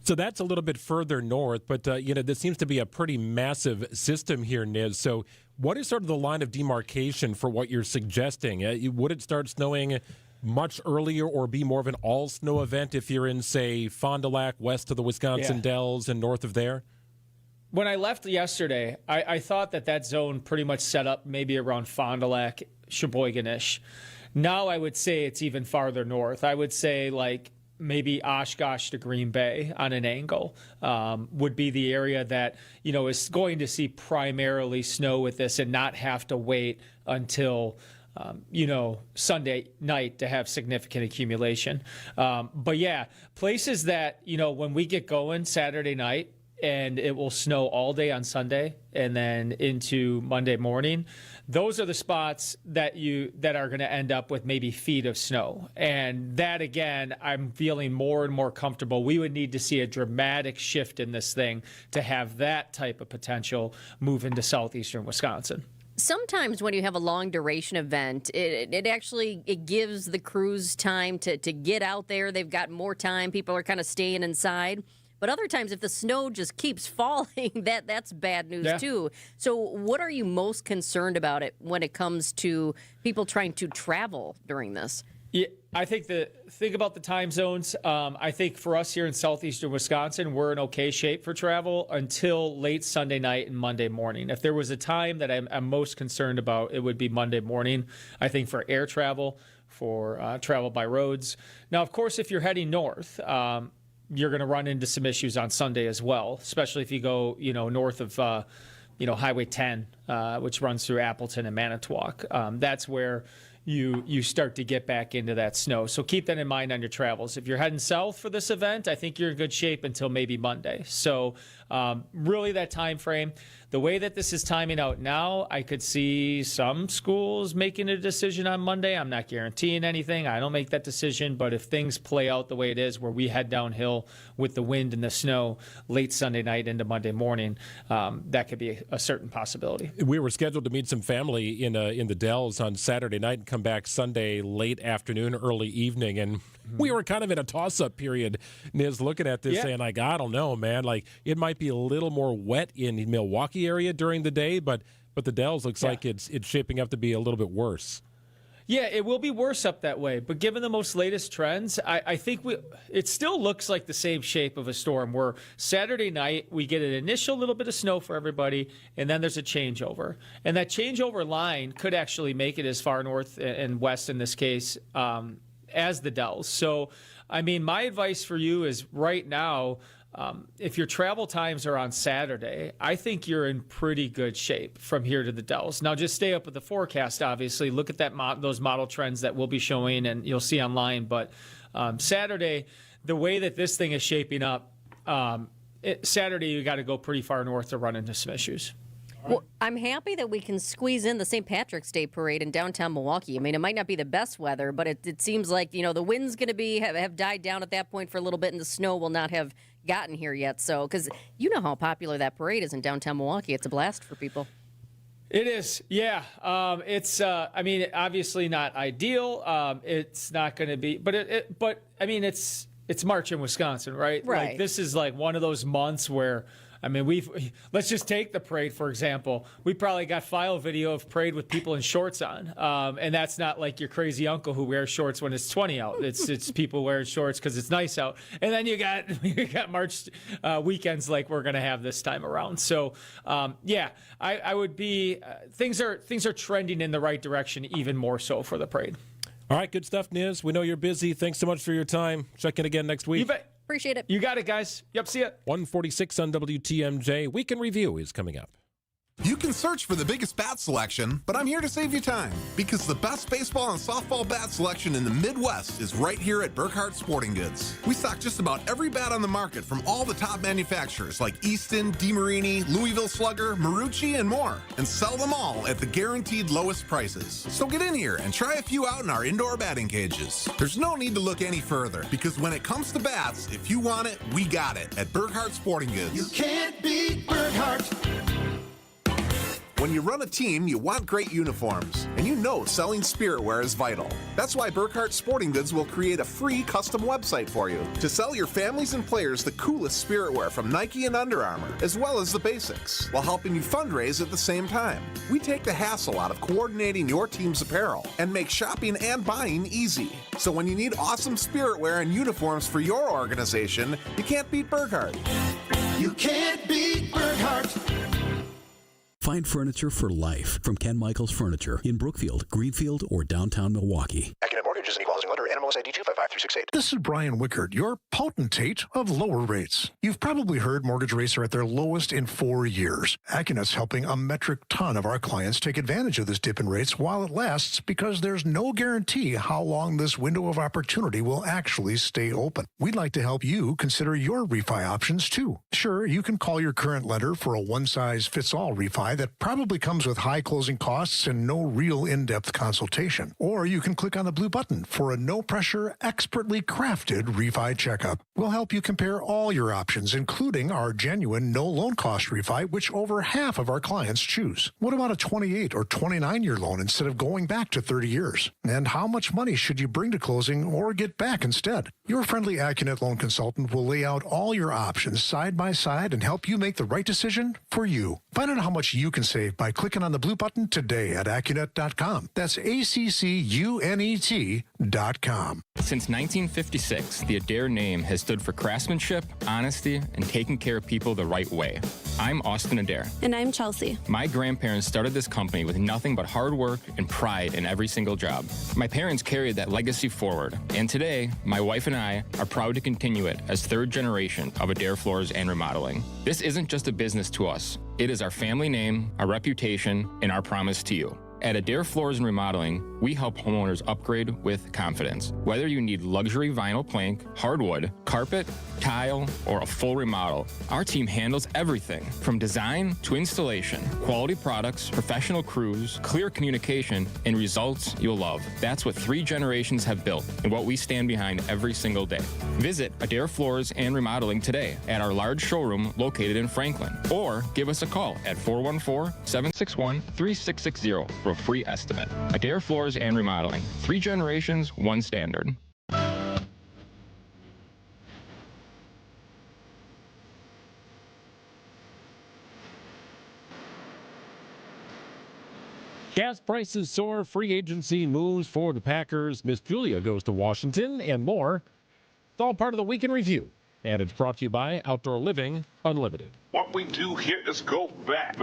So that's a little bit further north, but this seems to be a pretty massive system here, Niz. So what is sort of the line of demarcation for what you're suggesting? Would it start snowing much earlier or be more of an all-snow event if you're in, say, Fond du Lac, west of the Wisconsin Dells and north of there? When I left yesterday, I thought that zone pretty much set up maybe around Fond du Lac, Sheboygan-ish. Now I would say it's even farther north. I would say like maybe Oshkosh to Green Bay on an angle would be the area that, is going to see primarily snow with this and not have to wait until, Sunday night to have significant accumulation. But yeah, places that, when we get going Saturday night, and it will snow all day on Sunday and then into Monday morning. Those are the spots that are going to end up with maybe feet of snow. And that, again, I'm feeling more and more comfortable. We would need to see a dramatic shift in this thing to have that type of potential move into southeastern Wisconsin. Sometimes when you have a long duration event, it gives the crews time to get out there. They've got more time. People are kind of staying inside. But other times, if the snow just keeps falling, that's bad news too. So what are you most concerned about when it comes to people trying to travel during this? Yeah, I think think about the time zones. I think for us here in southeastern Wisconsin, we're in okay shape for travel until late Sunday night and Monday morning. If there was a time that I'm most concerned about, it would be Monday morning. I think for air travel, for travel by roads. Now, of course, if you're heading north, you're going to run into some issues on Sunday as well, especially if you go, north of, Highway 10, which runs through Appleton and Manitowoc. That's where you start to get back into that snow. So keep that in mind on your travels. If you're heading south for this event, I think you're in good shape until maybe Monday. So really that time frame, the way that this is timing out now, I could see some schools making a decision on Monday. I'm not guaranteeing anything. I don't make that decision. But if things play out the way it is, where we head downhill with the wind and the snow late Sunday night into Monday morning, that could be a certain possibility. We were scheduled to meet some family in the Dells on Saturday night and come back Sunday late afternoon, early evening. And we were kind of in a toss-up period, Niz, looking at this saying, like, I don't know, man. Like, it might be a little more wet in the Milwaukee area during the day, but the Dells looks like it's shaping up to be a little bit worse. Yeah, it will be worse up that way. But given the most latest trends, I think it still looks like the same shape of a storm where Saturday night we get an initial little bit of snow for everybody, and then there's a changeover. And that changeover line could actually make it as far north and west in this case as the Dells. So, I mean, my advice for you is right now, if your travel times are on Saturday, I think you're in pretty good shape from here to the Dells. Now, just stay up with the forecast, obviously. Look at those model trends that we'll be showing and you'll see online. But Saturday, the way that this thing is shaping up, Saturday you got to go pretty far north to run into some issues. Well, I'm happy that we can squeeze in the St. Patrick's Day parade in downtown Milwaukee. I mean, it might not be the best weather, but it seems like, the wind's going to have died down at that point for a little bit, and the snow will not have gotten here yet. So, because you know how popular that parade is in downtown Milwaukee. It's a blast for people. It is, yeah. It's, obviously not ideal. It's not going to be, but it's March in Wisconsin, right? Right. Like, this is like one of those months where, let's just take the parade, for example. We probably got file video of parade with people in shorts on. And that's not like your crazy uncle who wears shorts when it's 20 out. It's people wearing shorts because it's nice out. And then you got March weekends like we're going to have this time around. So, I would be, things are trending in the right direction, even more so for the parade. All right, good stuff, Niz. We know you're busy. Thanks so much for your time. Check in again next week. You bet. Appreciate it. You got it, guys. Yep, see ya. 146 on WTMJ. Weekend Review is coming up. You can search for the biggest bat selection, but I'm here to save you time because the best baseball and softball bat selection in the Midwest is right here at Burkhardt Sporting Goods. We stock just about every bat on the market from all the top manufacturers like Easton, DeMarini, Louisville Slugger, Marucci, and more, and sell them all at the guaranteed lowest prices. So get in here and try a few out in our indoor batting cages. There's no need to look any further because when it comes to bats, if you want it, we got it at Burkhardt Sporting Goods. You can't beat Burkhardt. When you run a team, you want great uniforms, and you know selling spirit wear is vital. That's why Burkhardt Sporting Goods will create a free custom website for you to sell your families and players the coolest spirit wear from Nike and Under Armour, as well as the basics, while helping you fundraise at the same time. We take the hassle out of coordinating your team's apparel and make shopping and buying easy. So when you need awesome spirit wear and uniforms for your organization, you can't beat Burkhardt. You can't beat Burkhardt. Find furniture for life from Ken Michaels Furniture in Brookfield, Greenfield, or downtown Milwaukee. Accident Mortgage is an equal housing lender. NMLS ID 255368. This is Brian Wickard, your potentate of lower rates. You've probably heard mortgage rates are at their lowest in 4 years. Acunet's helping a metric ton of our clients take advantage of this dip in rates while it lasts because there's no guarantee how long this window of opportunity will actually stay open. We'd like to help you consider your refi options too. Sure, you can call your current lender for a one-size-fits-all refi that probably comes with high closing costs and no real in-depth consultation. Or you can click on the blue button for a no-pressure, expertly crafted refi checkup. We'll help you compare all your options, including our genuine no-loan cost refi, which over half of our clients choose. What about a 28 or 29-year loan instead of going back to 30 years? And how much money should you bring to closing or get back instead? Your friendly Acunet loan consultant will lay out all your options side by side and help you make the right decision for you. Find out how much you can save by clicking on the blue button today at Acunet.com. That's ACCUNET.com. Since 1956, the Adair name has stood for craftsmanship, honesty, and taking care of people the right way. I'm Austin Adair. And I'm Chelsea. My grandparents started this company with nothing but hard work and pride in every single job. My parents carried that legacy forward, and today, my wife and I are proud to continue it as third generation of Adair Floors and Remodeling. This isn't just a business to us. It is our family name, our reputation, and our promise to you. At Adair Floors and Remodeling, we help homeowners upgrade with confidence. Whether you need luxury vinyl plank, hardwood, carpet, tile, or a full remodel, our team handles everything from design to installation. Quality products, professional crews, clear communication, and results you'll love. That's what 3 generations have built and what we stand behind every single day. Visit Adair Floors and Remodeling today at our large showroom located in Franklin, or give us a call at 414-761-3660 for a free estimate. Adair Floors and Remodeling. 3 generations, 1 standard. Gas prices soar, free agency moves for the Packers, Miss Julia goes to Washington, and more. It's all part of the Week in Review, and it's brought to you by Outdoor Living Unlimited. What we do here is go back.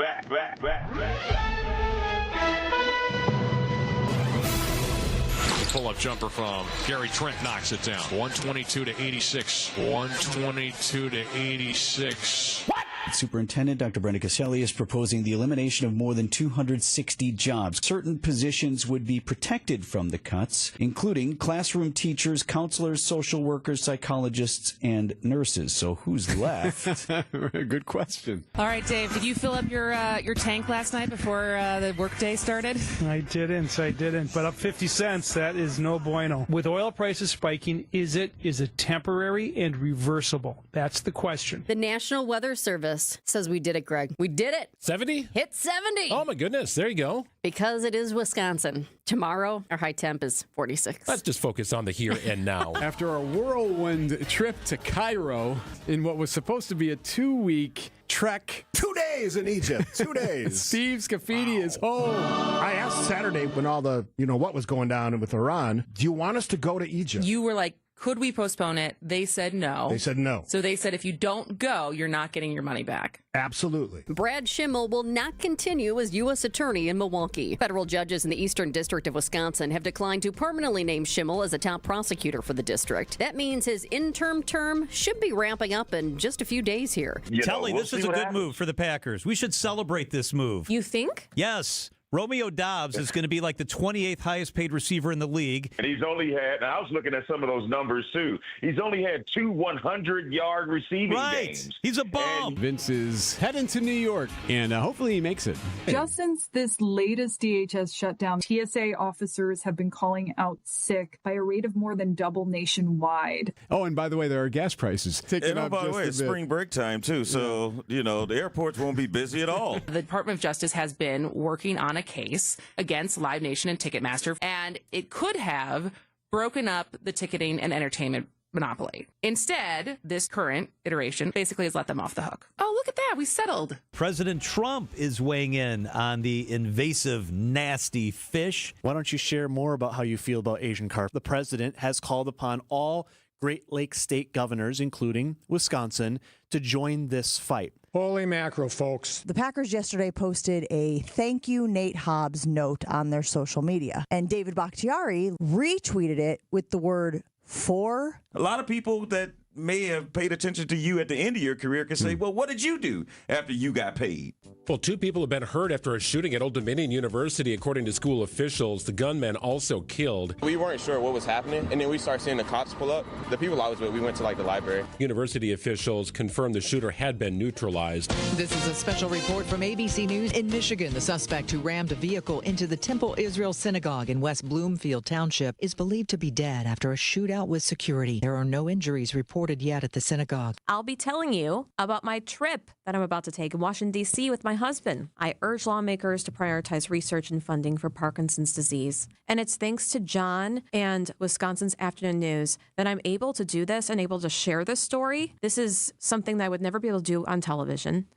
Pull-up jumper from Gary Trent knocks it down. 122 to 86. 122 to 86. What? Superintendent Dr. Brenda Caselli is proposing the elimination of more than 260 jobs. Certain positions would be protected from the cuts, including classroom teachers, counselors, social workers, psychologists, and nurses. So who's left? Good question. All right, Dave, did you fill up your tank last night before the workday started? I didn't. But up 50 cents, that is no bueno. With oil prices spiking, is it temporary and reversible? That's the question. The National Weather Service says we did it, Greg. We did it. 70? Hit 70. Oh, my goodness. There you go. Because it is Wisconsin. Tomorrow, our high temp is 46. Let's just focus on the here and now. After a whirlwind trip to Cairo in what was supposed to be a 2-week trek. 2 days in Egypt. 2 days. Steve Scafidi is home. I asked Saturday when all the, what was going down with Iran, do you want us to go to Egypt? You were like, could we postpone it? They said no. They said no. So they said if you don't go, you're not getting your money back. Absolutely. Brad Schimmel will not continue as U.S. Attorney in Milwaukee. Federal judges in the Eastern District of Wisconsin have declined to permanently name Schimmel as a top prosecutor for the district. That means his interim term should be ramping up in just a few days here. Telly, this is a good move for the Packers. We should celebrate this move. You think? Yes. Romeo Dobbs is going to be like the 28th highest paid receiver in the league. And he's only had, and I was looking at some of those numbers too, he's only had 2 100-yard receiving games. He's a bum. Vince is heading to New York, and hopefully he makes it. Just since this latest DHS shutdown, TSA officers have been calling out sick by a rate of more than double nationwide. Oh, and by the way, there are gas prices ticking up by the just way, a it's bit. spring break time, too, so, the airports won't be busy at all. The Department of Justice has been working on a case against Live Nation and Ticketmaster, and it could have broken up the ticketing and entertainment monopoly. Instead, this current iteration basically has let them off the hook. Oh, look at that. We settled. President Trump is weighing in on the invasive, nasty fish. Why don't you share more about how you feel about Asian carp? The president has called upon all Great Lakes state governors, including Wisconsin, to join this fight. Holy mackerel, folks. The Packers yesterday posted a thank you Nate Hobbs note on their social media, and David Bakhtiari retweeted it with the word for. A lot of people that may have paid attention to you at the end of your career can say, well, what did you do after you got paid? Well, 2 people have been hurt after a shooting at Old Dominion University, according to school officials. The gunman also killed. We weren't sure what was happening, and then we started seeing the cops pull up. The people I was with, we went to the library. University officials confirmed the shooter had been neutralized. This is a special report from ABC News. In Michigan, the suspect who rammed a vehicle into the Temple Israel Synagogue in West Bloomfield Township is believed to be dead after a shootout with security. There are no injuries reported yet at the synagogue. I'll be telling you about my trip that I'm about to take in Washington, D.C. with my husband. I urge lawmakers to prioritize research and funding for Parkinson's disease. And it's thanks to John and Wisconsin's Afternoon News that I'm able to do this and able to share this story. This is something that I would never be able to do on television.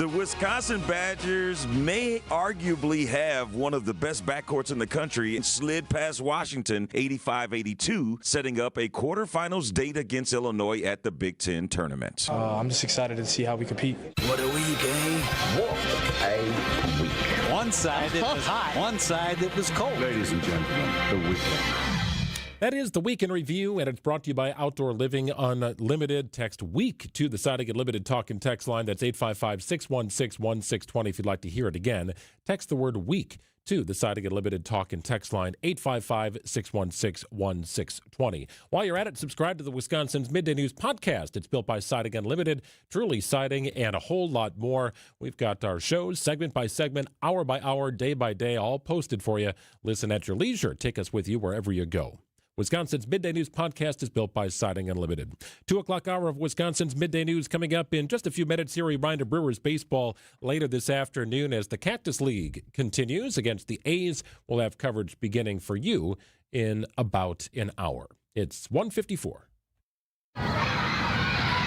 The Wisconsin Badgers may arguably have one of the best backcourts in the country and slid past Washington 85-82, setting up a quarterfinals date against Illinois at the Big Ten tournament. I'm just excited to see how we compete. What a week, eh? What a week. One side that was hot, one side that was cold. Ladies and gentlemen, the weekend. That is the Week in Review, and it's brought to you by Outdoor Living Unlimited. Text WEEK to the Siding Unlimited talk and text line. That's 855-616-1620 if you'd like to hear it again. Text the word WEEK to the Siding Unlimited talk and text line, 855-616-1620. While you're at it, subscribe to the Wisconsin's Midday News podcast. It's built by Siding Unlimited, truly siding, and a whole lot more. We've got our shows segment by segment, hour by hour, day by day, all posted for you. Listen at your leisure. Take us with you wherever you go. Wisconsin's Midday News podcast is built by Siding Unlimited. 2 o'clock hour of Wisconsin's Midday News coming up in just a few minutes. Here, a reminder, Brewers baseball later this afternoon as the Cactus League continues against the A's. We'll have coverage beginning for you in about an hour. It's 1:54.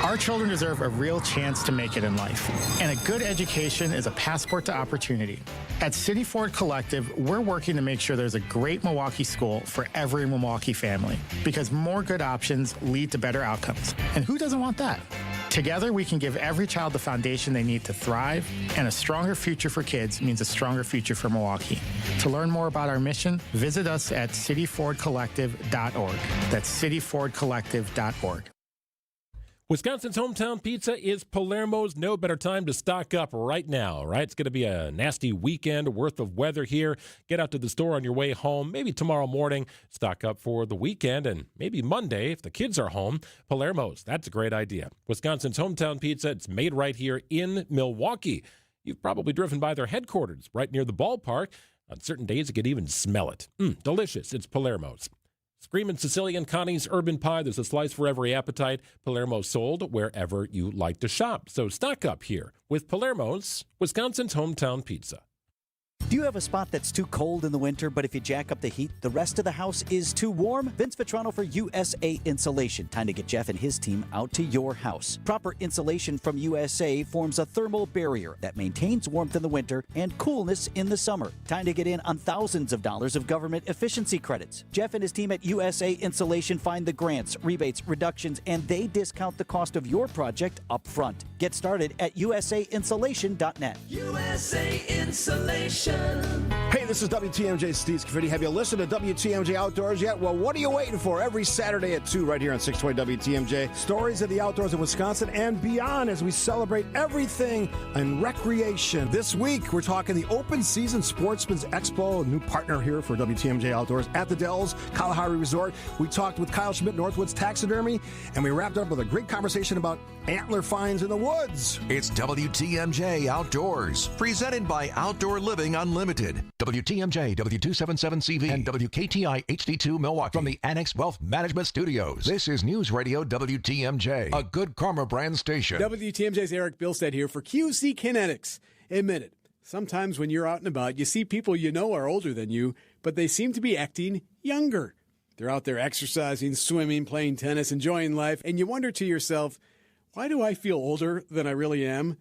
Our children deserve a real chance to make it in life, and a good education is a passport to opportunity. At City Ford Collective, we're working to make sure there's a great Milwaukee school for every Milwaukee family, because more good options lead to better outcomes. And who doesn't want that? Together, we can give every child the foundation they need to thrive, and a stronger future for kids means a stronger future for Milwaukee. To learn more about our mission, visit us at cityfordcollective.org. That's cityfordcollective.org. Wisconsin's hometown pizza is Palermo's. No better time to stock up right now, right? It's going to be a nasty weekend worth of weather here. Get out to the store on your way home, maybe tomorrow morning. Stock up for the weekend and maybe Monday if the kids are home. Palermo's, that's a great idea. Wisconsin's hometown pizza, it's made right here in Milwaukee. You've probably driven by their headquarters right near the ballpark. On certain days, you could even smell it. Delicious. It's Palermo's. Screamin' Sicilian Connie's Urban Pie. There's a slice for every appetite. Palermo's sold wherever you like to shop. So stock up here with Palermo's, Wisconsin's hometown pizza. Do you have a spot that's too cold in the winter, but if you jack up the heat, the rest of the house is too warm? Vince Vitrano for USA Insulation. Time to get Jeff and his team out to your house. Proper insulation from USA forms a thermal barrier that maintains warmth in the winter and coolness in the summer. Time to get in on thousands of dollars of government efficiency credits. Jeff and his team at USA Insulation find the grants, rebates, reductions, and they discount the cost of your project up front. Get started at usainsulation.net. USA Insulation. Hey, this is WTMJ Steve Scaffidi. Have you listened to WTMJ Outdoors yet? Well, what are you waiting for? Every Saturday at 2 right here on 620 WTMJ. Stories of the outdoors of Wisconsin and beyond as we celebrate everything in recreation. This week, we're talking the Open Season Sportsman's Expo, a new partner here for WTMJ Outdoors at the Dells, Kalahari Resort. We talked with Kyle Schmidt, Northwoods Taxidermy, and we wrapped up with a great conversation about antler finds in the woods. It's WTMJ Outdoors, presented by Outdoor Living Unlimited. WTMJ, W277CV, and WKTI HD2 Milwaukee from the Annex Wealth Management Studios. This is News Radio WTMJ, a Good Karma brand station. WTMJ's Eric Bilstead here for QC Kinetics. Admit it, sometimes when you're out and about, you see people you know are older than you, but they seem to be acting younger. They're out there exercising, swimming, playing tennis, enjoying life, and you wonder to yourself, why do I feel older than I really am?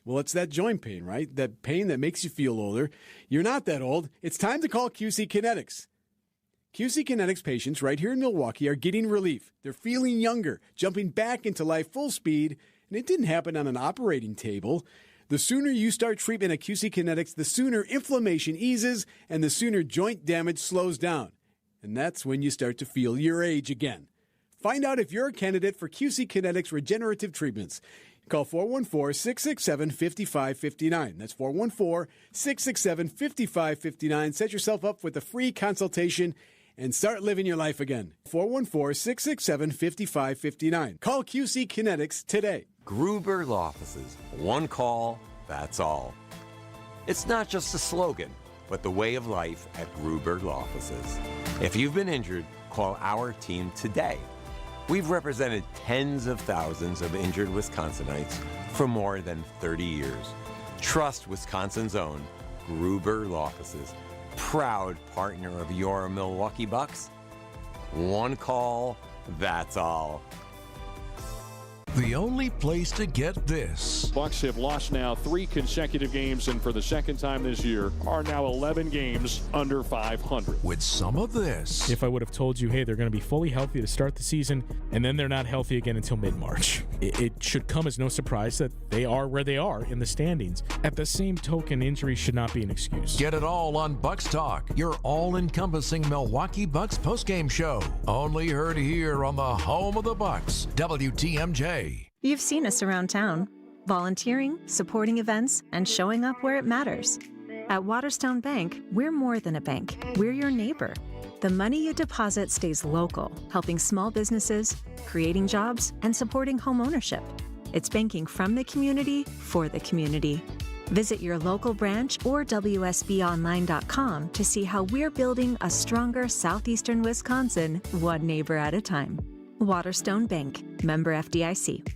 Well, it's that joint pain, right? That pain that makes you feel older. You're not that old. It's time to call QC Kinetics. QC Kinetics patients right here in Milwaukee are getting relief. They're feeling younger, jumping back into life full speed, and it didn't happen on an operating table. The sooner you start treatment at QC Kinetics, the sooner inflammation eases and the sooner joint damage slows down. And that's when you start to feel your age again. Find out if you're a candidate for QC Kinetics regenerative treatments. Call 414-667-5559. That's 414-667-5559. Set yourself up with a free consultation and start living your life again. 414-667-5559. Call QC Kinetics today. Gruber Law Offices. One call, that's all. It's not just a slogan, but the way of life at Gruber Law Offices. If you've been injured, call our team today. We've represented tens of thousands of injured Wisconsinites for more than 30 years. Trust Wisconsin's own Gruber Law Offices, proud partner of your Milwaukee Bucks. One call, that's all. The only place to get this. Bucks have lost now 3 consecutive games, and for the second time this year are now 11 games under 500. With some of this. If I would have told you, hey, they're going to be fully healthy to start the season, and then they're not healthy again until mid-March, it should come as no surprise that they are where they are in the standings. At the same token, injury should not be an excuse. Get it all on Bucks Talk, your all-encompassing Milwaukee Bucks postgame show. Only heard here on the home of the Bucks, WTMJ. You've seen us around town, volunteering, supporting events, and showing up where it matters. At Waterstone Bank, we're more than a bank. We're your neighbor. The money you deposit stays local, helping small businesses, creating jobs, and supporting home ownership. It's banking from the community for the community. Visit your local branch or WSBOnline.com to see how we're building a stronger southeastern Wisconsin, one neighbor at a time. Waterstone Bank, member FDIC.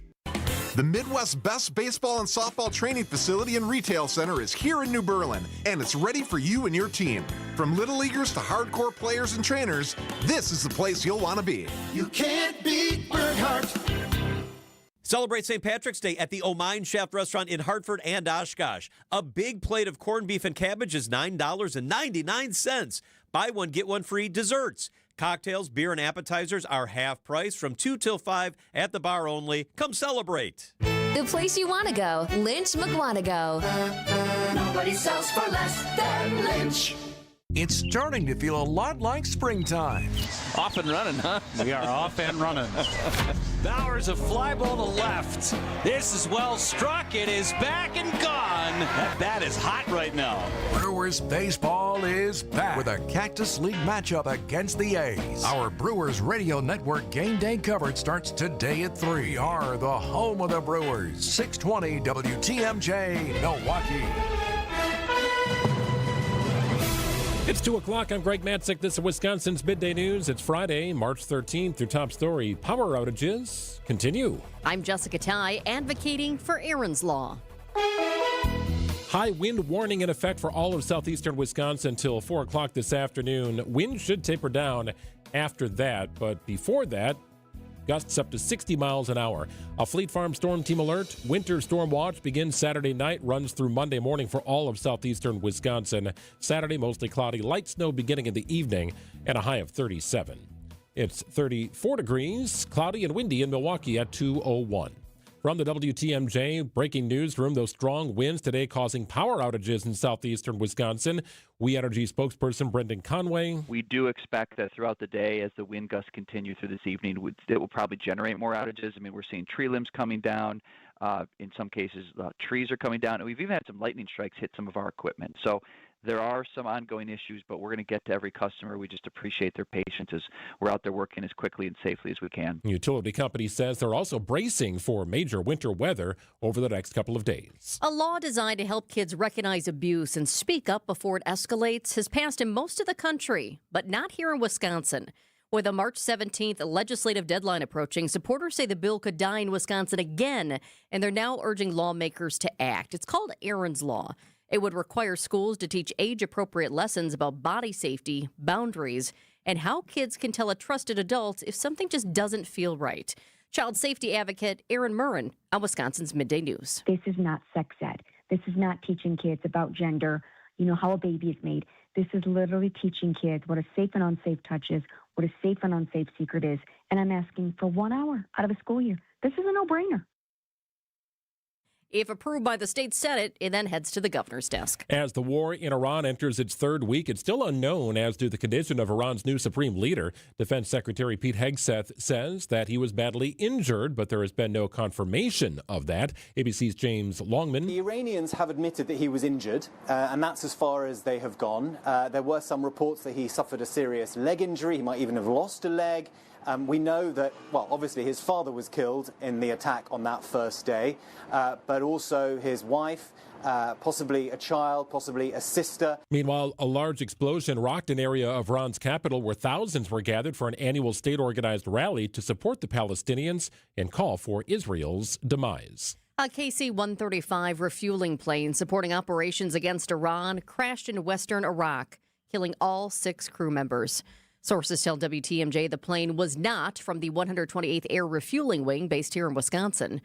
The Midwest's best baseball and softball training facility and retail center is here in New Berlin, and it's ready for you and your team. From little leaguers to hardcore players and trainers, this is the place you'll want to be. You can't beat Bernhardt. Celebrate St. Patrick's Day at the Mine Shaft Restaurant in Hartford and Oshkosh. A big plate of corned beef and cabbage is $9.99. Buy one, get one free desserts. Cocktails, beer, and appetizers are half price from 2 till 5 at the bar only. Come celebrate. The place you want to go, Lynch McWanago. Nobody sells for less than Lynch. It's starting to feel a lot like springtime. Off and running, huh? We are off and running. Bowers a fly ball to left. This is well struck. It is back and gone. That bat is hot right now. Brewers baseball is back with a Cactus League matchup against the A's. Our Brewers Radio Network game day coverage starts today at 3. We are the home of the Brewers. 620 WTMJ, Milwaukee. It's 2 o'clock. I'm Greg Matzik. This is Wisconsin's Midday News. It's Friday, March 13th. Your top story, power outages continue. I'm Jessica Ty, advocating for Aaron's Law. High wind warning in effect for all of southeastern Wisconsin until 4 o'clock this afternoon. Wind should taper down after that, but before that, gusts up to 60 miles an hour. A Fleet Farm Storm Team alert. Winter storm watch begins Saturday night, runs through Monday morning for all of southeastern Wisconsin. Saturday, mostly cloudy, light snow beginning in the evening, and a high of 37. It's 34 degrees, cloudy and windy in Milwaukee at 2:01. From the WTMJ breaking newsroom, those strong winds today causing power outages in southeastern Wisconsin. We Energy spokesperson Brendan Conway. We do expect that throughout the day, as the wind gusts continue through this evening, it will probably generate more outages. I mean, we're seeing tree limbs coming down. In some cases, trees are coming down. And we've even had some lightning strikes hit some of our equipment. So there are some ongoing issues, but we're going to get to every customer. We just appreciate their patience as we're out there working as quickly and safely as we can. The utility company says they're also bracing for major winter weather over the next couple of days. A law designed to help kids recognize abuse and speak up before it escalates has passed in most of the country, but not here in Wisconsin. With a March 17th legislative deadline approaching, supporters say the bill could die in Wisconsin again, and they're now urging lawmakers to act. It's called Aaron's Law. It would require schools to teach age-appropriate lessons about body safety, boundaries, and how kids can tell a trusted adult if something just doesn't feel right. Child safety advocate Erin Murrin on Wisconsin's Midday News. This is not sex ed. This is not teaching kids about gender, how a baby is made. This is literally teaching kids what a safe and unsafe touch is, what a safe and unsafe secret is. And I'm asking for 1 hour out of a school year. This is a no-brainer. If approved by the state Senate, it then heads to the governor's desk. As the war in Iran enters its third week, it's still unknown as to the condition of Iran's new supreme leader. Defense Secretary Pete Hegseth says that he was badly injured, but there has been no confirmation of that. ABC's James Longman. The Iranians have admitted that he was injured, and that's as far as they have gone. There were some reports that he suffered a serious leg injury. He might even have lost a leg. We know that, obviously his father was killed in the attack on that first day, but also his wife, possibly a child, possibly a sister. Meanwhile, a large explosion rocked an area of Iran's capital where thousands were gathered for an annual state-organized rally to support the Palestinians and call for Israel's demise. A KC-135 refueling plane supporting operations against Iran crashed in western Iraq, killing all 6 crew members. Sources tell WTMJ the plane was not from the 128th Air Refueling Wing based here in Wisconsin.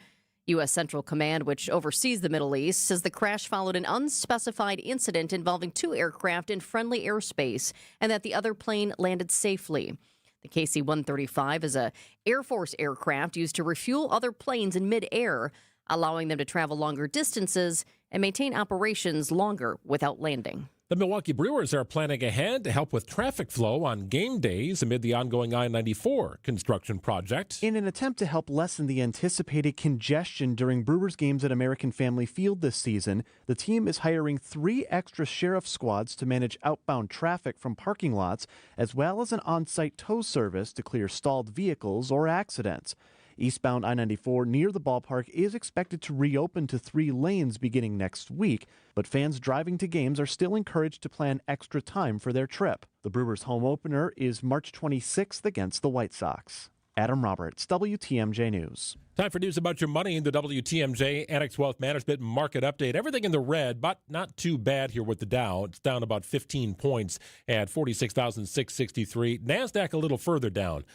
U.S. Central Command, which oversees the Middle East, says the crash followed an unspecified incident involving two aircraft in friendly airspace and that the other plane landed safely. The KC-135 is an Air Force aircraft used to refuel other planes in midair, allowing them to travel longer distances and maintain operations longer without landing. The Milwaukee Brewers are planning ahead to help with traffic flow on game days amid the ongoing I-94 construction project. In an attempt to help lessen the anticipated congestion during Brewers games at American Family Field this season, the team is hiring 3 extra sheriff squads to manage outbound traffic from parking lots, as well as an on-site tow service to clear stalled vehicles or accidents. Eastbound I-94 near the ballpark is expected to reopen to 3 lanes beginning next week, but fans driving to games are still encouraged to plan extra time for their trip. The Brewers' home opener is March 26th against the White Sox. Adam Roberts, WTMJ News. Time for news about your money in the WTMJ Annex Wealth Management Market Update. Everything in the red, but not too bad here with the Dow. It's down about 15 points at 46,663. NASDAQ a little further down.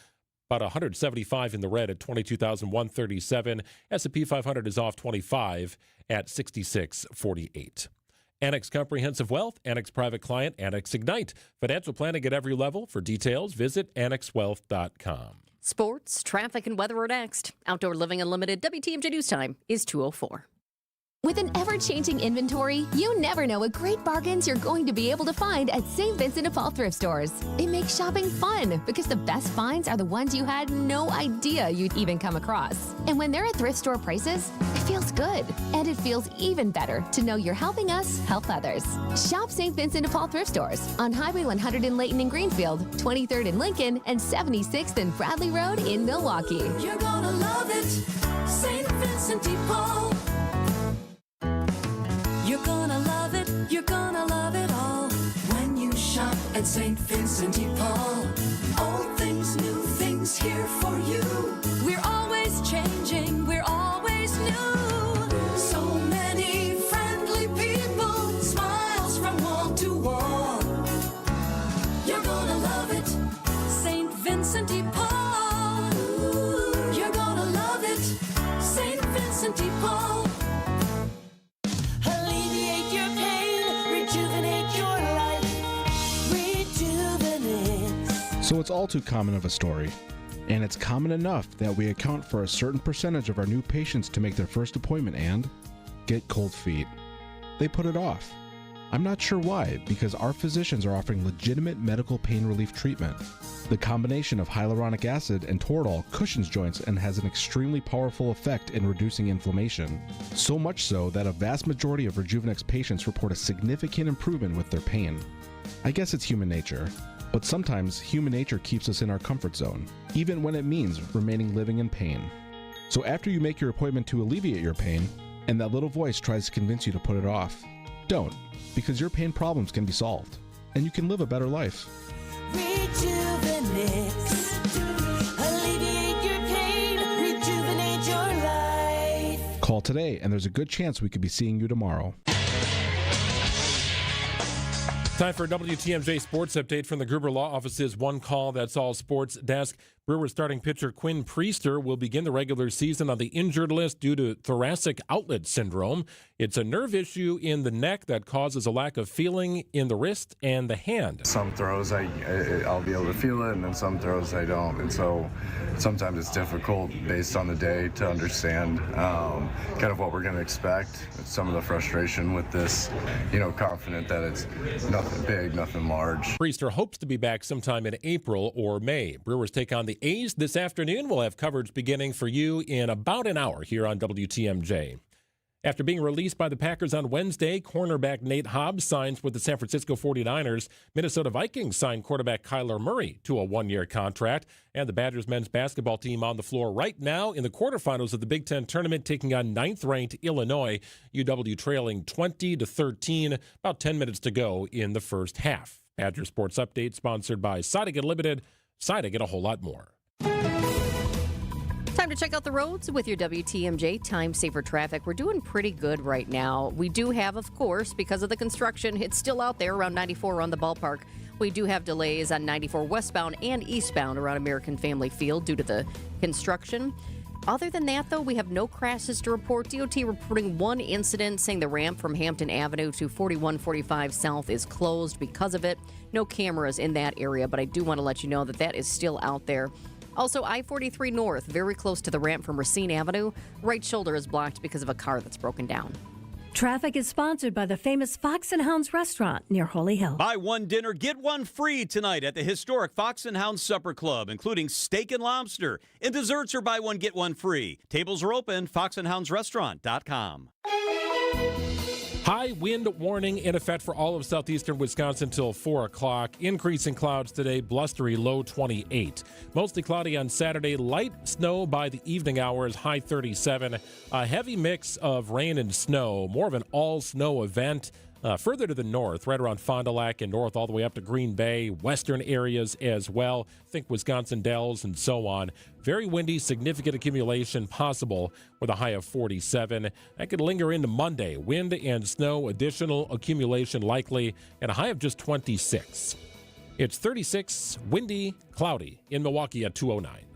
About 175 in the red at 22,137. S&P 500 is off 25 at 6648. Annex Comprehensive Wealth, Annex Private Client, Annex Ignite. Financial planning at every level. For details, visit annexwealth.com. Sports, traffic, and weather are next. Outdoor Living Unlimited WTMJ News Time is 2:04. With an ever-changing inventory, you never know what great bargains you're going to be able to find at St. Vincent de Paul thrift stores. It makes shopping fun because the best finds are the ones you had no idea you'd even come across. And when they're at thrift store prices, it feels good. And it feels even better to know you're helping us help others. Shop St. Vincent de Paul thrift stores on Highway 100 in Layton and Greenfield, 23rd in Lincoln, and 76th and Bradley Road in Milwaukee. You're gonna love it, St. Vincent de Paul. You're gonna love it, you're gonna love it all. When you shop at St. Vincent de Paul, old things, new things here for you. We're always changing, we're always new. So many friendly people, smiles from wall to wall. You're gonna love it, St. Vincent de Paul. You're gonna love it, St. Vincent de Paul. So it's all too common of a story. And it's common enough that we account for a certain percentage of our new patients to make their first appointment and get cold feet. They put it off. I'm not sure why, because our physicians are offering legitimate medical pain relief treatment. The combination of hyaluronic acid and Toradol cushions joints and has an extremely powerful effect in reducing inflammation. So much so that a vast majority of Rejuvenex patients report a significant improvement with their pain. I guess it's human nature. But sometimes human nature keeps us in our comfort zone, even when it means remaining living in pain. So after you make your appointment to alleviate your pain, and that little voice tries to convince you to put it off, don't, because your pain problems can be solved, and you can live a better life. Rejuvenex. Alleviate your pain, rejuvenate your life. Call today, and there's a good chance we could be seeing you tomorrow. Time for a WTMJ Sports Update from the Gruber Law Office's One Call, That's All Sports desk. Brewers starting pitcher Quinn Priester will begin the regular season on the injured list due to thoracic outlet syndrome. It's a nerve issue in the neck that causes a lack of feeling in the wrist and the hand. Some throws I'll be able to feel it, and then some throws I don't. And so sometimes it's difficult based on the day to understand kind of what we're going to expect. Some of the frustration with this, confident that it's nothing big, nothing large. Priester hopes to be back sometime in April or May. Brewers take on the A's this afternoon. We'll have coverage beginning for you in about an hour here on WTMJ. After being released by the Packers on Wednesday, cornerback Nate Hobbs signs with the San Francisco 49ers. Minnesota Vikings signed quarterback Kyler Murray to a one-year contract. And the Badgers men's basketball team on the floor right now in the quarterfinals of the Big Ten tournament, taking on 9th-ranked Illinois. UW trailing 20-13, about 10 minutes to go in the first half. Badger Sports Update sponsored by Siding Limited. Siding and a whole lot more. Time to check out the roads with your WTMJ Time Saver Traffic. We're doing pretty good right now. We do have, of course, because of the construction, it's still out there around 94 around the ballpark. We do have delays on 94 westbound and eastbound around American Family Field due to the construction. Other than that, though, we have no crashes to report. DOT reporting one incident saying the ramp from Hampton Avenue to 4145 South is closed because of it. No cameras in that area, but I do want to let you know that that is still out there. Also, I-43 North, very close to the ramp from Racine Avenue. Right shoulder is blocked because of a car that's broken down. Traffic is sponsored by the famous Fox and Hounds restaurant near Holy Hill. Buy one dinner, get one free tonight at the historic Fox and Hounds Supper Club, including steak and lobster. And desserts are buy one, get one free. Tables are open, foxandhoundsrestaurant.com. High wind warning in effect for all of southeastern Wisconsin till 4 o'clock. Increasing clouds today, blustery, low 28. Mostly cloudy on Saturday, light snow by the evening hours, high 37. A heavy mix of rain and snow, more of an all-snow event. Further to the north, right around Fond du Lac and north all the way up to Green Bay, western areas as well. Think Wisconsin Dells and so on. Very windy, significant accumulation possible with a high of 47. That could linger into Monday. Wind and snow, additional accumulation likely, and a high of just 26. It's 36, windy, cloudy in Milwaukee at 209.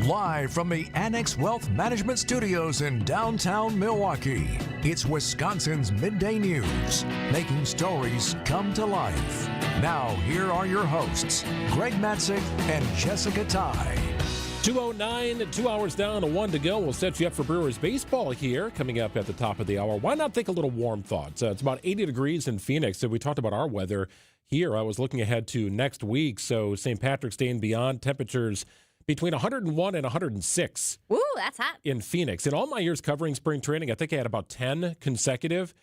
Live from the Annex Wealth Management Studios in downtown Milwaukee, it's Wisconsin's Midday News, making stories come to life. Now, here are your hosts, Greg Matzik and Jessica Ty. 2:09, 2 hours down, 1 to go. We'll set you up for Brewers baseball here coming up at the top of the hour. Why not think a little warm thoughts? It's about 80 degrees in Phoenix. So we talked about our weather here. I was looking ahead to next week. So St. Patrick's Day and beyond, temperatures between 101 and 106. Woo, that's hot. In Phoenix. In all my years covering spring training, I think I had about 10 consecutive.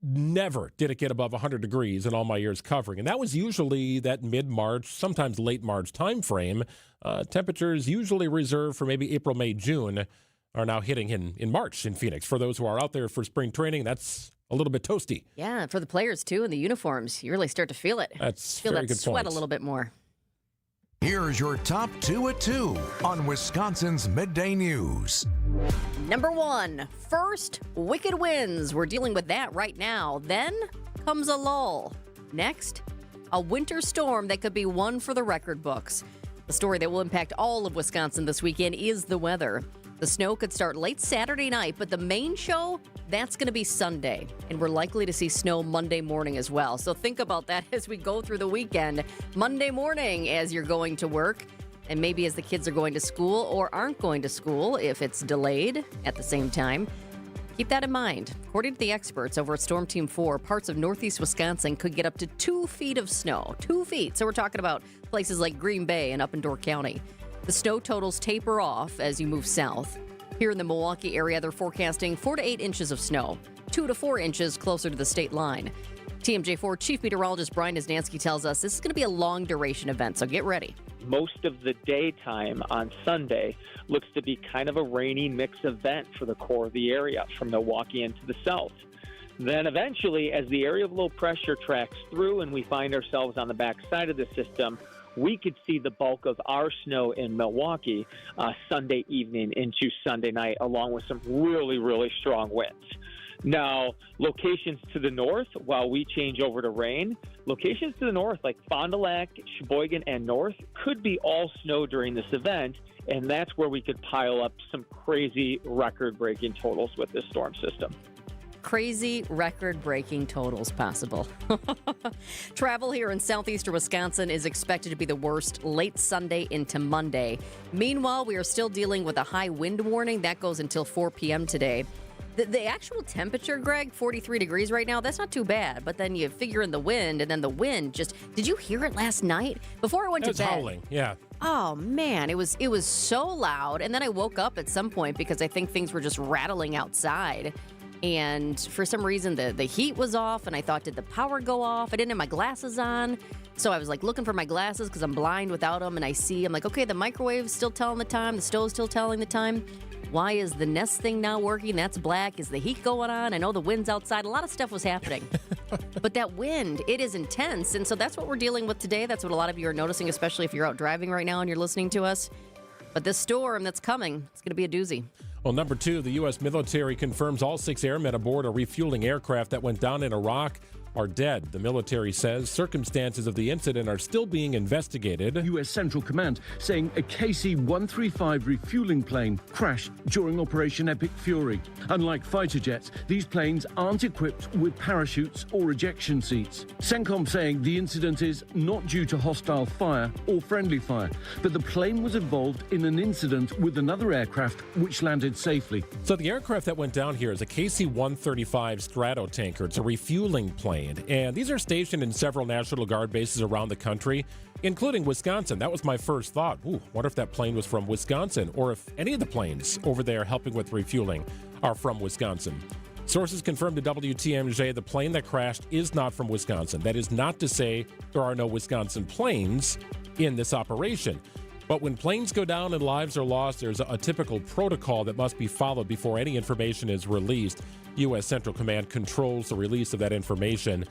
Never did it get above 100 degrees in all my years covering. And that was usually that mid-March, sometimes late March time frame. Temperatures usually reserved for maybe April, May, June are now hitting in March in Phoenix. For those who are out there for spring training, that's a little bit toasty. Yeah, for the players, too, and the uniforms. You really start to feel it. That's feel very that good sweat point. a little bit more. Here's your top 2 at 2 on Wisconsin's Midday News. Number 1, first, wicked winds. We're dealing with that right now. Then comes a lull. Next, a winter storm that could be one for the record books. The story that will impact all of Wisconsin this weekend is the weather. The snow could start late Saturday night, but the main show, that's going to be Sunday. And we're likely to see snow Monday morning as well. So think about that as we go through the weekend. Monday morning as you're going to work, and maybe as the kids are going to school or aren't going to school if it's delayed at the same time. Keep that in mind. According to the experts over at Storm Team 4, parts of northeast Wisconsin could get up to 2 feet of snow. 2 feet. So we're talking about places like Green Bay and up in Door County. The snow totals taper off as you move south. Here in the Milwaukee area, they're forecasting 4 to 8 inches of snow, 2 to 4 inches closer to the state line. TMJ4 Chief Meteorologist Brian Wisnansky tells us this is going to be a long-duration event, so get ready. Most of the daytime on Sunday looks to be kind of a rainy mix event for the core of the area from Milwaukee into the south. Then eventually, as the area of low pressure tracks through and we find ourselves on the backside of the system, we could see the bulk of our snow in Milwaukee Sunday evening into Sunday night, along with some really, really strong winds. Now, locations to the north, while we change over to rain, locations to the north like Fond du Lac, Sheboygan, and north could be all snow during this event, and that's where we could pile up some crazy record-breaking totals with this storm system. Crazy record-breaking totals possible. Travel here in southeastern Wisconsin is expected to be the worst late Sunday into Monday. Meanwhile, we are still dealing with a high wind warning. That goes until 4 p.m. today. The actual temperature, Greg, 43 degrees right now, that's not too bad. But then you figure in the wind, and then the wind just... Did you hear it last night? Before I went to bed. It was howling, yeah. Oh, man, it was so loud. And then I woke up at some point because I think things were just rattling outside. And for some reason, the heat was off, and I thought, did the power go off? I didn't have my glasses on. So I was like looking for my glasses because I'm blind without them, and I'm like, okay, the microwave's still telling the time, the stove's still telling the time. Why is the Nest thing not working? That's black. Is the heat going on? I know the wind's outside. A lot of stuff was happening. But that wind, it is intense. And so that's what we're dealing with today. That's what a lot of you are noticing, especially if you're out driving right now and you're listening to us. But this storm that's coming, it's going to be a doozy. Well, number 2, the U.S. military confirms all 6 airmen aboard a refueling aircraft that went down in Iraq are dead. The military says circumstances of the incident are still being investigated. U.S. Central Command saying a KC-135 refueling plane crashed during Operation Epic Fury. Unlike fighter jets, these planes aren't equipped with parachutes or ejection seats. CENTCOM saying the incident is not due to hostile fire or friendly fire, but the plane was involved in an incident with another aircraft which landed safely. So the aircraft that went down here is a KC-135 Stratotanker. It's a refueling plane, and these are stationed in several National Guard bases around the country, including Wisconsin. That was my first thought. Wonder if that plane was from Wisconsin, or if any of the planes over there helping with refueling are from Wisconsin. Sources confirmed to WTMJ the plane that crashed is not from Wisconsin. That is not to say there are no Wisconsin planes in this operation. But when planes go down and lives are lost, there's a typical protocol that must be followed before any information is released. U.S. Central Command controls the release of that information.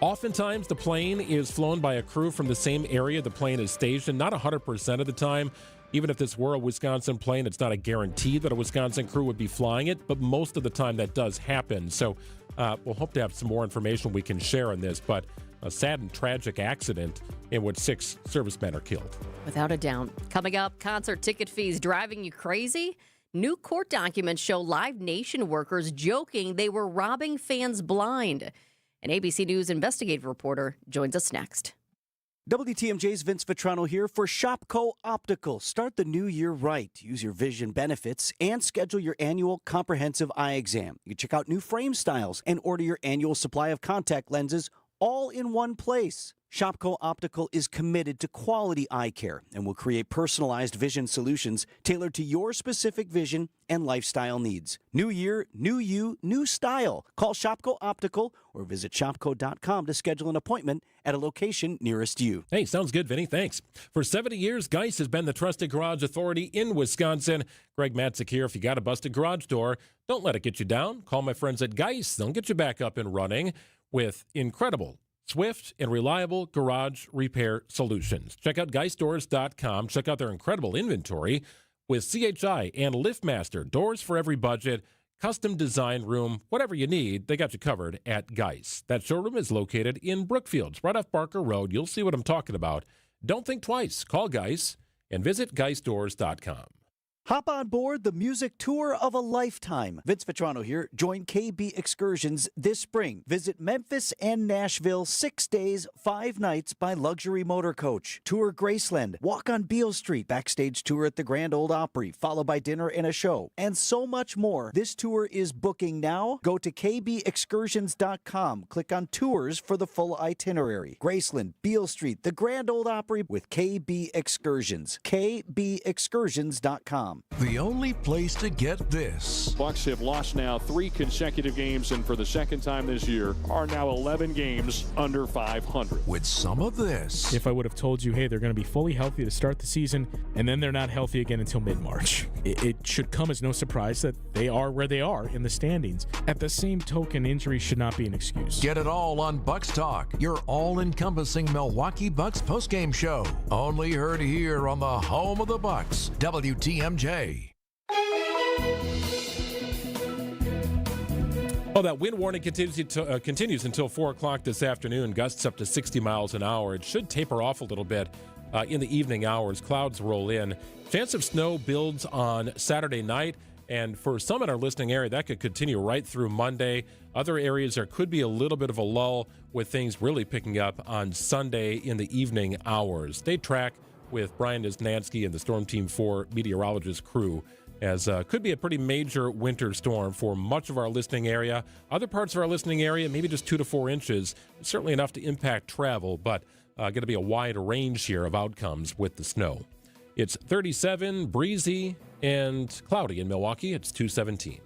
Oftentimes, the plane is flown by a crew from the same area the plane is stationed, not 100% of the time. Even if this were a Wisconsin plane, it's not a guarantee that a Wisconsin crew would be flying it, but most of the time that does happen. So we'll hope to have some more information we can share on this, but a sad and tragic accident in which 6 servicemen are killed. Without a doubt. Coming up, concert ticket fees driving you crazy? New court documents show Live Nation workers joking they were robbing fans blind. An ABC News investigative reporter joins us next. WTMJ's Vince Vitrano here for Shopco Optical. Start the new year right. Use your vision benefits and schedule your annual comprehensive eye exam. You can check out new frame styles and order your annual supply of contact lenses all in one place. Shopco Optical is committed to quality eye care and will create personalized vision solutions tailored to your specific vision and lifestyle needs. New year, new you, new style. Call Shopco Optical or visit shopco.com to schedule an appointment at a location nearest you. Hey, sounds good, Vinny. Thanks. For 70 years, Geis has been the trusted garage authority in Wisconsin. Greg Matzik here. If you got a busted garage door, don't let it get you down. Call my friends at Geis. They'll get you back up and running with incredible, swift, and reliable garage repair solutions. Check out geisdoors.com. Check out their incredible inventory with CHI and LiftMaster. Doors for every budget, custom design room, whatever you need, they got you covered at Geis. That showroom is located in Brookfields, right off Barker Road. You'll see what I'm talking about. Don't think twice. Call Geis and visit geisdoors.com. Hop on board the music tour of a lifetime. Vince Vitrano here. Join KB Excursions this spring. Visit Memphis and Nashville 6 days, 5 nights by Luxury Motor Coach. Tour Graceland. Walk on Beale Street. Backstage tour at the Grand Ole Opry, followed by dinner and a show. And so much more. This tour is booking now. Go to kbexcursions.com. Click on tours for the full itinerary. Graceland, Beale Street, the Grand Ole Opry with KB Excursions. kbexcursions.com. The only place to get this. Bucks have lost now 3 consecutive games, and for the second time this year, are now 11 games under 500. With some of this. If I would have told you, hey, they're going to be fully healthy to start the season, and then they're not healthy again until mid-March, it should come as no surprise that they are where they are in the standings. At the same token, injury should not be an excuse. Get it all on Bucks Talk, your all-encompassing Milwaukee Bucks postgame show. Only heard here on the home of the Bucks, WTMJ. Oh, that wind warning continues until 4 o'clock this afternoon. Gusts up to 60 miles an hour. It should taper off a little bit in the evening hours. Clouds roll in. Chance of snow builds on Saturday night. And for some in our listening area, that could continue right through Monday. Other areas, there could be a little bit of a lull with things really picking up on Sunday in the evening hours. Stay track with Brian Nisnansky and the Storm Team 4 meteorologist crew, as could be a pretty major winter storm for much of our listening area. Other parts of our listening area, maybe just 2 to 4 inches. Certainly enough to impact travel, but going to be a wide range here of outcomes with the snow. It's 37, breezy, and cloudy in Milwaukee. It's 217.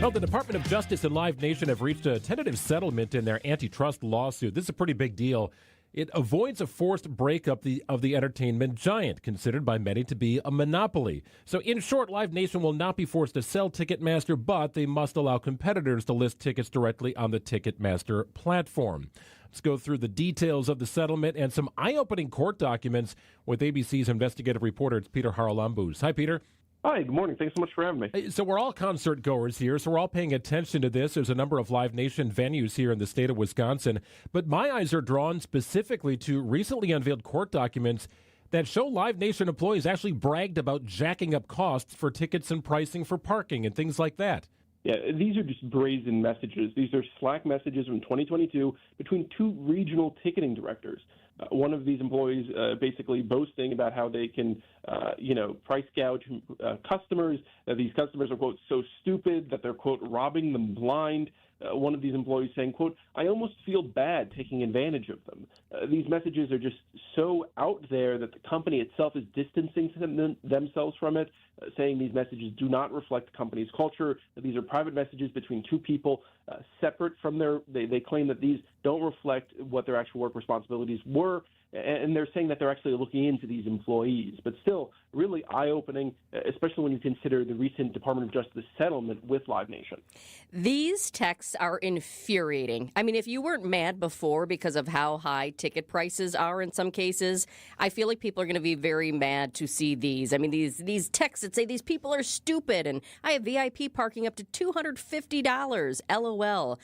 Well, the Department of Justice and Live Nation have reached a tentative settlement in their antitrust lawsuit. This is a pretty big deal. It avoids a forced breakup of the entertainment giant, considered by many to be a monopoly. So in short, Live Nation will not be forced to sell Ticketmaster, but they must allow competitors to list tickets directly on the Ticketmaster platform. Let's go through the details of the settlement and some eye-opening court documents with ABC's investigative reporter. It's Peter Haralambous. Hi, Peter. Hi, good morning. Thanks so much for having me. So we're all concert goers here, so we're all paying attention to this. There's a number of Live Nation venues here in the state of Wisconsin, but my eyes are drawn specifically to recently unveiled court documents that show Live Nation employees actually bragged about jacking up costs for tickets and pricing for parking and things like that. Yeah, these are just brazen messages. These are Slack messages from 2022 between two regional ticketing directors. One of these employees basically boasting about how they can, price gouge customers. These customers are, quote, so stupid that they're, quote, robbing them blind. One of these employees saying, quote, I almost feel bad taking advantage of them. These messages are just so out there that the company itself is distancing themselves from it, saying these messages do not reflect the company's culture, that these are private messages between two people separate from they claim that these don't reflect what their actual work responsibilities were, and they're saying that they're actually looking into these employees. But still, really eye-opening, especially when you consider the recent Department of Justice settlement with Live Nation. These texts are infuriating. I mean, if you weren't mad before because of how high ticket prices are in some cases, I feel like people are going to be very mad to see these. I mean, these texts that say these people are stupid and I have VIP parking up to $250, LOL.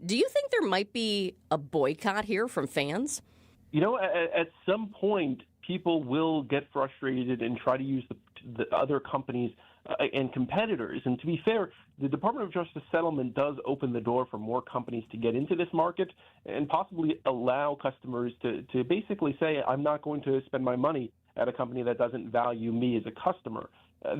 Do you think there might be a boycott here from fans? You know, at some point, people will get frustrated and try to use the other companies and competitors. And to be fair, the Department of Justice settlement does open the door for more companies to get into this market and possibly allow customers to basically say, I'm not going to spend my money at a company that doesn't value me as a customer.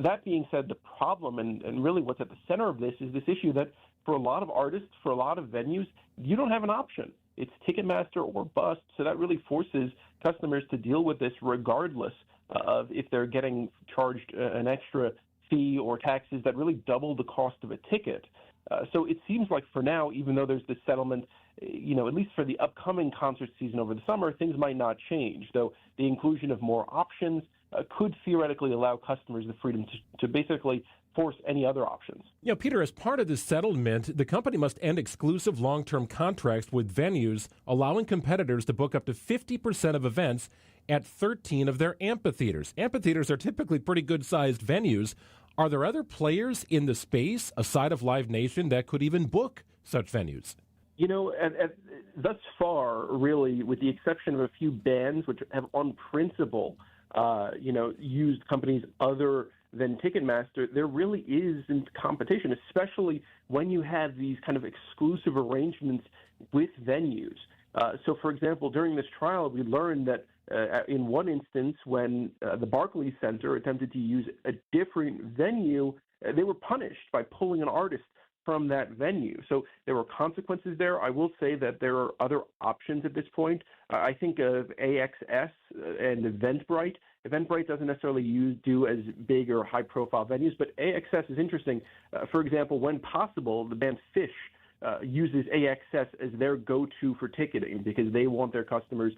That being said, the problem and really what's at the center of this is this issue that for a lot of artists, for a lot of venues, you don't have an option. It's Ticketmaster or bust, so that really forces customers to deal with this regardless of if they're getting charged an extra fee or taxes that really double the cost of a ticket. So it seems like for now, even though there's this settlement, at least for the upcoming concert season over the summer, things might not change, though the inclusion of more options could theoretically allow customers the freedom to basically force any other options. Peter, as part of this settlement, the company must end exclusive long-term contracts with venues, allowing competitors to book up to 50% of events at 13 of their amphitheaters. Amphitheaters are typically pretty good-sized venues. Are there other players in the space, aside of Live Nation, that could even book such venues? Thus far, really, with the exception of a few bands which have on principle, used companies other than Ticketmaster, there really isn't competition, especially when you have these kind of exclusive arrangements with venues. So, for example, during this trial, we learned that in one instance, when the Barclays Center attempted to use a different venue, they were punished by pulling an artist from that venue. So there were consequences there. I will say that there are other options at this point. I think of AXS and Eventbrite. Eventbrite doesn't necessarily do as big or high-profile venues, but AXS is interesting. For example, when possible, the band Fish uses AXS as their go-to for ticketing because they want their customers,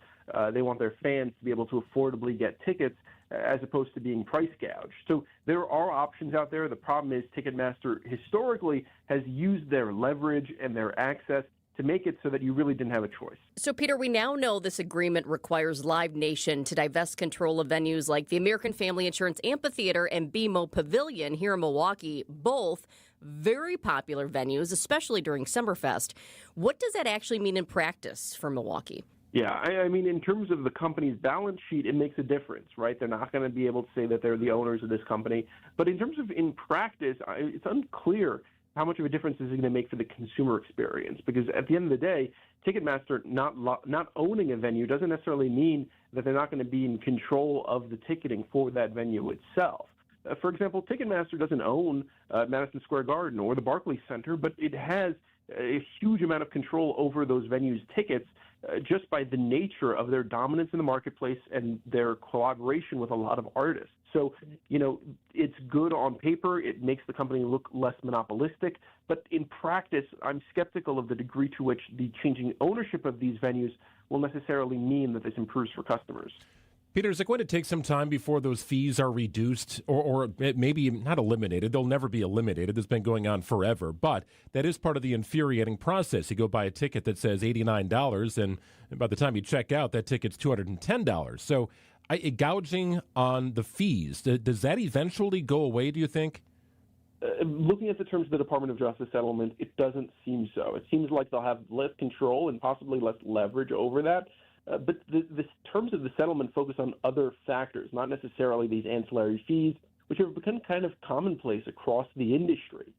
they want their fans to be able to affordably get tickets as opposed to being price gouged. So there are options out there. The problem is Ticketmaster historically has used their leverage and their access to make it so that you really didn't have a choice. So, Peter, we now know this agreement requires Live Nation to divest control of venues like the American Family Insurance Amphitheater and BMO Pavilion here in Milwaukee, both very popular venues, especially during Summerfest. What does that actually mean in practice for Milwaukee? Yeah, I mean, in terms of the company's balance sheet, it makes a difference, right? They're not going to be able to say that they're the owners of this company. But in terms of in practice, it's unclear how much of a difference is it going to make for the consumer experience? Because at the end of the day, Ticketmaster not owning a venue doesn't necessarily mean that they're not going to be in control of the ticketing for that venue itself. For example, Ticketmaster doesn't own Madison Square Garden or the Barclays Center, but it has a huge amount of control over those venues' tickets just by the nature of their dominance in the marketplace and their collaboration with a lot of artists. So, it's good on paper. It makes the company look less monopolistic. But in practice, I'm skeptical of the degree to which the changing ownership of these venues will necessarily mean that this improves for customers. Peter, is it going to take some time before those fees are reduced or maybe not eliminated? They'll never be eliminated. It's been going on forever. But that is part of the infuriating process. You go buy a ticket that says $89, and by the time you check out, that ticket's $210. So gouging on the fees. Does that eventually go away, do you think? Looking at the terms of the Department of Justice settlement, it doesn't seem so. It seems like they'll have less control and possibly less leverage over that. But the terms of the settlement focus on other factors, not necessarily these ancillary fees, which have become kind of commonplace across the industry.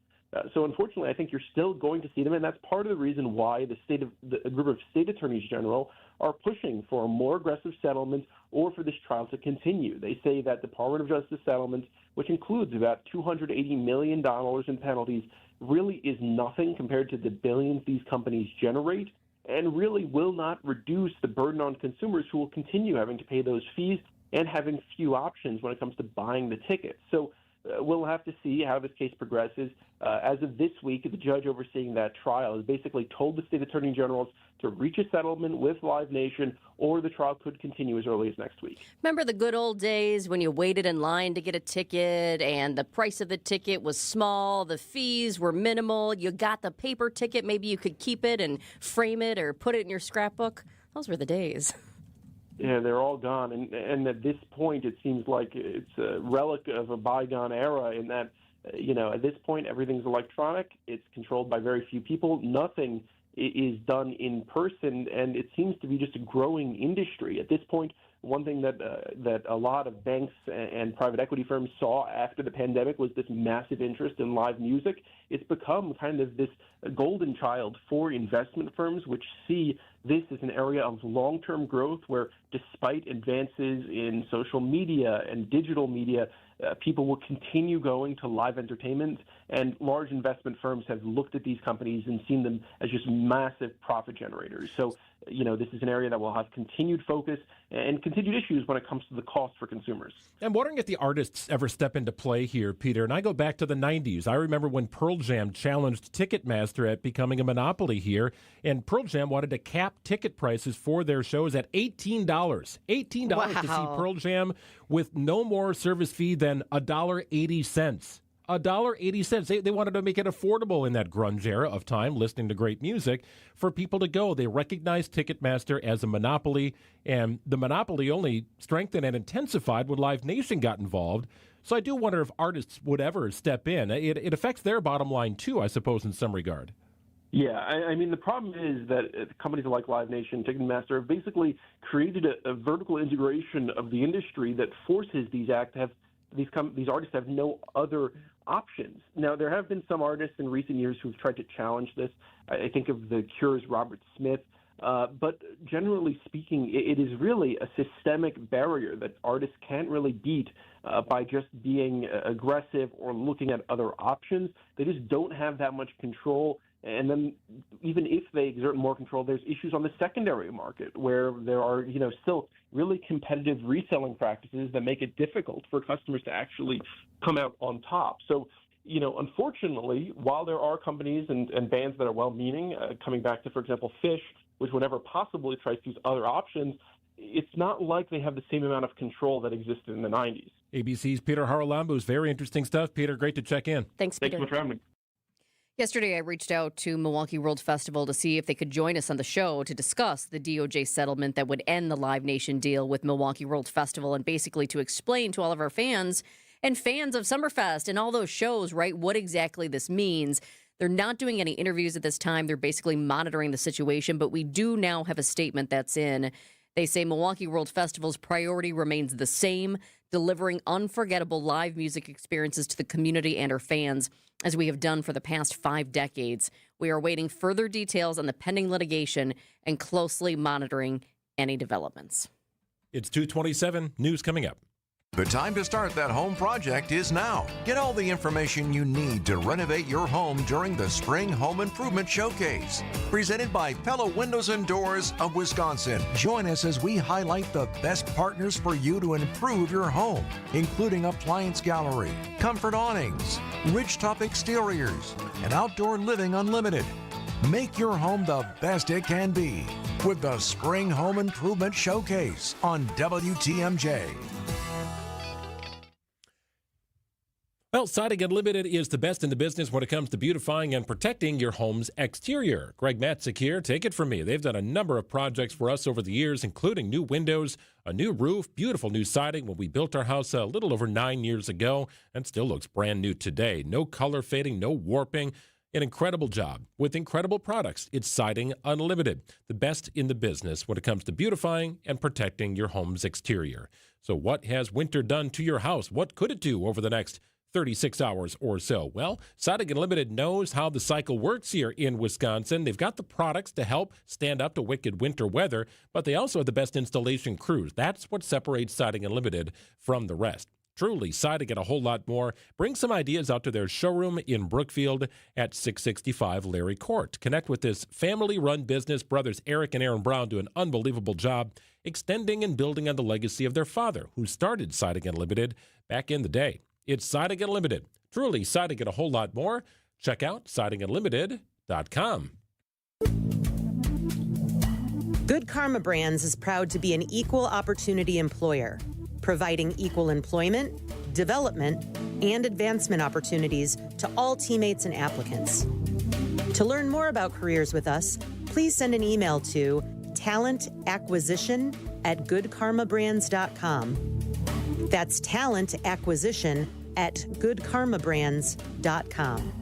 So unfortunately, I think you're still going to see them, and that's part of the reason why a group of state attorneys general are pushing for a more aggressive settlement or for this trial to continue. They say that Department of Justice settlement, which includes about $280 million in penalties, really is nothing compared to the billions these companies generate, and really will not reduce the burden on consumers who will continue having to pay those fees and having few options when it comes to buying the tickets. So we'll have to see how this case progresses. As of this week, the judge overseeing that trial has basically told the state attorney generals to reach a settlement with Live Nation, or the trial could continue as early as next week. Remember the good old days when you waited in line to get a ticket and the price of the ticket was small, the fees were minimal, you got the paper ticket, maybe you could keep it and frame it or put it in your scrapbook? Those were the days. Yeah, they're all gone. And at this point, it seems like it's a relic of a bygone era in that, at this point, everything's electronic. It's controlled by very few people. Nothing is done in person, and it seems to be just a growing industry. At this point, one thing that a lot of banks and private equity firms saw after the pandemic was this massive interest in live music. It's become kind of this golden child for investment firms, which see this as an area of long-term growth where, despite advances in social media and digital media, people will continue going to live entertainment, and large investment firms have looked at these companies and seen them as just massive profit generators. So, this is an area that will have continued focus and continued issues when it comes to the cost for consumers. I'm wondering if the artists ever step into play here, Peter. And I go back to the 90s. I remember when Pearl Jam challenged Ticketmaster at becoming a monopoly here, and Pearl Jam wanted to cap ticket prices for their shows at $18. $18 to see Pearl Jam with no more service fee than $1.80. $1.80. They wanted to make it affordable in that grunge era of time, listening to great music, for people to go. They recognized Ticketmaster as a monopoly, and the monopoly only strengthened and intensified when Live Nation got involved. So I do wonder if artists would ever step in. It affects their bottom line, too, I suppose, in some regard. Yeah, I mean, the problem is that companies like Live Nation, Ticketmaster have basically created a vertical integration of the industry that forces these acts to have these artists have no other options. Now, there have been some artists in recent years who've tried to challenge this. I think of The Cure's Robert Smith. But generally speaking, it is really a systemic barrier that artists can't really beat by just being aggressive or looking at other options. They just don't have that much control. And then even if they exert more control, there's issues on the secondary market where there are, still really competitive reselling practices that make it difficult for customers to actually come out on top. So, unfortunately, while there are companies and bands that are well-meaning, coming back to, for example, Phish, which whenever possible tries to use other options, it's not like they have the same amount of control that existed in the 90s. ABC's Peter Haralambous. Very interesting stuff. Peter, great to check in. Thanks, Peter. Thanks so much for having me. Yesterday, I reached out to Milwaukee World Festival to see if they could join us on the show to discuss the DOJ settlement that would end the Live Nation deal with Milwaukee World Festival, and basically to explain to all of our fans and fans of Summerfest and all those shows, right, what exactly this means. They're not doing any interviews at this time. They're basically monitoring the situation, but we do now have a statement that's in. They say Milwaukee World Festival's priority remains the same, delivering unforgettable live music experiences to the community and our fans, as we have done for the past 5 decades. We are awaiting further details on the pending litigation and closely monitoring any developments. It's 2:27. News coming up. The time to start that home project is now. Get all the information you need to renovate your home during the Spring Home Improvement Showcase. Presented by Pella Windows and Doors of Wisconsin. Join us as we highlight the best partners for you to improve your home, including appliance gallery, comfort awnings, ridgetop exteriors, and outdoor living unlimited. Make your home the best it can be with the Spring Home Improvement Showcase on WTMJ. Well, Well, Siding Unlimited is the best in the business when it comes to beautifying and protecting your home's exterior. Greg Matzik here. Take it from me. They've done a number of projects for us over the years, including new windows, a new roof, beautiful new siding when we built our house a little over 9 years ago, and still looks brand new today. No color fading, no warping. An incredible job with incredible products. It's Siding Unlimited, the best in the business when it comes to beautifying and protecting your home's exterior. So what has winter done to your house? What could it do over the next 36 hours or so? Well, Siding Unlimited knows how the cycle works here in Wisconsin. They've got the products to help stand up to wicked winter weather, but they also have the best installation crews. That's what separates Siding Unlimited from the rest. Truly, Siding and a whole lot more. Bring some ideas out to their showroom in Brookfield at 665 Larry Court. Connect with this family-run business. Brothers Eric and Aaron Brown do an unbelievable job extending and building on the legacy of their father, who started Siding Unlimited back in the day. It's Siding Unlimited. Truly, Siding and a whole lot more. Check out sidingunlimited.com. Good Karma Brands is proud to be an equal opportunity employer, providing equal employment, development, and advancement opportunities to all teammates and applicants. To learn more about careers with us, please send an email to talentacquisition@goodkarmabrands.com. That's talentacquisition@goodkarmabrands.com.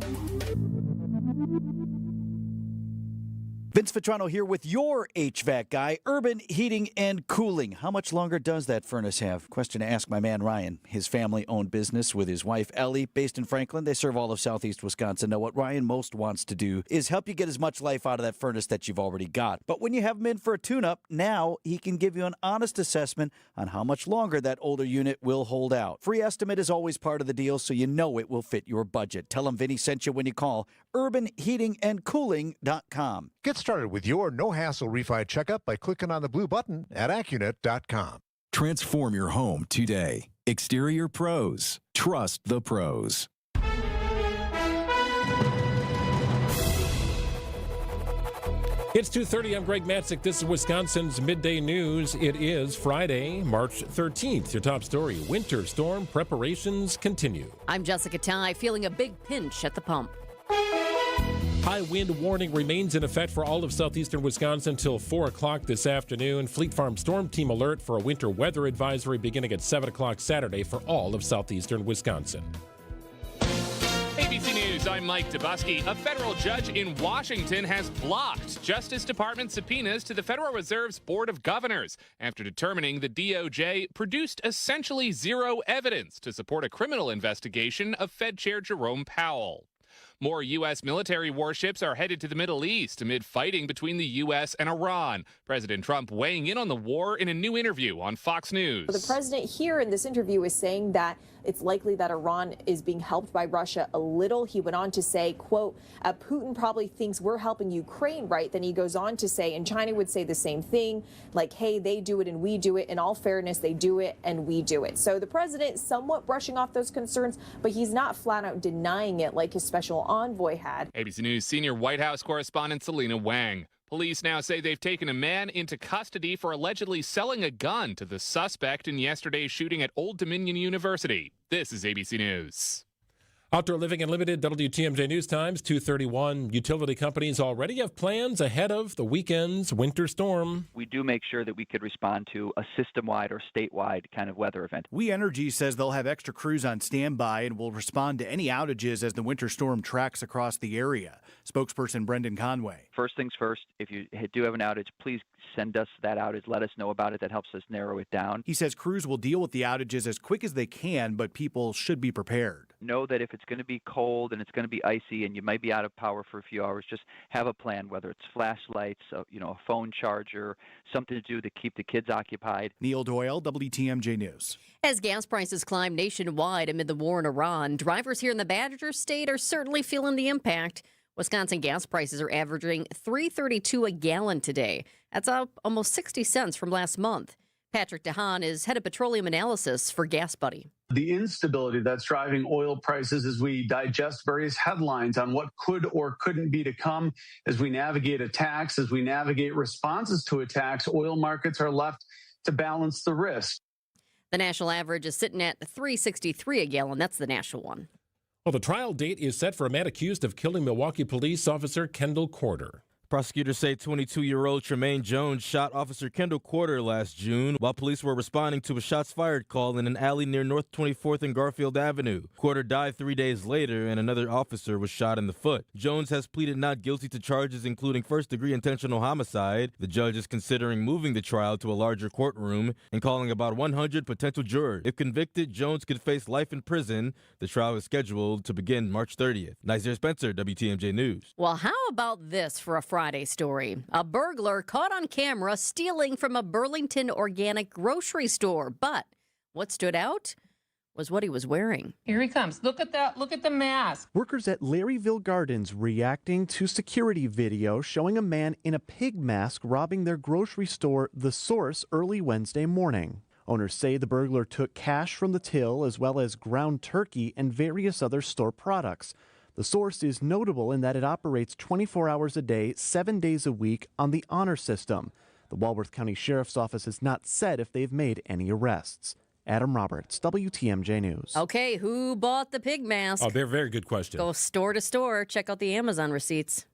Vince Vitrano here with your HVAC guy, Urban Heating and Cooling. How much longer does that furnace have? Question to ask my man Ryan. His family-owned business with his wife Ellie, based in Franklin. They serve all of southeast Wisconsin. Now, what Ryan most wants to do is help you get as much life out of that furnace that you've already got. But when you have him in for a tune-up, now he can give you an honest assessment on how much longer that older unit will hold out. Free estimate is always part of the deal, so you know it will fit your budget. Tell him Vinny sent you when you call urbanheatingandcooling.com. Get started with your no-hassle refi checkup by clicking on the blue button at Accunet.com. Transform your home today. Exterior Pros. Trust the pros. It's 2:30. I'm Greg Matzik. This is Wisconsin's Midday News. It is Friday, March 13th. Your top story, winter storm preparations continue. I'm Jessica Ty, feeling a big pinch at the pump. High wind warning remains in effect for all of southeastern Wisconsin until 4 o'clock this afternoon. Fleet Farm Storm Team alert for a winter weather advisory beginning at 7 o'clock Saturday for all of southeastern Wisconsin. ABC News, I'm Mike Dubusky. A federal judge in Washington has blocked Justice Department subpoenas to the Federal Reserve's Board of Governors after determining the DOJ produced essentially zero evidence to support a criminal investigation of Fed Chair Jerome Powell. More U.S. military warships are headed to the Middle East amid fighting between the U.S. and Iran. President Trump weighing in on the war in a new interview on Fox News. The president here in this interview is saying that it's likely that Iran is being helped by Russia a little. He went on to say, quote, Putin probably thinks we're helping Ukraine, right? Then he goes on to say, and China would say the same thing, like, hey, they do it and we do it. In all fairness, they do it and we do it. So the president somewhat brushing off those concerns, but he's not flat out denying it like his special envoy had. ABC News senior White House correspondent Selena Wang. Police now say they've taken a man into custody for allegedly selling a gun to the suspect in yesterday's shooting at Old Dominion University. This is ABC News. Outdoor Living Unlimited, WTMJ News Times, 2:31. Utility companies already have plans ahead of the weekend's winter storm. We do make sure that we could respond to a system-wide or statewide kind of weather event. We Energy says they'll have extra crews on standby and will respond to any outages as the winter storm tracks across the area. Spokesperson Brendan Conway. First things first, if you do have an outage, please send us that outage. Let us know about it. That helps us narrow it down. He says crews will deal with the outages as quick as they can, but people should be prepared. Know that if it's going to be cold and it's going to be icy and you might be out of power for a few hours, just have a plan, whether it's flashlights, a phone charger, something to do to keep the kids occupied. Neil Doyle, WTMJ News. As gas prices climb nationwide amid the war in Iran, drivers here in the Badger State are certainly feeling the impact. Wisconsin gas prices are averaging $3.32 a gallon today. That's up almost 60 cents from last month. Patrick DeHaan is head of petroleum analysis for Gas Buddy. The instability that's driving oil prices as we digest various headlines on what could or couldn't be to come as we navigate attacks, as we navigate responses to attacks, oil markets are left to balance the risk. The national average is sitting at $3.63 a gallon. That's the national one. Well, the trial date is set for a man accused of killing Milwaukee police officer Kendall Corder. Prosecutors say 22-year-old Tremaine Jones shot Officer Kendall Corder last June while police were responding to a shots fired call in an alley near North 24th and Garfield Avenue. Corder died 3 days later, and another officer was shot in the foot. Jones has pleaded not guilty to charges including first-degree intentional homicide. The judge is considering moving the trial to a larger courtroom and calling about 100 potential jurors. If convicted, Jones could face life in prison. The trial is scheduled to begin March 30th. Nazir Spencer, WTMJ News. Well, how about this for a Friday story? A burglar caught on camera stealing from a Burlington organic grocery store. But what stood out was what he was wearing. Here he comes. Look at that. Look at the mask. Workers at Larryville Gardens reacting to security video showing a man in a pig mask robbing their grocery store, The Source, early Wednesday morning. Owners say the burglar took cash from the till as well as ground turkey and various other store products. The Source is notable in that it operates 24 hours a day, 7 days a week on the honor system. The Walworth County Sheriff's Office has not said if they've made any arrests. Adam Roberts, WTMJ News. Okay, who bought the pig mask? Oh, very good question. Go store to store. Check out the Amazon receipts.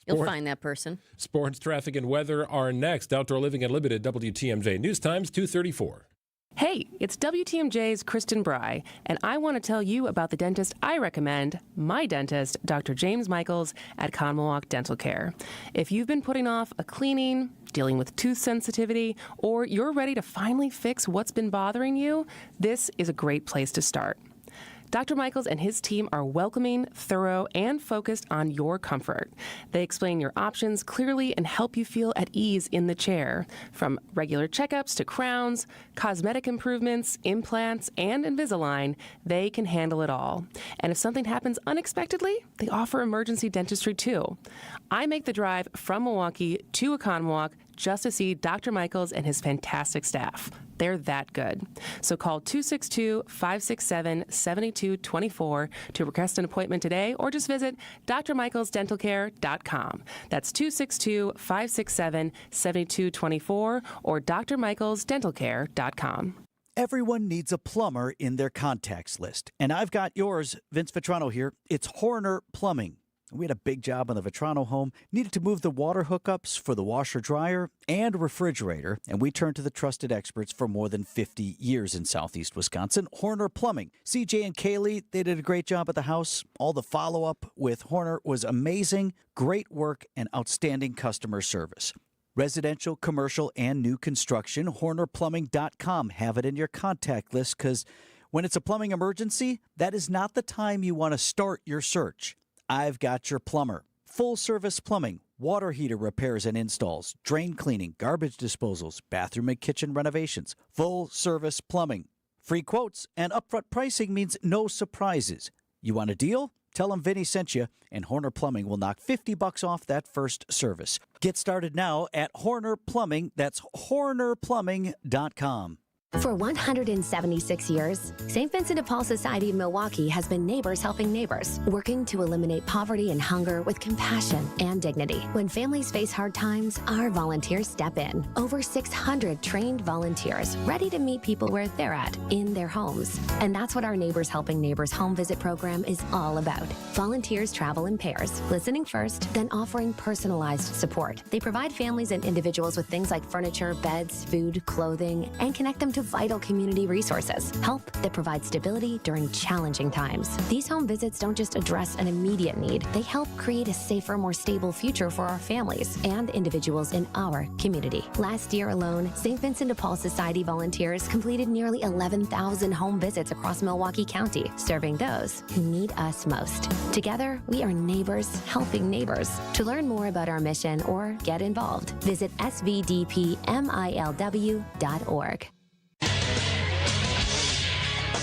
You'll find that person. Sports, traffic, and weather are next. Outdoor Living Unlimited, WTMJ News Times, 2:34. Hey, it's WTMJ's Kristen Bry, and I want to tell you about the dentist I recommend, my dentist, Dr. James Michaels at Conmawalk Dental Care. If you've been putting off a cleaning, dealing with tooth sensitivity, or you're ready to finally fix what's been bothering you, this is a great place to start. Dr. Michaels and his team are welcoming, thorough, and focused on your comfort. They explain your options clearly and help you feel at ease in the chair. From regular checkups to crowns, cosmetic improvements, implants, and Invisalign, they can handle it all. And if something happens unexpectedly, they offer emergency dentistry too. I make the drive from Milwaukee to Oconomowoc just to see Dr. Michaels and his fantastic staff. They're that good. So call 262-567-7224 to request an appointment today, or just visit drmichaelsdentalcare.com. That's 262-567-7224 or drmichaelsdentalcare.com. Everyone needs a plumber in their contacts list, and I've got yours. Vince Vetrano here. It's Horner Plumbing. We had a big job on the Vetrano home, needed to move the water hookups for the washer-dryer and refrigerator, and we turned to the trusted experts for more than 50 years in southeast Wisconsin, Horner Plumbing. CJ and Kaylee, they did a great job at the house. All the follow-up with Horner was amazing, great work, and outstanding customer service. Residential, commercial, and new construction, HornerPlumbing.com. Have it in your contact list, because when it's a plumbing emergency, that is not the time you want to start your search. I've got your plumber. Full-service plumbing, water heater repairs and installs, drain cleaning, garbage disposals, bathroom and kitchen renovations. Full-service plumbing. Free quotes and upfront pricing means no surprises. You want a deal? Tell them Vinny sent you, and Horner Plumbing will knock $50 off that first service. Get started now at Horner Plumbing. That's HornerPlumbing.com. For 176 years, St. Vincent de Paul Society of Milwaukee has been neighbors helping neighbors, working to eliminate poverty and hunger with compassion and dignity. When families face hard times, our volunteers step in. Over 600 trained volunteers ready to meet people where they're at, in their homes. And that's what our Neighbors Helping Neighbors home visit program is all about. Volunteers travel in pairs, listening first, then offering personalized support. They provide families and individuals with things like furniture, beds, food, clothing, and connect them to vital community resources, help that provides stability during challenging times. These home visits don't just address an immediate need, they help create a safer, more stable future for our families and individuals in our community. Last year alone, St. Vincent de Paul Society volunteers completed nearly 11,000 home visits across Milwaukee County, serving those who need us most. Together, we are neighbors helping neighbors. To learn more about our mission or get involved, visit svdpmilw.org.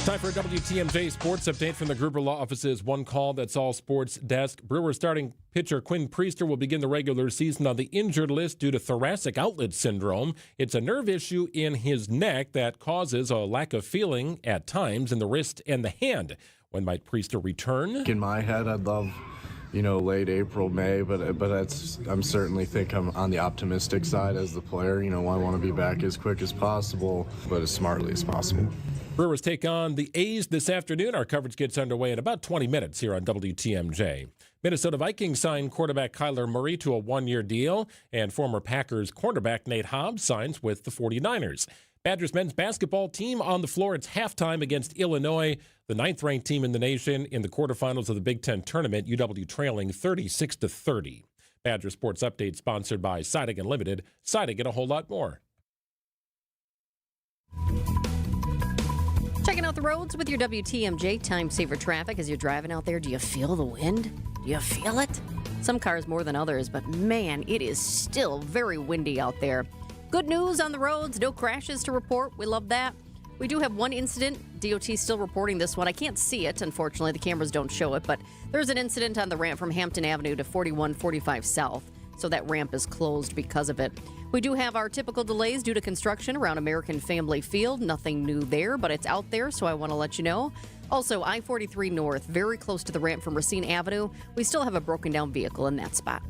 Time for a WTMJ sports update from the Gruber Law Office's One Call That's All Sports desk. Brewers starting pitcher Quinn Priester will begin the regular season on the injured list due to thoracic outlet syndrome. It's a nerve issue in his neck that causes a lack of feeling at times in the wrist and the hand. When might Priester return? In my head, I'd love, late April, May, but I'm certainly think I'm on the optimistic side as the player. I want to be back as quick as possible, but as smartly as possible. Brewers take on the A's this afternoon. Our coverage gets underway in about 20 minutes here on WTMJ. Minnesota Vikings signed quarterback Kyler Murray to a one-year deal, and former Packers cornerback Nate Hobbs signs with the 49ers. Badgers men's basketball team on the floor. It's halftime against Illinois, the 9th-ranked team in the nation, in the quarterfinals of the Big Ten tournament, UW trailing 36-30. Badger Sports Update sponsored by Siding Unlimited. Siding and a whole lot more. Checking out the roads with your WTMJ time saver traffic as you're driving out there. Do you feel the wind? Do you feel it? Some cars more than others, but man, it is still very windy out there. Good news on the roads, no crashes to report. We love that. We do have one incident. DOT still reporting this one. I can't see it, unfortunately. The cameras don't show it, but there's an incident on the ramp from Hampton Avenue to 4145 South. So that ramp is closed because of it. We do have our typical delays due to construction around American Family Field. Nothing new there, but it's out there, so I want to let you know. Also, I-43 North, very close to the ramp from Racine Avenue. We still have a broken down vehicle in that spot.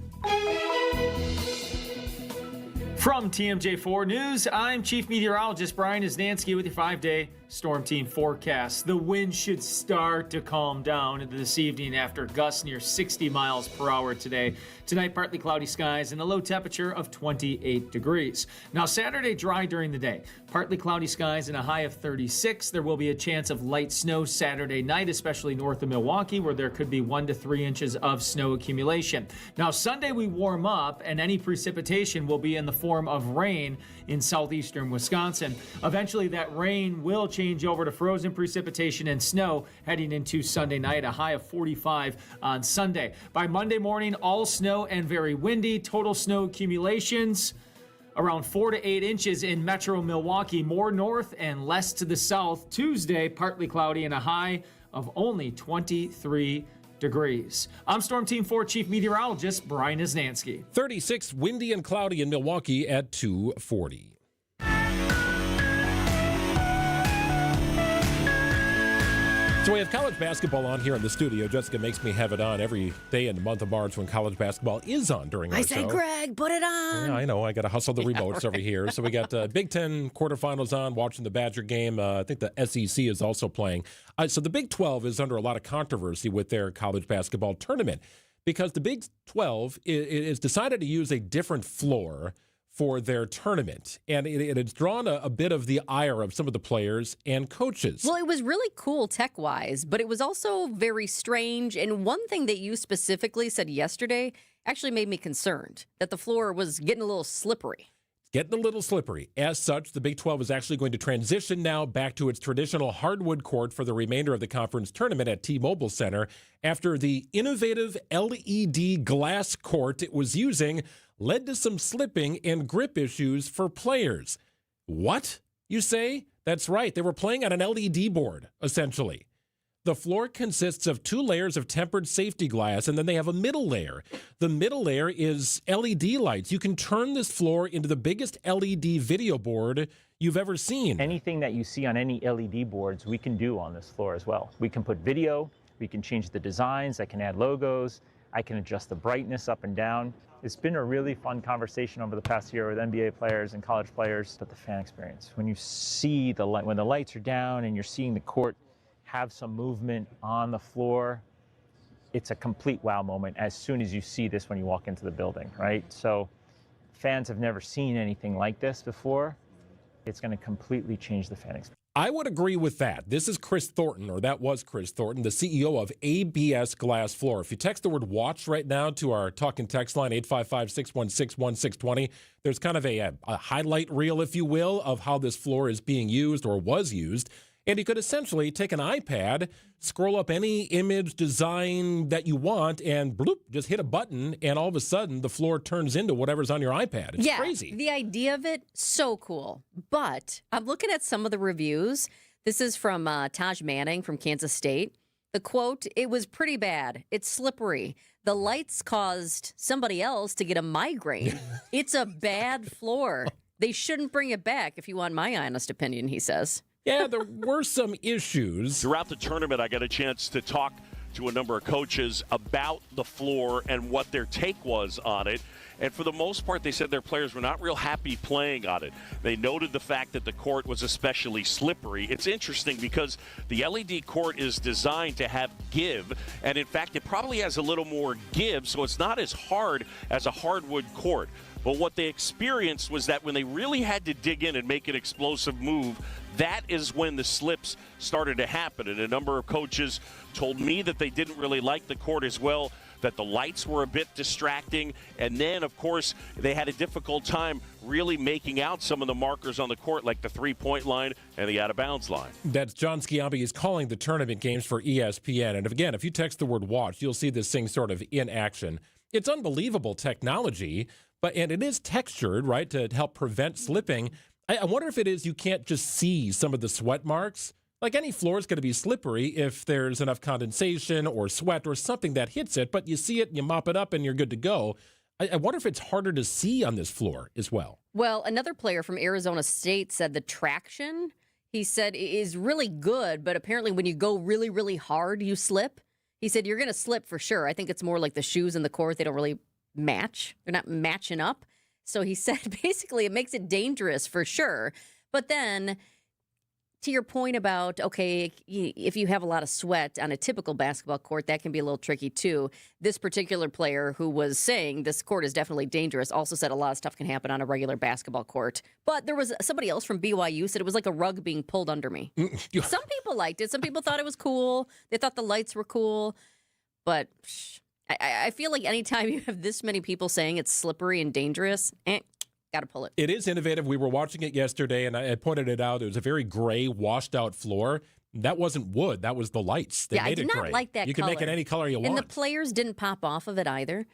From TMJ4 News, I'm Chief Meteorologist Brian Isnansky with your 5-day storm team forecast. The wind should start to calm down this evening after gusts near 60 miles per hour today. Tonight, partly cloudy skies and a low temperature of 28 degrees. Now, Saturday, dry during the day. Partly cloudy skies and a high of 36. There will be a chance of light snow Saturday night, especially north of Milwaukee, where there could be 1 to 3 inches of snow accumulation. Now, Sunday, we warm up, and any precipitation will be in the form of rain in southeastern Wisconsin. Eventually, that rain will change over to frozen precipitation and snow heading into Sunday night, a high of 45 on Sunday. By Monday morning, all snow and very windy. Total snow accumulations around 4 to 8 inches in metro Milwaukee, more north and less to the south. Tuesday, partly cloudy and a high of only 23 degrees. I'm Storm Team 4 Chief Meteorologist Brian Isnansky. 36, windy and cloudy in Milwaukee at 240. So we have college basketball on here in the studio. Jessica makes me have it on every day in the month of March when college basketball is on during our show. I say, Greg, put it on. Yeah, I know. I got to hustle the remotes over here. So we got Big Ten quarterfinals on, watching the Badger game. I think the SEC is also playing. So the Big 12 is under a lot of controversy with their college basketball tournament because the Big 12 is decided to use a different floor for their tournament. And it has drawn a bit of the ire of some of the players and coaches. Well, it was really cool tech-wise, but it was also very strange. And one thing that you specifically said yesterday actually made me concerned, that the floor was getting a little slippery. Getting a little slippery. As such, the Big 12 is actually going to transition now back to its traditional hardwood court for the remainder of the conference tournament at T-Mobile Center after the innovative LED glass court it was using led to some slipping and grip issues for players. What, you say? That's right. They were playing on an LED board, essentially. The floor consists of 2 layers of tempered safety glass, and then they have a middle layer. The middle layer is LED lights. You can turn this floor into the biggest LED video board you've ever seen. Anything that you see on any LED boards, we can do on this floor as well. We can put video, we can change the designs, I can add logos, I can adjust the brightness up and down. It's been a really fun conversation over the past year with NBA players and college players, but the fan experience. When you see the light, when the lights are down and you're seeing the court have some movement on the floor, it's a complete wow moment as soon as you see this when you walk into the building, right? So fans have never seen anything like this before. It's going to completely change the fan experience. I would agree with that. This is Chris Thornton, or that was Chris Thornton, the CEO of ABS Glass Floor. If you text the word watch right now to our talk and text line, 855-616-1620, there's kind of a highlight reel, if you will, of how this floor is being used or was used. And you could essentially take an iPad, scroll up any image design that you want, and bloop, just hit a button, and all of a sudden the floor turns into whatever's on your iPad. It's crazy. The idea of it, so cool. But I'm looking at some of the reviews. This is from Taj Manning from Kansas State. The quote, "It was pretty bad. It's slippery. The lights caused somebody else to get a migraine. It's a bad floor. They shouldn't bring it back, if you want my honest opinion," he says. Yeah, there were some issues. Throughout the tournament, I got a chance to talk to a number of coaches about the floor and what their take was on it. And for the most part, they said their players were not real happy playing on it. They noted the fact that the court was especially slippery. It's interesting because the LED court is designed to have give, and in fact, it probably has a little more give, so it's not as hard as a hardwood court. But what they experienced was that when they really had to dig in and make an explosive move, that is when the slips started to happen. And a number of coaches told me that they didn't really like the court as well, that the lights were a bit distracting. And then, of course, they had a difficult time really making out some of the markers on the court, like the three-point line and the out-of-bounds line. That's John Sciambi is calling the tournament games for ESPN. And again, if you text the word watch, you'll see this thing sort of in action. It's unbelievable technology, and it is textured, right, to help prevent slipping. I wonder if it is you can't just see some of the sweat marks. Like any floor is going to be slippery if there's enough condensation or sweat or something that hits it, but you see it, you mop it up, and you're good to go. I wonder if it's harder to see on this floor as well. Well, another player from Arizona State said the traction, he said, is really good, but apparently when you go really, really hard, you slip. He said you're going to slip for sure. I think it's more like the shoes in the court. They don't really match. They're not matching up. So he said basically it makes it dangerous for sure. But then to your point about, okay, if you have a lot of sweat on a typical basketball court, that can be a little tricky too. This particular player who was saying this court is definitely dangerous also said a lot of stuff can happen on a regular basketball court. But there was somebody else from BYU said it was like a rug being pulled under me. Some people liked it. Some people thought it was cool. They thought the lights were cool. But I feel like anytime you have this many people saying it's slippery and dangerous, got to pull it. It is innovative. We were watching it yesterday, and I pointed it out. It was a very gray, washed-out floor. That wasn't wood. That was the lights. They made it gray. I did not like that You color. can make it any color you want. And the players didn't pop off of it either.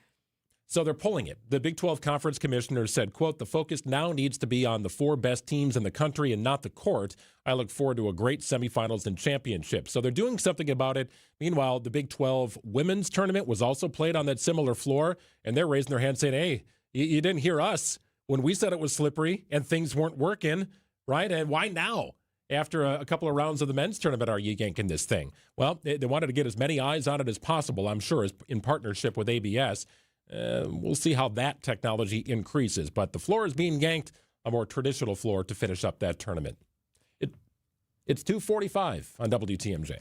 So they're pulling it. The Big 12 Conference Commissioner said, quote, "The focus now needs to be on the 4 best teams in the country and not the court. I look forward to a great semifinals and championship." So they're doing something about it. Meanwhile, the Big 12 women's tournament was also played on that similar floor, and they're raising their hand saying, hey, you didn't hear us when we said it was slippery and things weren't working, right? And why now? After a couple of rounds of the men's tournament, are you yanking this thing? Well, they wanted to get as many eyes on it as possible, I'm sure, in partnership with ABS. We'll see how that technology increases. But the floor is being yanked, a more traditional floor, to finish up that tournament. It's 2:45 on WTMJ.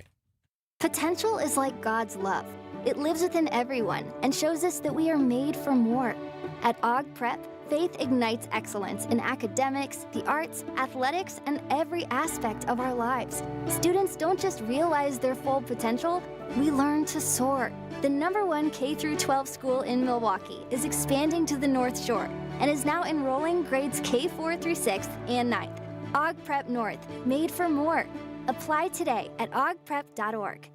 Potential is like God's love. It lives within everyone and shows us that we are made for more. At Aug Prep, faith ignites excellence in academics, the arts, athletics, and every aspect of our lives. Students don't just realize their full potential, we learn to soar. The #1 K-12 school in Milwaukee is expanding to the North Shore and is now enrolling grades K4 through 6th and 9th. Aug Prep North, made for more. Apply today at augprep.org.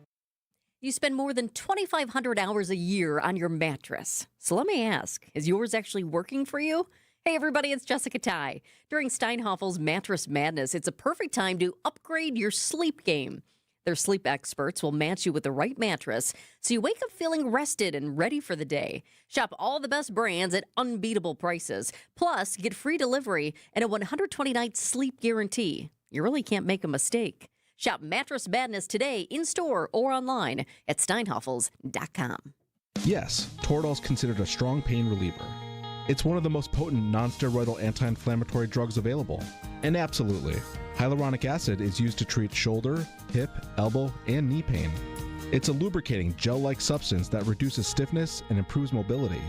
You spend more than 2,500 hours a year on your mattress. So let me ask, is yours actually working for you? Hey everybody, it's Jessica Ty. During Steinhoffel's Mattress Madness, it's a perfect time to upgrade your sleep game. Their sleep experts will match you with the right mattress so you wake up feeling rested and ready for the day. Shop all the best brands at unbeatable prices. Plus, get free delivery and a 120-night sleep guarantee. You really can't make a mistake. Shop Mattress Madness today in-store or online at steinhoffels.com. Yes, Toradol is considered a strong pain reliever. It's one of the most potent non-steroidal anti-inflammatory drugs available. And absolutely, hyaluronic acid is used to treat shoulder, hip, elbow, and knee pain. It's a lubricating gel-like substance that reduces stiffness and improves mobility.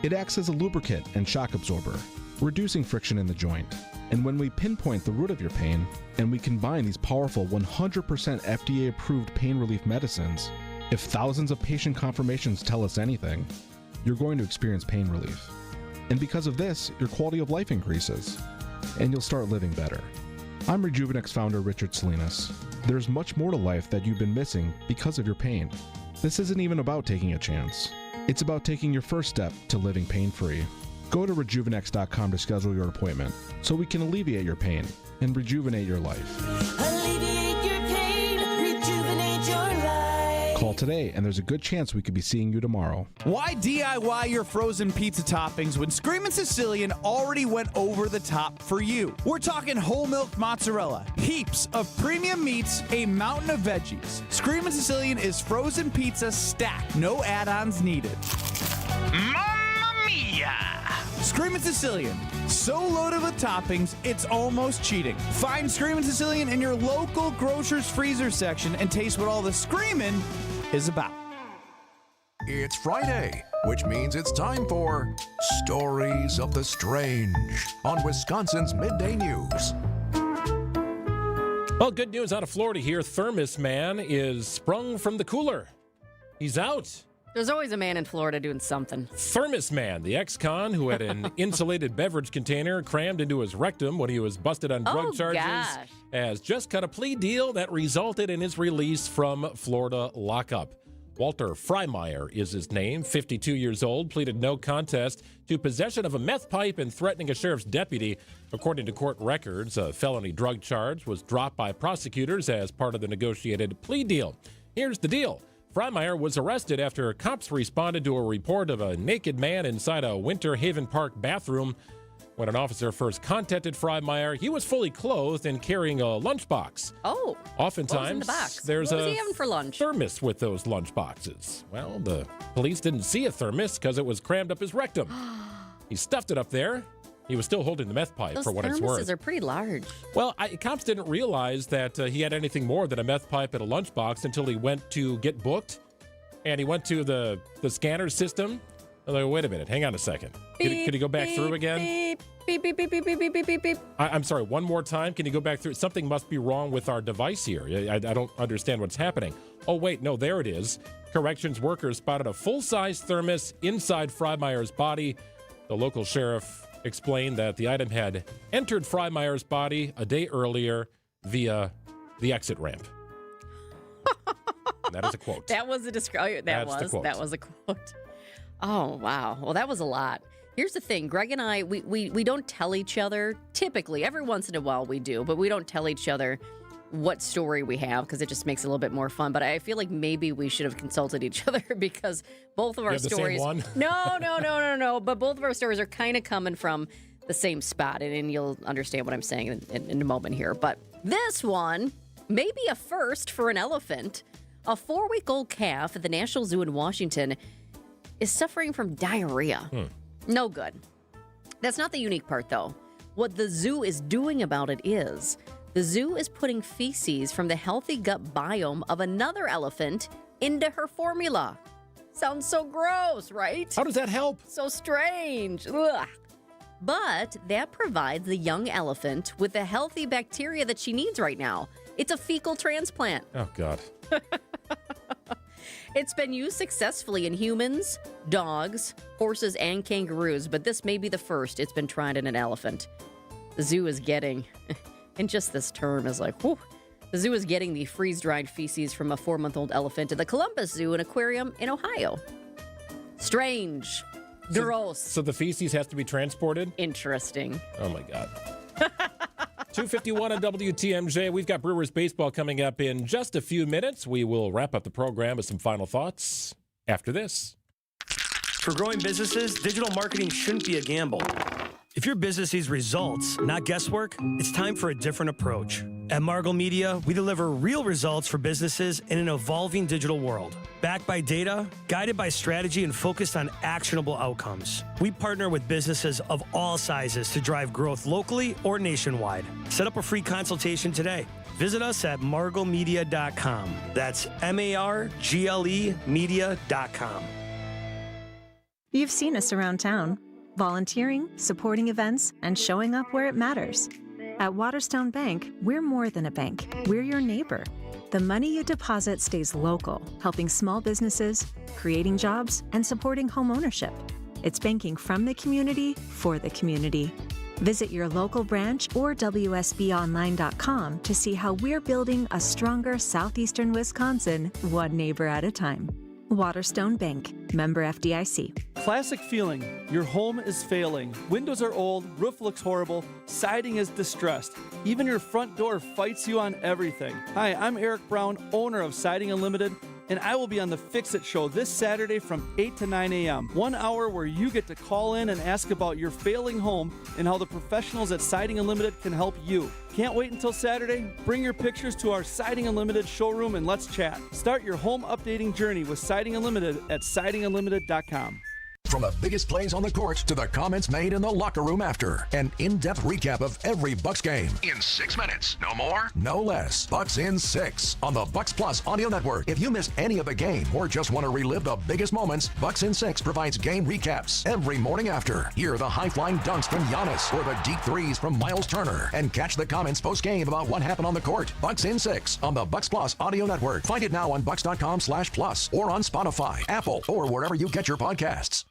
It acts as a lubricant and shock absorber, reducing friction in the joint. And when we pinpoint the root of your pain, and we combine these powerful 100% FDA-approved pain relief medicines, if thousands of patient confirmations tell us anything, you're going to experience pain relief. And because of this, your quality of life increases, and you'll start living better. I'm Rejuvenex founder Richard Salinas. There's much more to life that you've been missing because of your pain. This isn't even about taking a chance. It's about taking your first step to living pain-free. Go to rejuvenex.com to schedule your appointment so we can alleviate your pain and rejuvenate your life. Alleviate your pain, rejuvenate your life. Call today and there's a good chance we could be seeing you tomorrow. Why DIY your frozen pizza toppings when Screamin' Sicilian already went over the top for you? We're talking whole milk mozzarella, heaps of premium meats, a mountain of veggies. Screamin' Sicilian is frozen pizza stacked, no add-ons needed. Mamma mia! Screamin' Sicilian. So loaded with toppings, it's almost cheating. Find Screamin' Sicilian in your local grocer's freezer section and taste what all the screamin' is about. It's Friday, which means it's time for Stories of the Strange on Wisconsin's Midday News. Well, good news out of Florida here. Thermos Man is sprung from the cooler. He's out. There's always a man in Florida doing something. Thermos Man, the ex-con who had an insulated beverage container crammed into his rectum when he was busted on drug charges, has just cut a plea deal that resulted in his release from Florida lockup. Walter Freimeyer is his name, 52 years old, pleaded no contest to possession of a meth pipe and threatening a sheriff's deputy. According to court records, a felony drug charge was dropped by prosecutors as part of the negotiated plea deal. Here's the deal. Freimeyer was arrested after cops responded to a report of a naked man inside a Winter Haven Park bathroom. When an officer first contacted Freimeyer, he was fully clothed and carrying a lunchbox. Oh. Oftentimes, what was in the box? there's what was a he having for lunch? thermos with those lunch boxes. Well, the police didn't see a thermos because it was crammed up his rectum. He stuffed it up there. He was still holding the meth pipe Those for what it's worth. thermoses are pretty large. Well, cops didn't realize that he had anything more than a meth pipe and a lunchbox until he went to get booked. And he went to the scanner system. I'm like, wait a minute, hang on a second. Could he go back through again? Beep, beep, beep, beep, beep, beep, beep, beep, beep. I'm sorry, one more time. Can you go back through? Something must be wrong with our device here. I don't understand what's happening. Oh, wait, no, there it is. Corrections workers spotted a full-size thermos inside Freimeyer's body. The local sheriff explained that the item had entered Freimeyer's body a day earlier via the exit ramp. That is a quote. That was a description. That was a quote. Oh, wow. Well, that was a lot. Here's the thing. Greg and I, we don't tell each other, typically, every once in a while we do, but we don't tell each other what story we have because it just makes it a little bit more fun. But I feel like maybe we should have consulted each other because both of our stories. The same one? No. But both of our stories are kind of coming from the same spot, and you'll understand what I'm saying in a moment here. But this one may be a first for an elephant. A 4-week-old calf at the National Zoo in Washington is suffering from diarrhea. No good. That's not the unique part, though. What the zoo is doing about it is the zoo is putting feces from the healthy gut biome of another elephant into her formula. Sounds so gross, right? How does that help? So strange. Ugh. But that provides the young elephant with the healthy bacteria that she needs right now. It's a fecal transplant. Oh, God. It's been used successfully in humans, dogs, horses, and kangaroos, but this may be the first it's been tried in an elephant. The zoo is getting, and just this term is like, whew. The zoo is getting the freeze-dried feces from a 4-month-old elephant at the Columbus Zoo and Aquarium in Ohio. Strange. Gross. So the feces has to be transported? Interesting. Oh, my God. 2:51 on WTMJ. We've got Brewers baseball coming up in just a few minutes. We will wrap up the program with some final thoughts after this. For growing businesses, digital marketing shouldn't be a gamble. If your business needs results, not guesswork, it's time for a different approach. At Margle Media, we deliver real results for businesses in an evolving digital world. Backed by data, guided by strategy, and focused on actionable outcomes. We partner with businesses of all sizes to drive growth locally or nationwide. Set up a free consultation today. Visit us at marglemedia.com. That's MARGLE media.com. You've seen us around town, volunteering, supporting events, and showing up where it matters. At Waterstone Bank, we're more than a bank. We're your neighbor. The money you deposit stays local, helping small businesses, creating jobs, and supporting home ownership. It's banking from the community for the community. Visit your local branch or WSBOnline.com to see how we're building a stronger southeastern Wisconsin, one neighbor at a time. Waterstone Bank, member FDIC. Classic feeling. Your home is failing. Windows are old, roof looks horrible, siding is distressed. Even your front door fights you on everything. Hi, I'm Eric Brown, owner of Siding Unlimited, and I will be on the Fix It Show this Saturday from 8 to 9 a.m. 1 hour where you get to call in and ask about your failing home and how the professionals at Siding Unlimited can help you. Can't wait until Saturday? Bring your pictures to our Siding Unlimited showroom and let's chat. Start your home updating journey with Siding Unlimited at sidingunlimited.com. From the biggest plays on the court to the comments made in the locker room after. An in-depth recap of every Bucks game. In 6 minutes. No more, no less. Bucks in 6 on the Bucks Plus audio network. If you missed any of the game or just want to relive the biggest moments, Bucks in 6 provides game recaps every morning after. Hear the high-flying dunks from Giannis or the deep threes from Miles Turner. And catch the comments post-game about what happened on the court. Bucks in 6 on the Bucks Plus audio network. Find it now on Bucks.com/plus or on Spotify, Apple, or wherever you get your podcasts.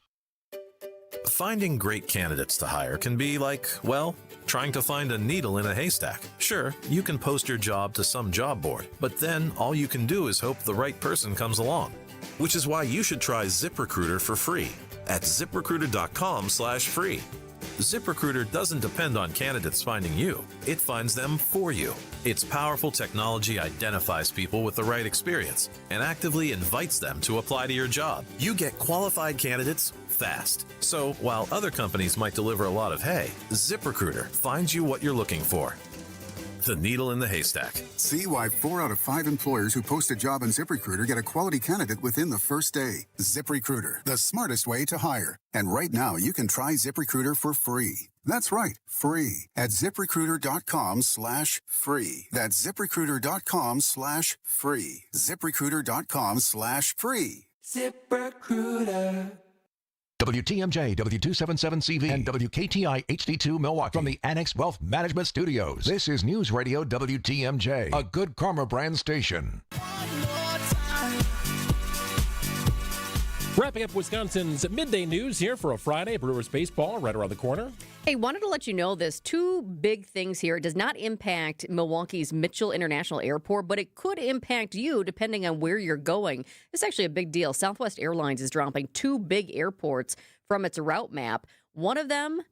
Finding great candidates to hire can be like, well, trying to find a needle in a haystack. Sure, you can post your job to some job board, but then all you can do is hope the right person comes along. Which is why you should try ZipRecruiter for free at ZipRecruiter.com/free. ZipRecruiter doesn't depend on candidates finding you. It finds them for you. Its powerful technology identifies people with the right experience and actively invites them to apply to your job. You get qualified candidates fast. So while other companies might deliver a lot of hay, ZipRecruiter finds you what you're looking for. The needle in the haystack. See why 4 out of 5 employers who post a job on ZipRecruiter get a quality candidate within the first day. ZipRecruiter, the smartest way to hire. And right now, you can try ZipRecruiter for free. That's right, free at ZipRecruiter.com/free. That's ZipRecruiter.com/free. ZipRecruiter.com/free. ZipRecruiter. WTMJ, W277CV, and WKTI HD2 Milwaukee from the Annex Wealth Management Studios. This is News Radio WTMJ, a Good Karma brand station. Wrapping up Wisconsin's midday news here for a Friday. Brewers baseball right around the corner. Hey, wanted to let you know this. 2 big things here. It does not impact Milwaukee's Mitchell International Airport, but it could impact you depending on where you're going. It's actually a big deal. Southwest Airlines is dropping 2 big airports from its route map. One of them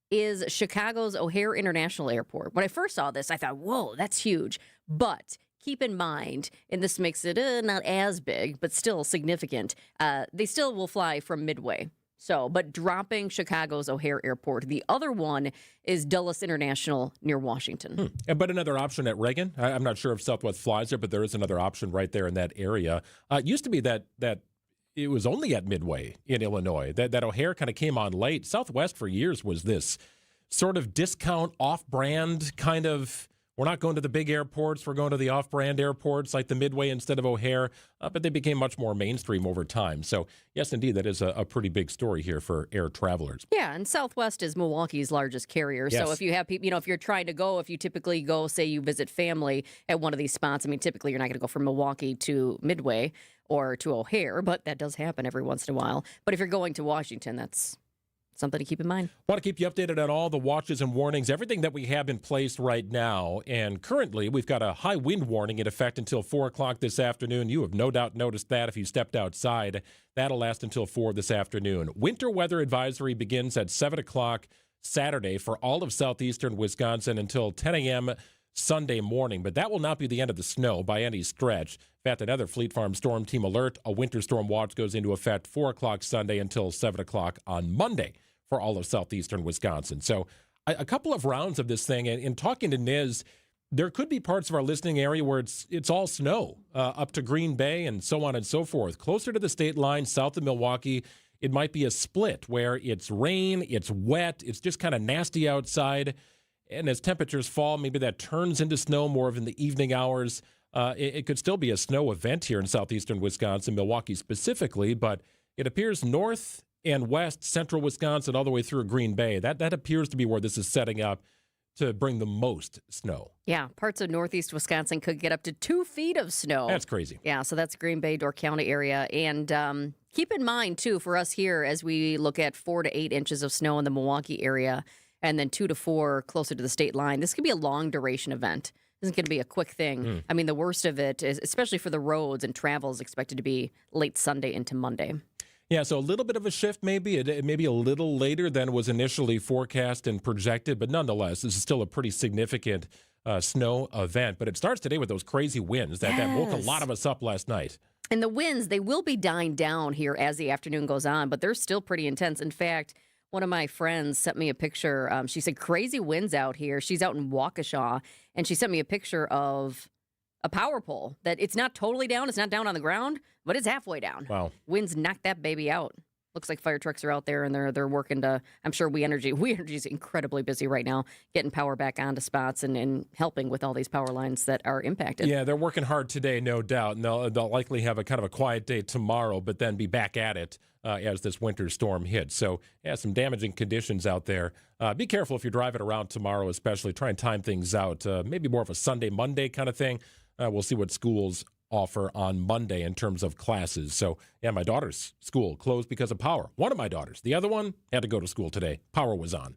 is Chicago's O'Hare International Airport. When I first saw this, I thought, whoa, that's huge. But keep in mind, and this makes it not as big, but still significant, they still will fly from Midway. So, but dropping Chicago's O'Hare Airport. The other one is Dulles International near Washington. But another option at Reagan. I'm not sure if Southwest flies there, but there is another option right there in that area. It used to be that it was only at Midway in Illinois. That O'Hare kind of came on late. Southwest for years was this sort of discount, off-brand kind of, we're not going to the big airports, we're going to the off-brand airports like the Midway instead of O'Hare, but they became much more mainstream over time. So, yes, indeed, that is a pretty big story here for air travelers. Yeah, and Southwest is Milwaukee's largest carrier. Yes. So if you have people, if you're trying to go, if you typically go, say you visit family at one of these spots, I mean, typically you're not going to go from Milwaukee to Midway or to O'Hare, but that does happen every once in a while. But if you're going to Washington, that's something to keep in mind. Want to keep you updated on all the watches and warnings, everything that we have in place right now. And currently, we've got a high wind warning in effect until 4 o'clock this afternoon. You have no doubt noticed that if you stepped outside. That'll last until 4 this afternoon. Winter weather advisory begins at 7 o'clock Saturday for all of southeastern Wisconsin until 10 a.m. Sunday morning. But that will not be the end of the snow by any stretch. In fact, another Fleet Farm Storm Team alert. A winter storm watch goes into effect 4 o'clock Sunday until 7 o'clock on Monday for all of southeastern Wisconsin. So a couple of rounds of this thing. And in talking to Niz, there could be parts of our listening area where it's all snow up to Green Bay and so on and so forth. Closer to the state line, south of Milwaukee, it might be a split where it's rain, it's wet, it's just kind of nasty outside. And as temperatures fall, maybe that turns into snow more of in the evening hours. It could still be a snow event here in southeastern Wisconsin, Milwaukee specifically, but it appears north and west, central Wisconsin, all the way through Green Bay. That appears to be where this is setting up to bring the most snow. Yeah, parts of northeast Wisconsin could get up to 2 feet of snow. That's crazy. Yeah, so that's Green Bay, Door County area. And keep in mind, too, for us here, as we look at 4 to 8 inches of snow in the Milwaukee area, and then 2 to 4 closer to the state line, this could be a long duration event. This isn't going to be a quick thing. I mean, the worst of it is, especially for the roads and travel, is expected to be late Sunday into Monday. Yeah, so a little bit of a shift maybe. It may be a little later than was initially forecast and projected, but nonetheless, this is still a pretty significant snow event. But it starts today with those crazy winds that woke a lot of us up last night. And the winds, they will be dying down here as the afternoon goes on, but they're still pretty intense. In fact, one of my friends sent me a picture. She said, crazy winds out here. She's out in Waukesha, and she sent me a picture of a power pole that it's not totally down. It's not down on the ground, but it's halfway down. Wow. Winds knocked that baby out. Looks like fire trucks are out there, and they're working to, I'm sure We Energy is incredibly busy right now, getting power back onto spots and helping with all these power lines that are impacted. Yeah, they're working hard today, no doubt. And they'll likely have a kind of a quiet day tomorrow, but then be back at it as this winter storm hits. So, yeah, some damaging conditions out there. Be careful if you're driving around tomorrow, especially. Try and time things out. Maybe more of a Sunday, Monday kind of thing. We'll see what schools offer on Monday in terms of classes. So, yeah, my daughter's school closed because of power. One of my daughters. The other one had to go to school today. Power was on.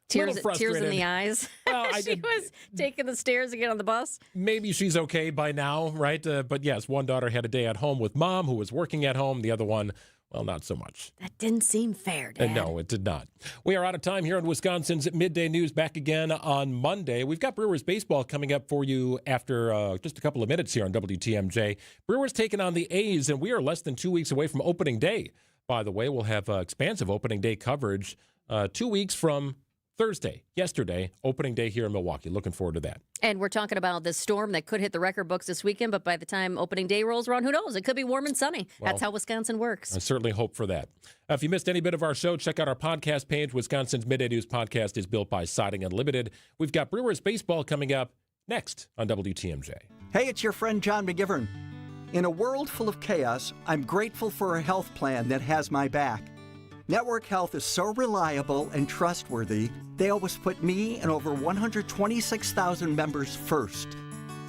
Tears in the eyes. Well, she was taking the stairs to get on the bus. Maybe she's okay by now, right? But yes, one daughter had a day at home with mom who was working at home. The other one, well, not so much. That didn't seem fair, Dad. No, it did not. We are out of time here on Wisconsin's Midday News. Back again on Monday. We've got Brewers baseball coming up for you after just a couple of minutes here on WTMJ. Brewers taking on the A's, and we are less than 2 weeks away from opening day. By the way, we'll have expansive opening day coverage 2 weeks from Thursday, yesterday, opening day here in Milwaukee. Looking forward to that. And we're talking about this storm that could hit the record books this weekend, but by the time opening day rolls around, who knows? It could be warm and sunny. Well, that's how Wisconsin works. I certainly hope for that. If you missed any bit of our show, check out our podcast page. Wisconsin's Midday News podcast is built by Siding Unlimited. We've got Brewers baseball coming up next on WTMJ. Hey, it's your friend John McGivern. In a world full of chaos, I'm grateful for a health plan that has my back. Network Health is so reliable and trustworthy, they always put me and over 126,000 members first.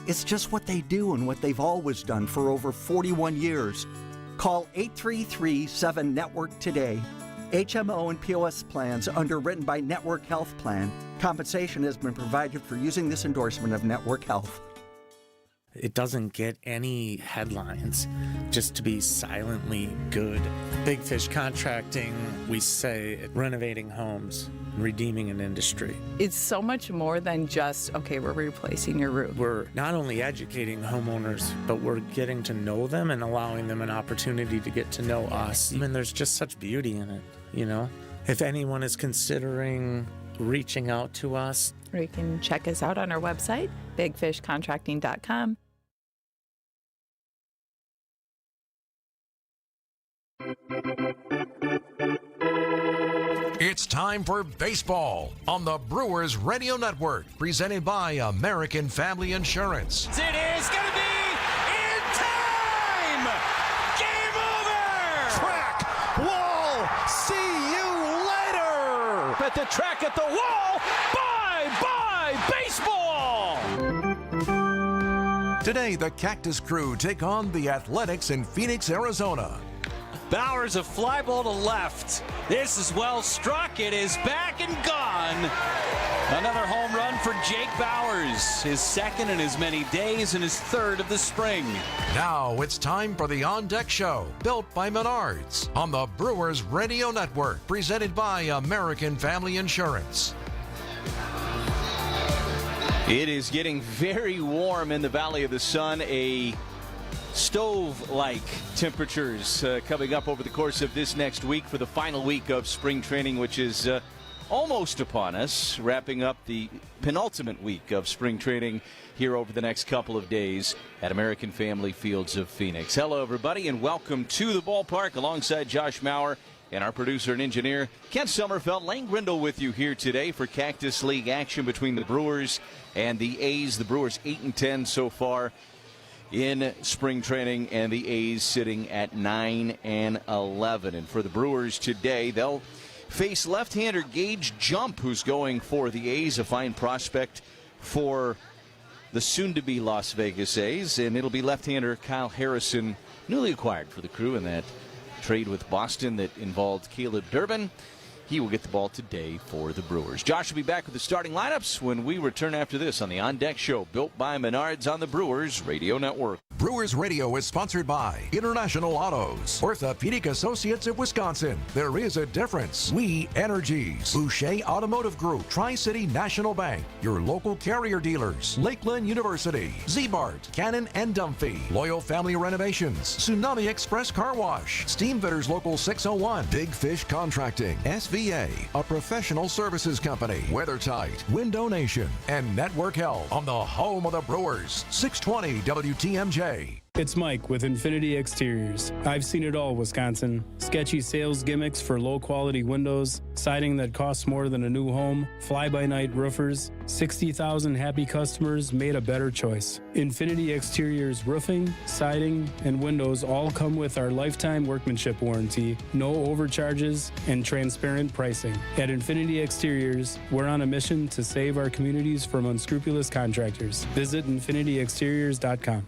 It's just what they do and what they've always done for over 41 years. Call 833-7-NETWORK today. HMO and POS plans underwritten by Network Health Plan. Compensation has been provided for using this endorsement of Network Health. It doesn't get any headlines just to be silently good. Big Fish Contracting, we say renovating homes, redeeming an industry. It's so much more than just, okay, we're replacing your roof. We're not only educating homeowners, but we're getting to know them and allowing them an opportunity to get to know us. And there's just such beauty in it, you know? If anyone is considering reaching out to us, or you can check us out on our website, bigfishcontracting.com. It's time for baseball on the Brewers Radio Network, presented by American Family Insurance. It is going to be in time! Game over! Track, wall, see you later! At the track, at the wall, bye-bye baseball! Today, the Cactus Crew take on the Athletics in Phoenix, Arizona. Bowers, a fly ball to left. This is well struck. It is back and gone. Another home run for Jake Bowers. His second in as many days and his third of the spring. Now it's time for the On Deck Show, built by Menards, on the Brewers Radio Network, presented by American Family Insurance. It is getting very warm in the Valley of the Sun. A stove-like temperatures coming up over the course of this next week for the final week of spring training, which is almost upon us, wrapping up the penultimate week of spring training here over the next couple of days at American Family Fields of Phoenix. Hello, everybody, and welcome to the ballpark alongside Josh Maurer and our producer and engineer, Kent Sommerfeld. Lane Grindle with you here today for Cactus League action between the Brewers and the A's. The Brewers 8-10 so far in spring training, and the A's sitting at 9-11. And for the Brewers today, they'll face left-hander Gage Jump, who's going for the A's, a fine prospect for the soon-to-be Las Vegas A's. And it'll be left-hander Kyle Harrison, newly acquired for the Crew in that trade with Boston that involved Caleb Durbin. He will get the ball today for the Brewers. Josh will be back with the starting lineups when we return after this on the On Deck Show, built by Menards on the Brewers Radio Network. Brewers Radio is sponsored by International Autos, Orthopedic Associates of Wisconsin. There is a difference. We Energies, Boucher Automotive Group, Tri-City National Bank, your local carrier dealers, Lakeland University, Z-Mart, Cannon and Dunphy, Loyal Family Renovations, Tsunami Express Car Wash, Steamfitters Local 601, Big Fish Contracting, SVA, a professional services company, WeatherTight, Window Nation, and Network Health on the home of the Brewers, 620 WTMJ. It's Mike with Infinity Exteriors. I've seen it all, Wisconsin. Sketchy sales gimmicks for low-quality windows, siding that costs more than a new home, fly-by-night roofers. 60,000 happy customers made a better choice. Infinity Exteriors roofing, siding, and windows all come with our lifetime workmanship warranty, no overcharges, and transparent pricing. At Infinity Exteriors, we're on a mission to save our communities from unscrupulous contractors. Visit infinityexteriors.com.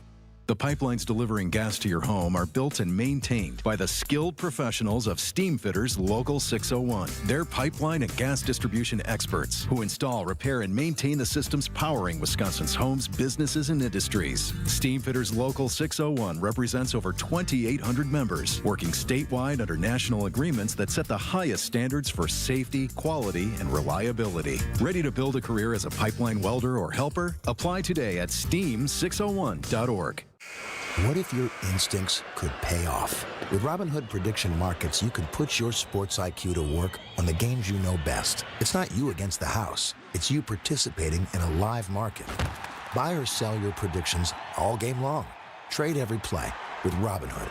The pipelines delivering gas to your home are built and maintained by the skilled professionals of Steamfitters Local 601. They're pipeline and gas distribution experts who install, repair, and maintain the systems powering Wisconsin's homes, businesses, and industries. Steamfitters Local 601 represents over 2,800 members, working statewide under national agreements that set the highest standards for safety, quality, and reliability. Ready to build a career as a pipeline welder or helper? Apply today at steam601.org. What if your instincts could pay off? With Robinhood Prediction Markets, you could put your sports IQ to work on the games you know best. It's not you against the house. It's you participating in a live market. Buy or sell your predictions all game long. Trade every play with Robinhood.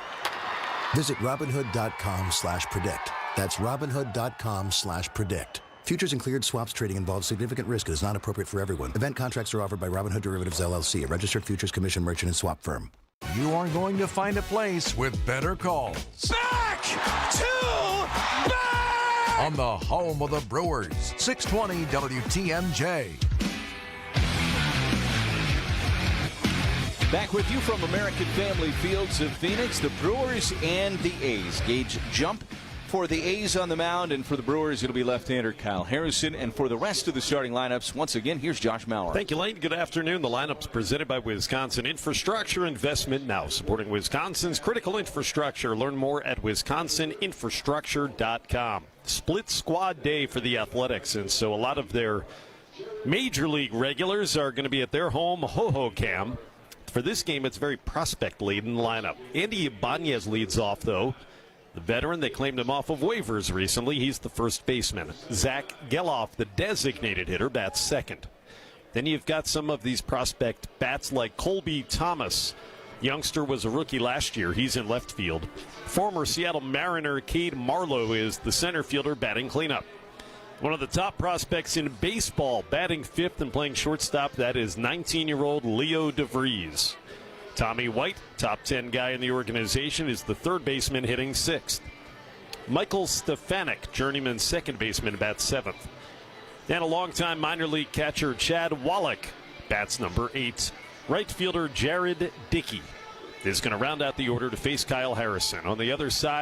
Visit Robinhood.com/predict. That's Robinhood.com/predict. Futures and cleared swaps trading involves significant risk and is not appropriate for everyone. Event contracts are offered by Robinhood Derivatives LLC, a registered futures commission merchant and swap firm. You are going to find a place with better calls. Back to back! On the home of the Brewers, 620 WTMJ. Back with you from American Family Fields of Phoenix, the Brewers and the A's. Gage jump for the A's on the mound, and for the Brewers, it'll be left-hander Kyle Harrison. And for the rest of the starting lineups, once again, here's Josh Maurer. Thank you, Lane. Good afternoon. The lineup's presented by Wisconsin Infrastructure Investment Now, supporting Wisconsin's critical infrastructure. Learn more at wisconsininfrastructure.com. Split squad day for the Athletics, and so a lot of their major league regulars are going to be at their home Hohokam. For this game, it's very prospect-laden lineup. Andy Ibanez leads off, though. The veteran, they claimed him off of waivers recently. He's the first baseman. Zach Geloff, the designated hitter, bats second. Then you've got some of these prospect bats like Colby Thomas. Youngster was a rookie last year. He's in left field. Former Seattle Mariner Cade Marlowe is the center fielder batting cleanup. One of the top prospects in baseball batting fifth and playing shortstop, that is 19-year-old Leo DeVries. Tommy White, top 10 guy in the organization, is the third baseman hitting sixth. Michael Stefanik, journeyman second baseman, bats seventh. And a longtime minor league catcher, Chad Wallach, bats number 8. Right fielder Jared Dickey is going to round out the order to face Kyle Harrison. On the other side,